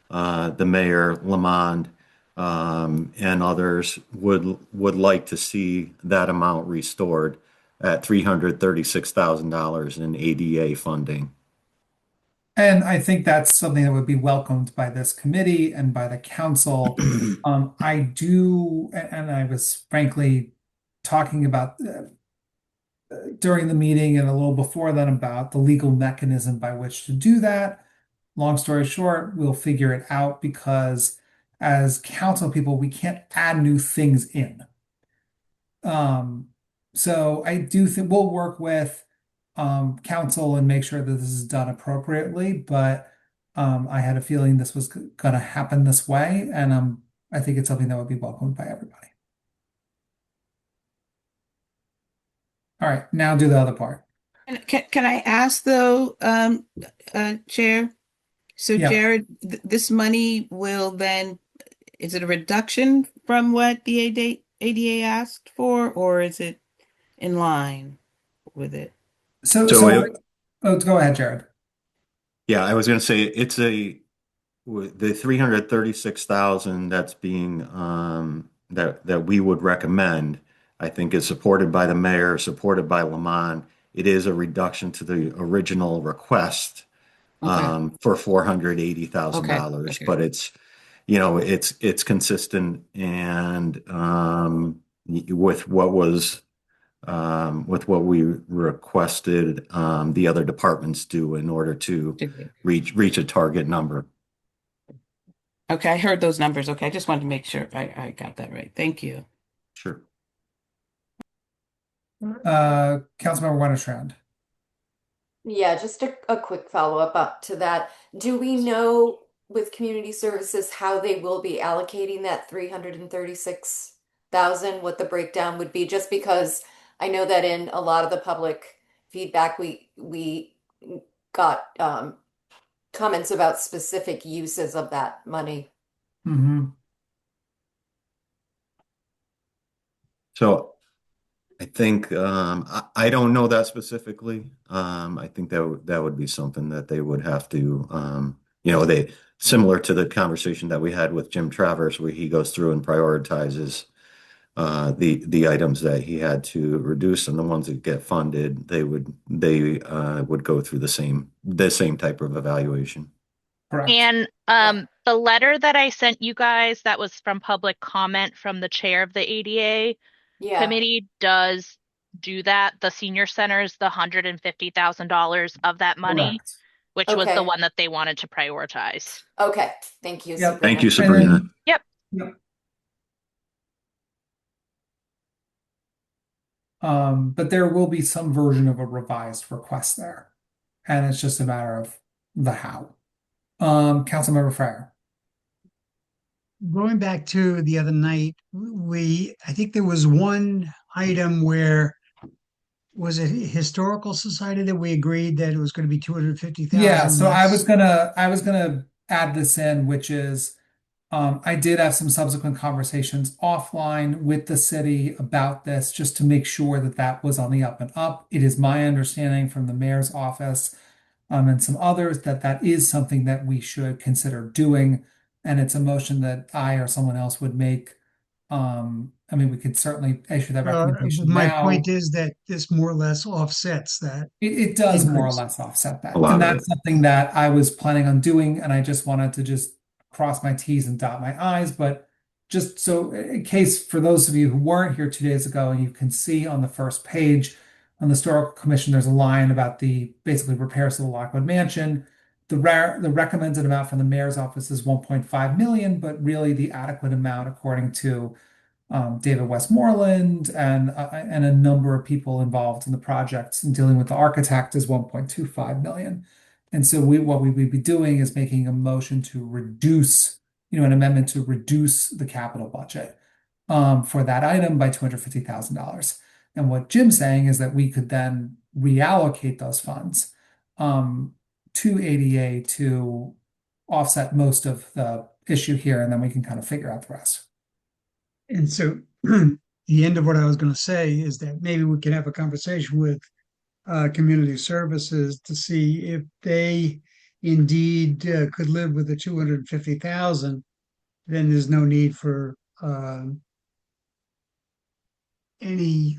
the mayor, Lamond, and others would like to see that amount restored at $336,000 in ADA funding. And I think that's something that would be welcomed by this committee and by the council. I do, and I was frankly talking about during the meeting and a little before then about the legal mechanism by which to do that. Long story short, we'll figure it out because as council people, we can't add new things in. So I do think we'll work with council and make sure that this is done appropriately, but I had a feeling this was going to happen this way, and I think it's something that would be welcomed by everybody. All right, now do the other part. Can I ask though, Chair? So Yeah. Jared, this money will then, is it a reduction from what the ADA asked for, or is it in line with it? So go ahead, Jared. Yeah, I was going to say the 336,000 that's being that we would recommend, I think is supported by the mayor, supported by Lamont. It is a reduction to the original request for $480,000, Okay. but it's consistent and with what we requested the other departments do in order to reach a target number. Okay, I heard those numbers. Okay, I just wanted to make sure I got that right. Thank you. Sure. Councilmember Wennerstrand. Yeah, just a quick follow-up up to that. Do we know with Community Services how they will be allocating that 336,000, what the breakdown would be? Just because I know that in a lot of the public feedback, we got comments about specific uses of that money. Mm-hmm. So I think I don't know that specifically. I think that would be something that they would have to, they similar to the conversation that we had with Jim Travers, where he goes through and prioritizes the items that he had to reduce, and the ones that get funded, they would go through the same type of evaluation. Correct. And the letter that I sent you guys that was from public comment from the chair of the ADA committee does do that. The senior center is the $150,000 of that money, Correct. which was the one that they wanted to prioritize. Okay, thank you, Yep. Sabrina. Thank you, Sabrina. Yep. But there will be some version of a revised request there, and it's just a matter of the how. Councilmember Fryer. Going back to the other night, I think there was one item where, was it Historical Society that we agreed that it was going to be 250,000? Yeah, so I was gonna add this in, which is I did have some subsequent conversations offline with the city about this, just to make sure that that was on the up and up. It is my understanding from the mayor's office and some others that that is something that we should consider doing. And it's a motion that I or someone else would make I mean, we could certainly issue that recommendation My now. point is that this more or less offsets that. It does more or increase. less offset that. A lot And of that's it. something that I was planning on doing, and I just wanted to just cross my T's and dot my I's. But just so in case for those of you who weren't here 2 days ago, and you can see on the first page on the Historical Commission, there's a line about the basically repairs to the Lockwood Mansion. The recommended amount from the mayor's office is 1.5 million, but really the adequate amount, according to David Westmoreland and a number of people involved in the projects and dealing with the architect, is 1.25 million. And so what we would be doing is making a motion to reduce, an amendment to reduce the capital budget for that item by $250,000. And what Jim's saying is that we could then reallocate those funds to ADA to offset most of the issue here, and then we can kind of figure out the rest. And so the end of what I was going to say is that maybe we can have a conversation with community services to see if they indeed could live with the 250,000. Then there's no need for any.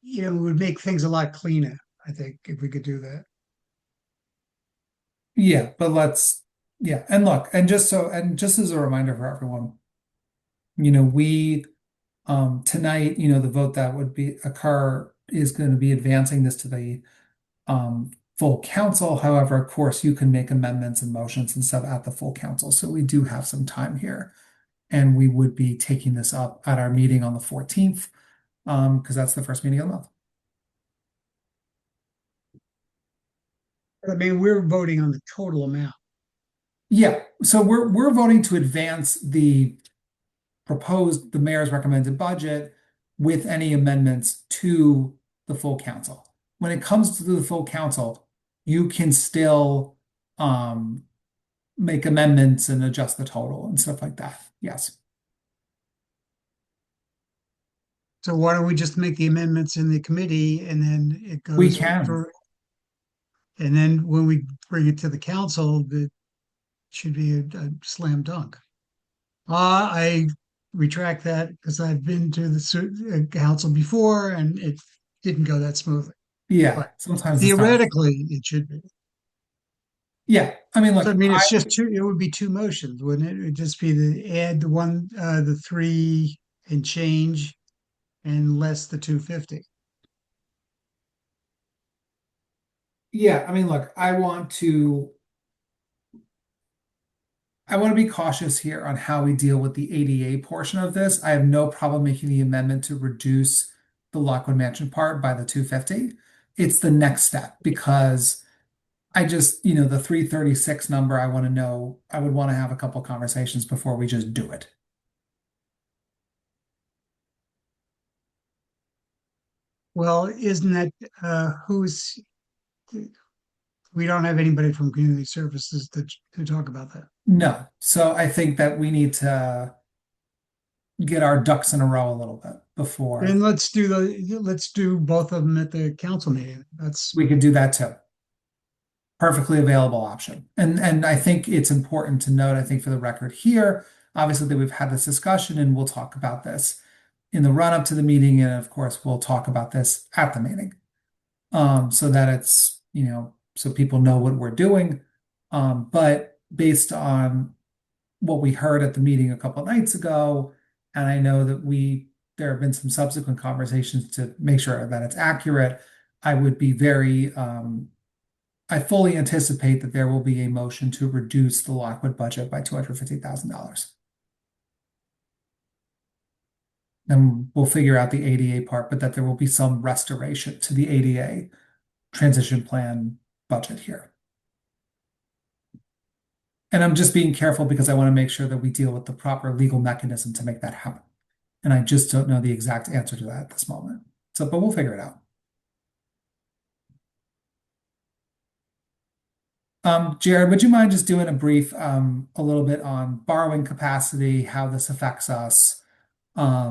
It would make things a lot cleaner, I think, if we could do that. Yeah, but and look, and just as a reminder for everyone, we tonight, the vote that would occur is going to be advancing this to the full council. However, of course, you can make amendments and motions and stuff at the full council. So we do have some time here, and we would be taking this up at our meeting on the 14th, because that's the first meeting of the month. I mean, we're voting on the total amount. Yeah, so we're voting to advance the mayor's recommended budget with any amendments to the full council. When it comes to the full council, you can still make amendments and adjust the total and stuff like that. Yes. So why don't we just make the amendments in the committee, and then it goes. We can. And then when we bring it to the council, it should be a slam dunk. I retract that because I've been to the council before and it didn't go that smoothly. Yeah, but sometimes theoretically it should be. Yeah, I mean, look, it's just two. It would be two motions, wouldn't it? It would just be to add the 3 and change, and less the 250. Yeah, I mean, look, I want to be cautious here on how we deal with the ADA portion of this. I have no problem making the amendment to reduce the Lockwood Mansion part by the 250. It's the next step, because I just, the 336 number, I want to know, I would want to have a couple conversations before we just do it. Well, isn't that we don't have anybody from community services to talk about that. No. So I think that we need to get our ducks in a row a little bit before. And let's do both of them at the council meeting. We could do that too. Perfectly available option. And I think it's important to note, I think for the record here, obviously that we've had this discussion, and we'll talk about this in the run up to the meeting. And of course, we'll talk about this at the meeting. So that it's, so people know what we're doing. But based on what we heard at the meeting a couple of nights ago, and I know that there have been some subsequent conversations to make sure that it's accurate, I would be I fully anticipate that there will be a motion to reduce the Lockwood budget by $250,000. Then we'll figure out the ADA part, but that there will be some restoration to the ADA transition plan budget here. And I'm just being careful because I want to make sure that we deal with the proper legal mechanism to make that happen. And I just don't know the exact answer to that at this moment. But we'll figure it out. Jared, would you mind just doing a brief, a little bit on borrowing capacity, how this affects us? I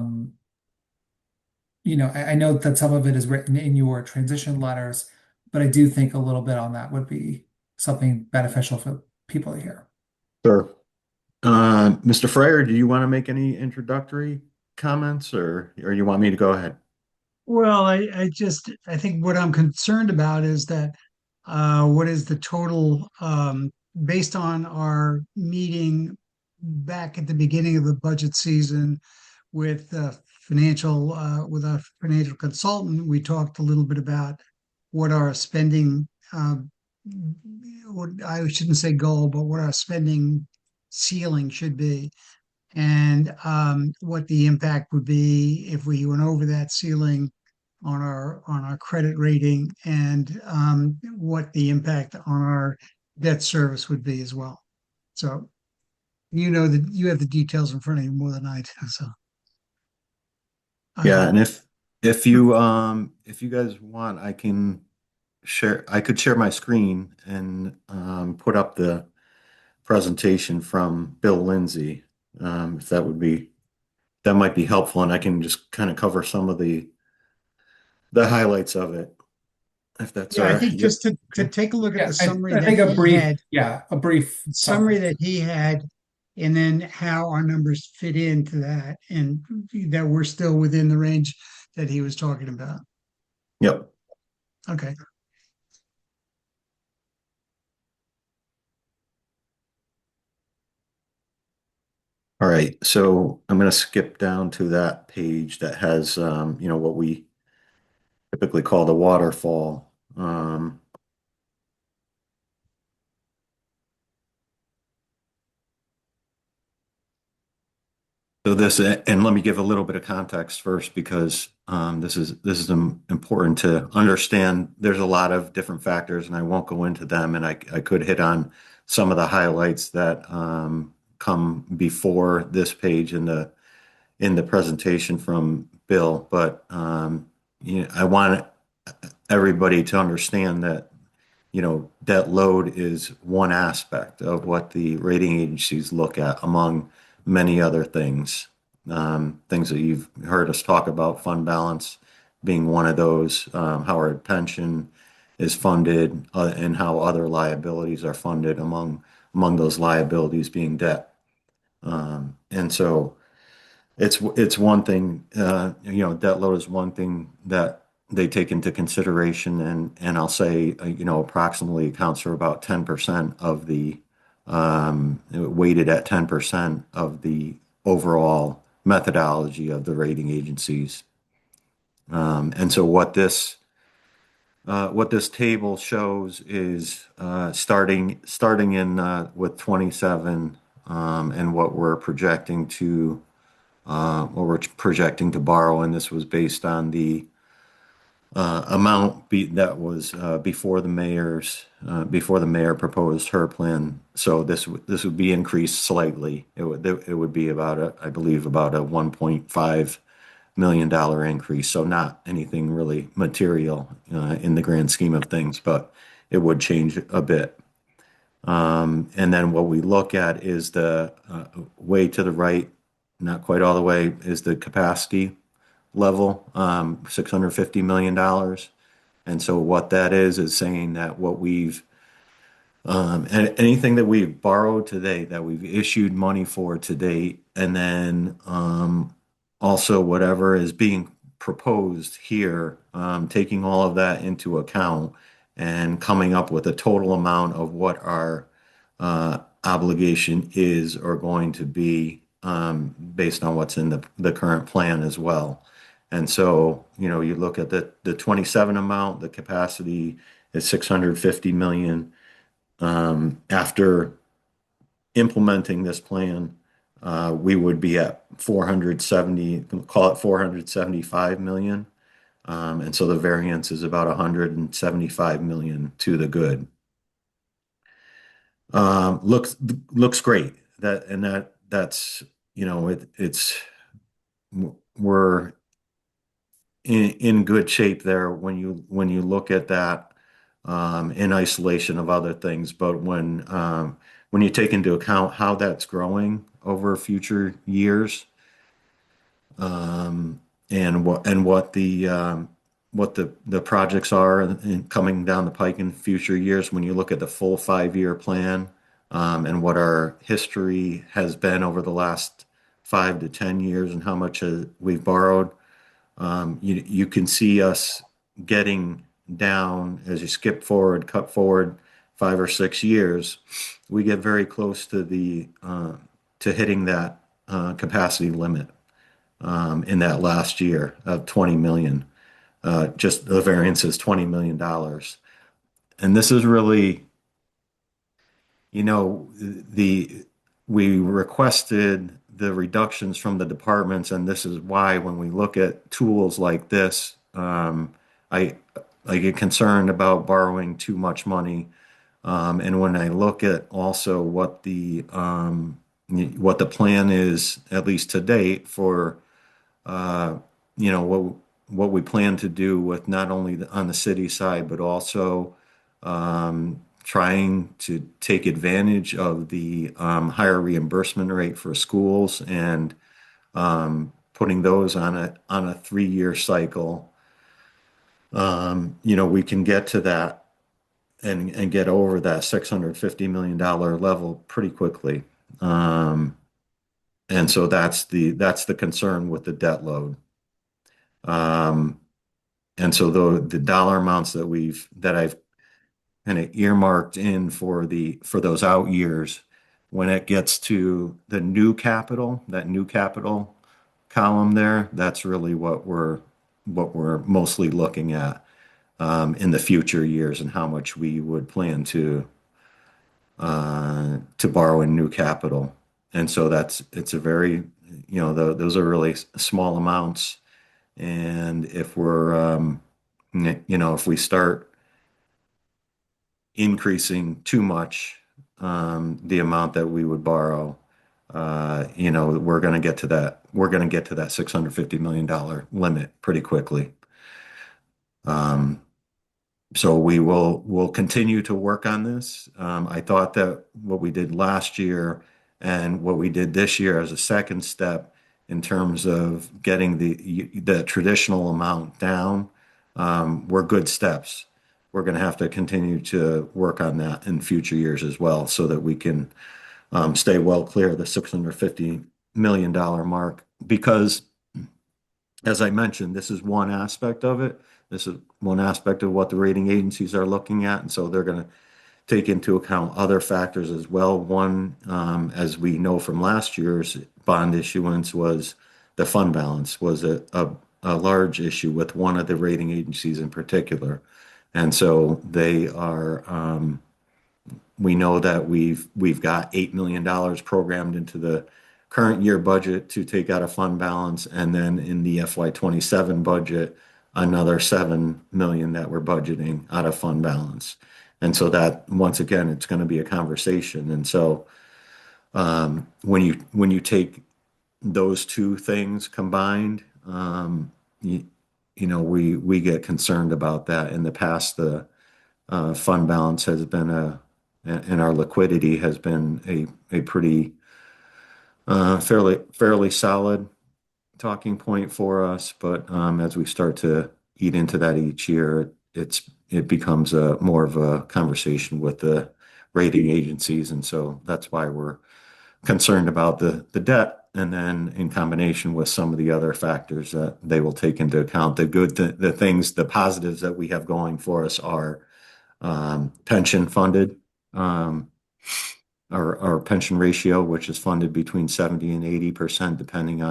know that some of it is written in your transition letters, but I do think a little bit on that would be something beneficial for people to hear. Sure. Mr. Fryer, do you want to make any introductory comments or you want me to go ahead? Well, I think what I'm concerned about is that what is the total based on our meeting back at the beginning of the budget season with with a financial consultant. We talked a little bit about what our spending what I shouldn't say goal, but what our spending ceiling should be, and what the impact would be if we went over that ceiling on our credit rating, and what the impact on our debt service would be as well. So you know that you have the details in front of you more than I do. So yeah, and if you guys want, I could share my screen and put up the presentation from Bill Lindsay, if that might be helpful, and I can just kind of cover some of the highlights of it, if that's I think just to take a look at the summary that a brief summary that he had, and then how our numbers fit into that, and that we're still within the range that he was talking about. Yep. Okay. All right, so I'm going to skip down to that page that has, what we typically call the waterfall. So this, and let me give a little bit of context first, because this is important to understand. There's a lot of different factors, and I won't go into them, and I could hit on some of the highlights that come before this page in the presentation from Bill, but I want everybody to understand that debt load is one aspect of what the rating agencies look at, among many other things. Things that you've heard us talk about, fund balance being one of those, how our pension is funded, and how other liabilities are funded, among those liabilities being debt. And so it's one thing, debt load is one thing that they take into consideration, and I'll say, approximately accounts for about 10% of the, weighted at 10% of the overall methodology of the rating agencies. And so what this table shows is starting in with 27, and what we're projecting to borrow, and this was based on the amount that was before the mayor proposed her plan. So this would be increased slightly. It would be about I believe about a $1.5 million increase. So not anything really material in the grand scheme of things, but it would change a bit. And then what we look at is the way to the right, not quite all the way, is the capacity level, $650 million. And so what that is saying that what we've, anything that we've borrowed today, that we've issued money for to date, and then also whatever is being proposed here, taking all of that into account and coming up with a total amount of what our obligation is or going to be, based on what's in the current plan as well. And so, you look at the 27 amount, the capacity is 650 million. After implementing this plan, we would be at 475 million. And so the variance is about 175 million to the good. Looks great. We're in good shape there when you look at that in isolation of other things. But when you take into account how that's growing over future years, and what the projects are and coming down the pike in future years, when you look at the full 5-year plan, and what our history has been over the last 5 to 10 years and how much we've borrowed, you can see us getting down as you skip forward, cut forward 5 or 6 years. We get very close to to hitting that capacity limit in that last year of 20 million. Just the variance is $20 million. And this is really, we requested the reductions from the departments, and this is why when we look at tools like this, I get concerned about borrowing too much money. And when I look at also what the plan is, at least to date, for what we plan to do with not only on the city side, but also trying to take advantage of the higher reimbursement rate for schools and putting those on a 3-year cycle. We can get to that and get over that $650 million level pretty quickly. And so that's the concern with the debt load. And so the dollar amounts that I've kind of earmarked in for those out years, when it gets to that new capital column there, that's really what we're mostly looking at in the future years and how much we would plan to borrow in new capital. And so it's a very, those are really small amounts. And if if we start increasing too much the amount that we would borrow, we're going to get to that $650 million limit pretty quickly. So we'll continue to work on this. I thought that what we did last year and what we did this year as a second step in terms of getting the traditional amount down were good steps. We're going to have to continue to work on that in future years as well so that we can stay well clear of the $650 million mark. Because, as I mentioned, this is one aspect of it. This is one aspect of what the rating agencies are looking at. And so they're going to take into account other factors as well. One, as we know from last year's bond issuance, was the fund balance was a large issue with one of the rating agencies in particular. And so they are, we know that we've got $8 million programmed into the current year budget to take out a fund balance. And then in the FY27 budget, another $7 million that we're budgeting out of fund balance. And so that, once again, it's going to be a conversation. And so when you take those two things combined, we get concerned about that. In the past, the fund balance has been and our liquidity has been a pretty fairly solid talking point for us. But as we start to eat into that each year, it becomes more of a conversation with the rating agencies. And so that's why we're concerned about the debt. And then in combination with some of the other factors that they will take into account, the positives that we have going for us are pension funded, our pension ratio, which is funded between 70 and 80%, depending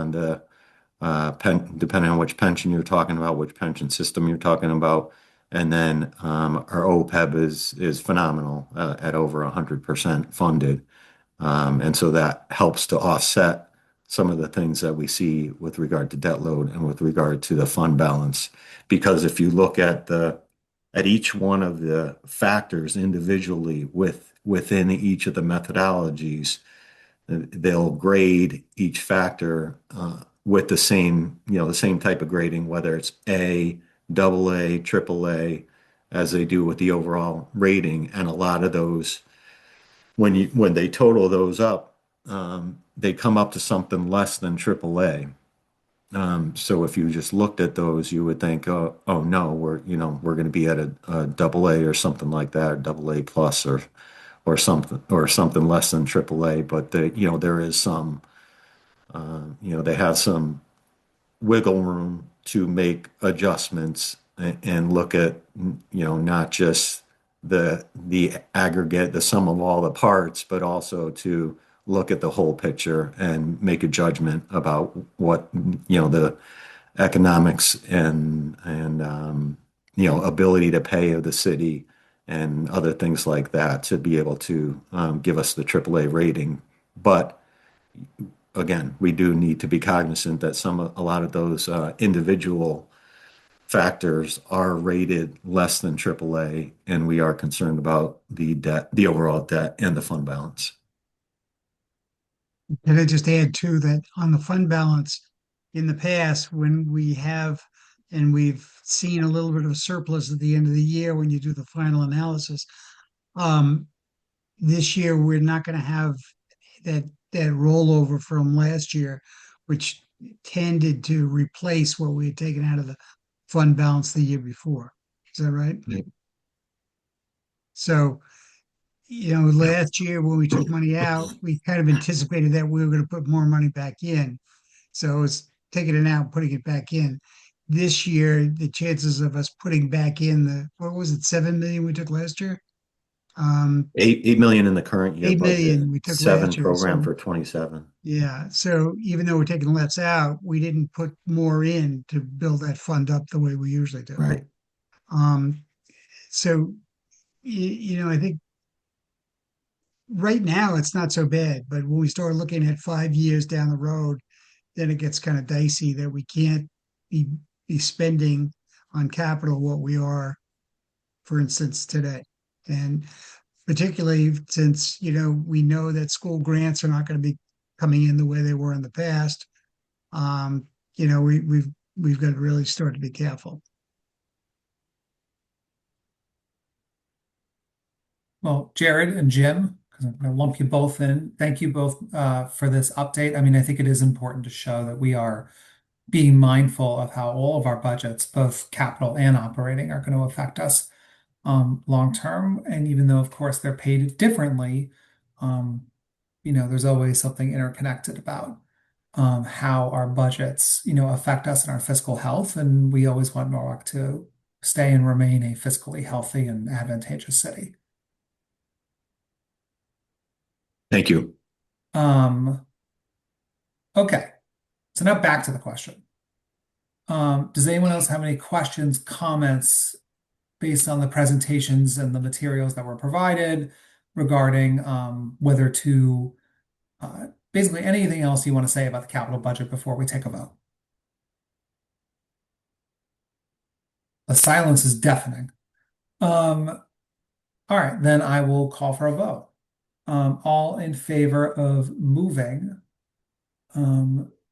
on which pension you're talking about, which pension system you're talking about. And then our OPEB is phenomenal at over 100% funded. And so that helps to offset some of the things that we see with regard to debt load and with regard to the fund balance. Because if you look at each one of the factors individually within each of the methodologies, they'll grade each factor with the same type of grading, whether it's A, AA, AAA, as they do with the overall rating. And a lot of those, when they total those up, they come up to something less than AAA. So if you just looked at those, you would think, oh no, we're going to be at a AA or something like that, or AA plus or or something less than AAA. But there is some, they have some wiggle room to make adjustments and look at, not just the aggregate, the sum of all the parts, but also to look at the whole picture and make a judgment about what, the economics and ability to pay of the city and other things like that to be able to give us the AAA rating. But again, we do need to be cognizant that a lot of those individual factors are rated less than AAA, and we are concerned about the debt, the overall debt, and the fund balance. Can I just add too that on the fund balance, in the past, when we have, and we've seen a little bit of a surplus at the end of the year when you do the final analysis, this year we're not going to have that rollover from last year, which tended to replace what we had taken out of the fund balance the year before. Is that right? Yeah. So, last year when we took money out, we kind of anticipated that we were going to put more money back in. So it's taking it out, putting it back in. This year, the chances of us putting back in what was it, 7 million we took last year? 8 million in the current year 8 budget, million we took 7 last year, program so for 27. yeah. So even though we're taking less out, we didn't put more in to build that fund up the way we usually do. Right. So, I think right now it's not so bad, but when we start looking at 5 years down the road, then it gets kind of dicey that we can't be spending on capital what we are, for instance, today. And particularly since, we know that school grants are not going to be coming in the way they were in the past. We've got to really start to be careful. Well, Jared and Jim, because I'm going to lump you both in, thank you both for this update. I mean, I think it is important to show that we are being mindful of how all of our budgets, both capital and operating, are going to affect us long term. And even though, of course, they're paid differently, there's always something interconnected about how our budgets, affect us and our fiscal health. And we always want Norwalk to stay and remain a fiscally healthy and advantageous city. Thank you. Okay. So now back to the question. Does anyone else have any questions, comments based on the presentations and the materials that were provided regarding whether to basically anything else you want to say about the capital budget before we take a vote? The silence is deafening. All right, then I will call for a vote. All in favor of moving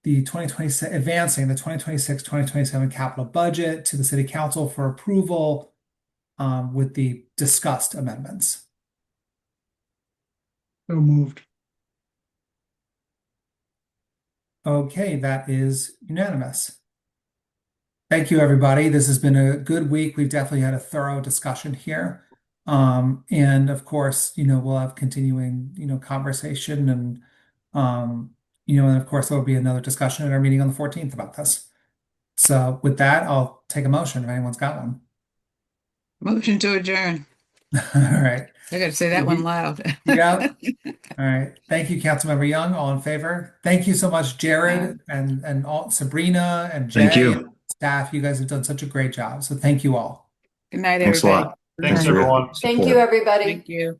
the 2026, advancing the 2026-2027 capital budget to the City Council for approval with the discussed amendments. So moved. Okay, that is unanimous. Thank you, everybody. This has been a good week. We've definitely had a thorough discussion here. And of course, we'll have continuing, conversation and, and of course, there'll be another discussion at our meeting on the 14th about this. So with that, I'll take a motion if anyone's got one. Motion to adjourn. All right. I got to say that one loud. Yeah. All right. Thank you, Councilmember Young. All in favor? Thank you so much, Jared and all, Sabrina and Jay. Thank you. And staff. You guys have done such a great job. So thank you all. Good night, Thanks a everybody. lot. Thanks, everyone. Thank you, everybody. Thank you.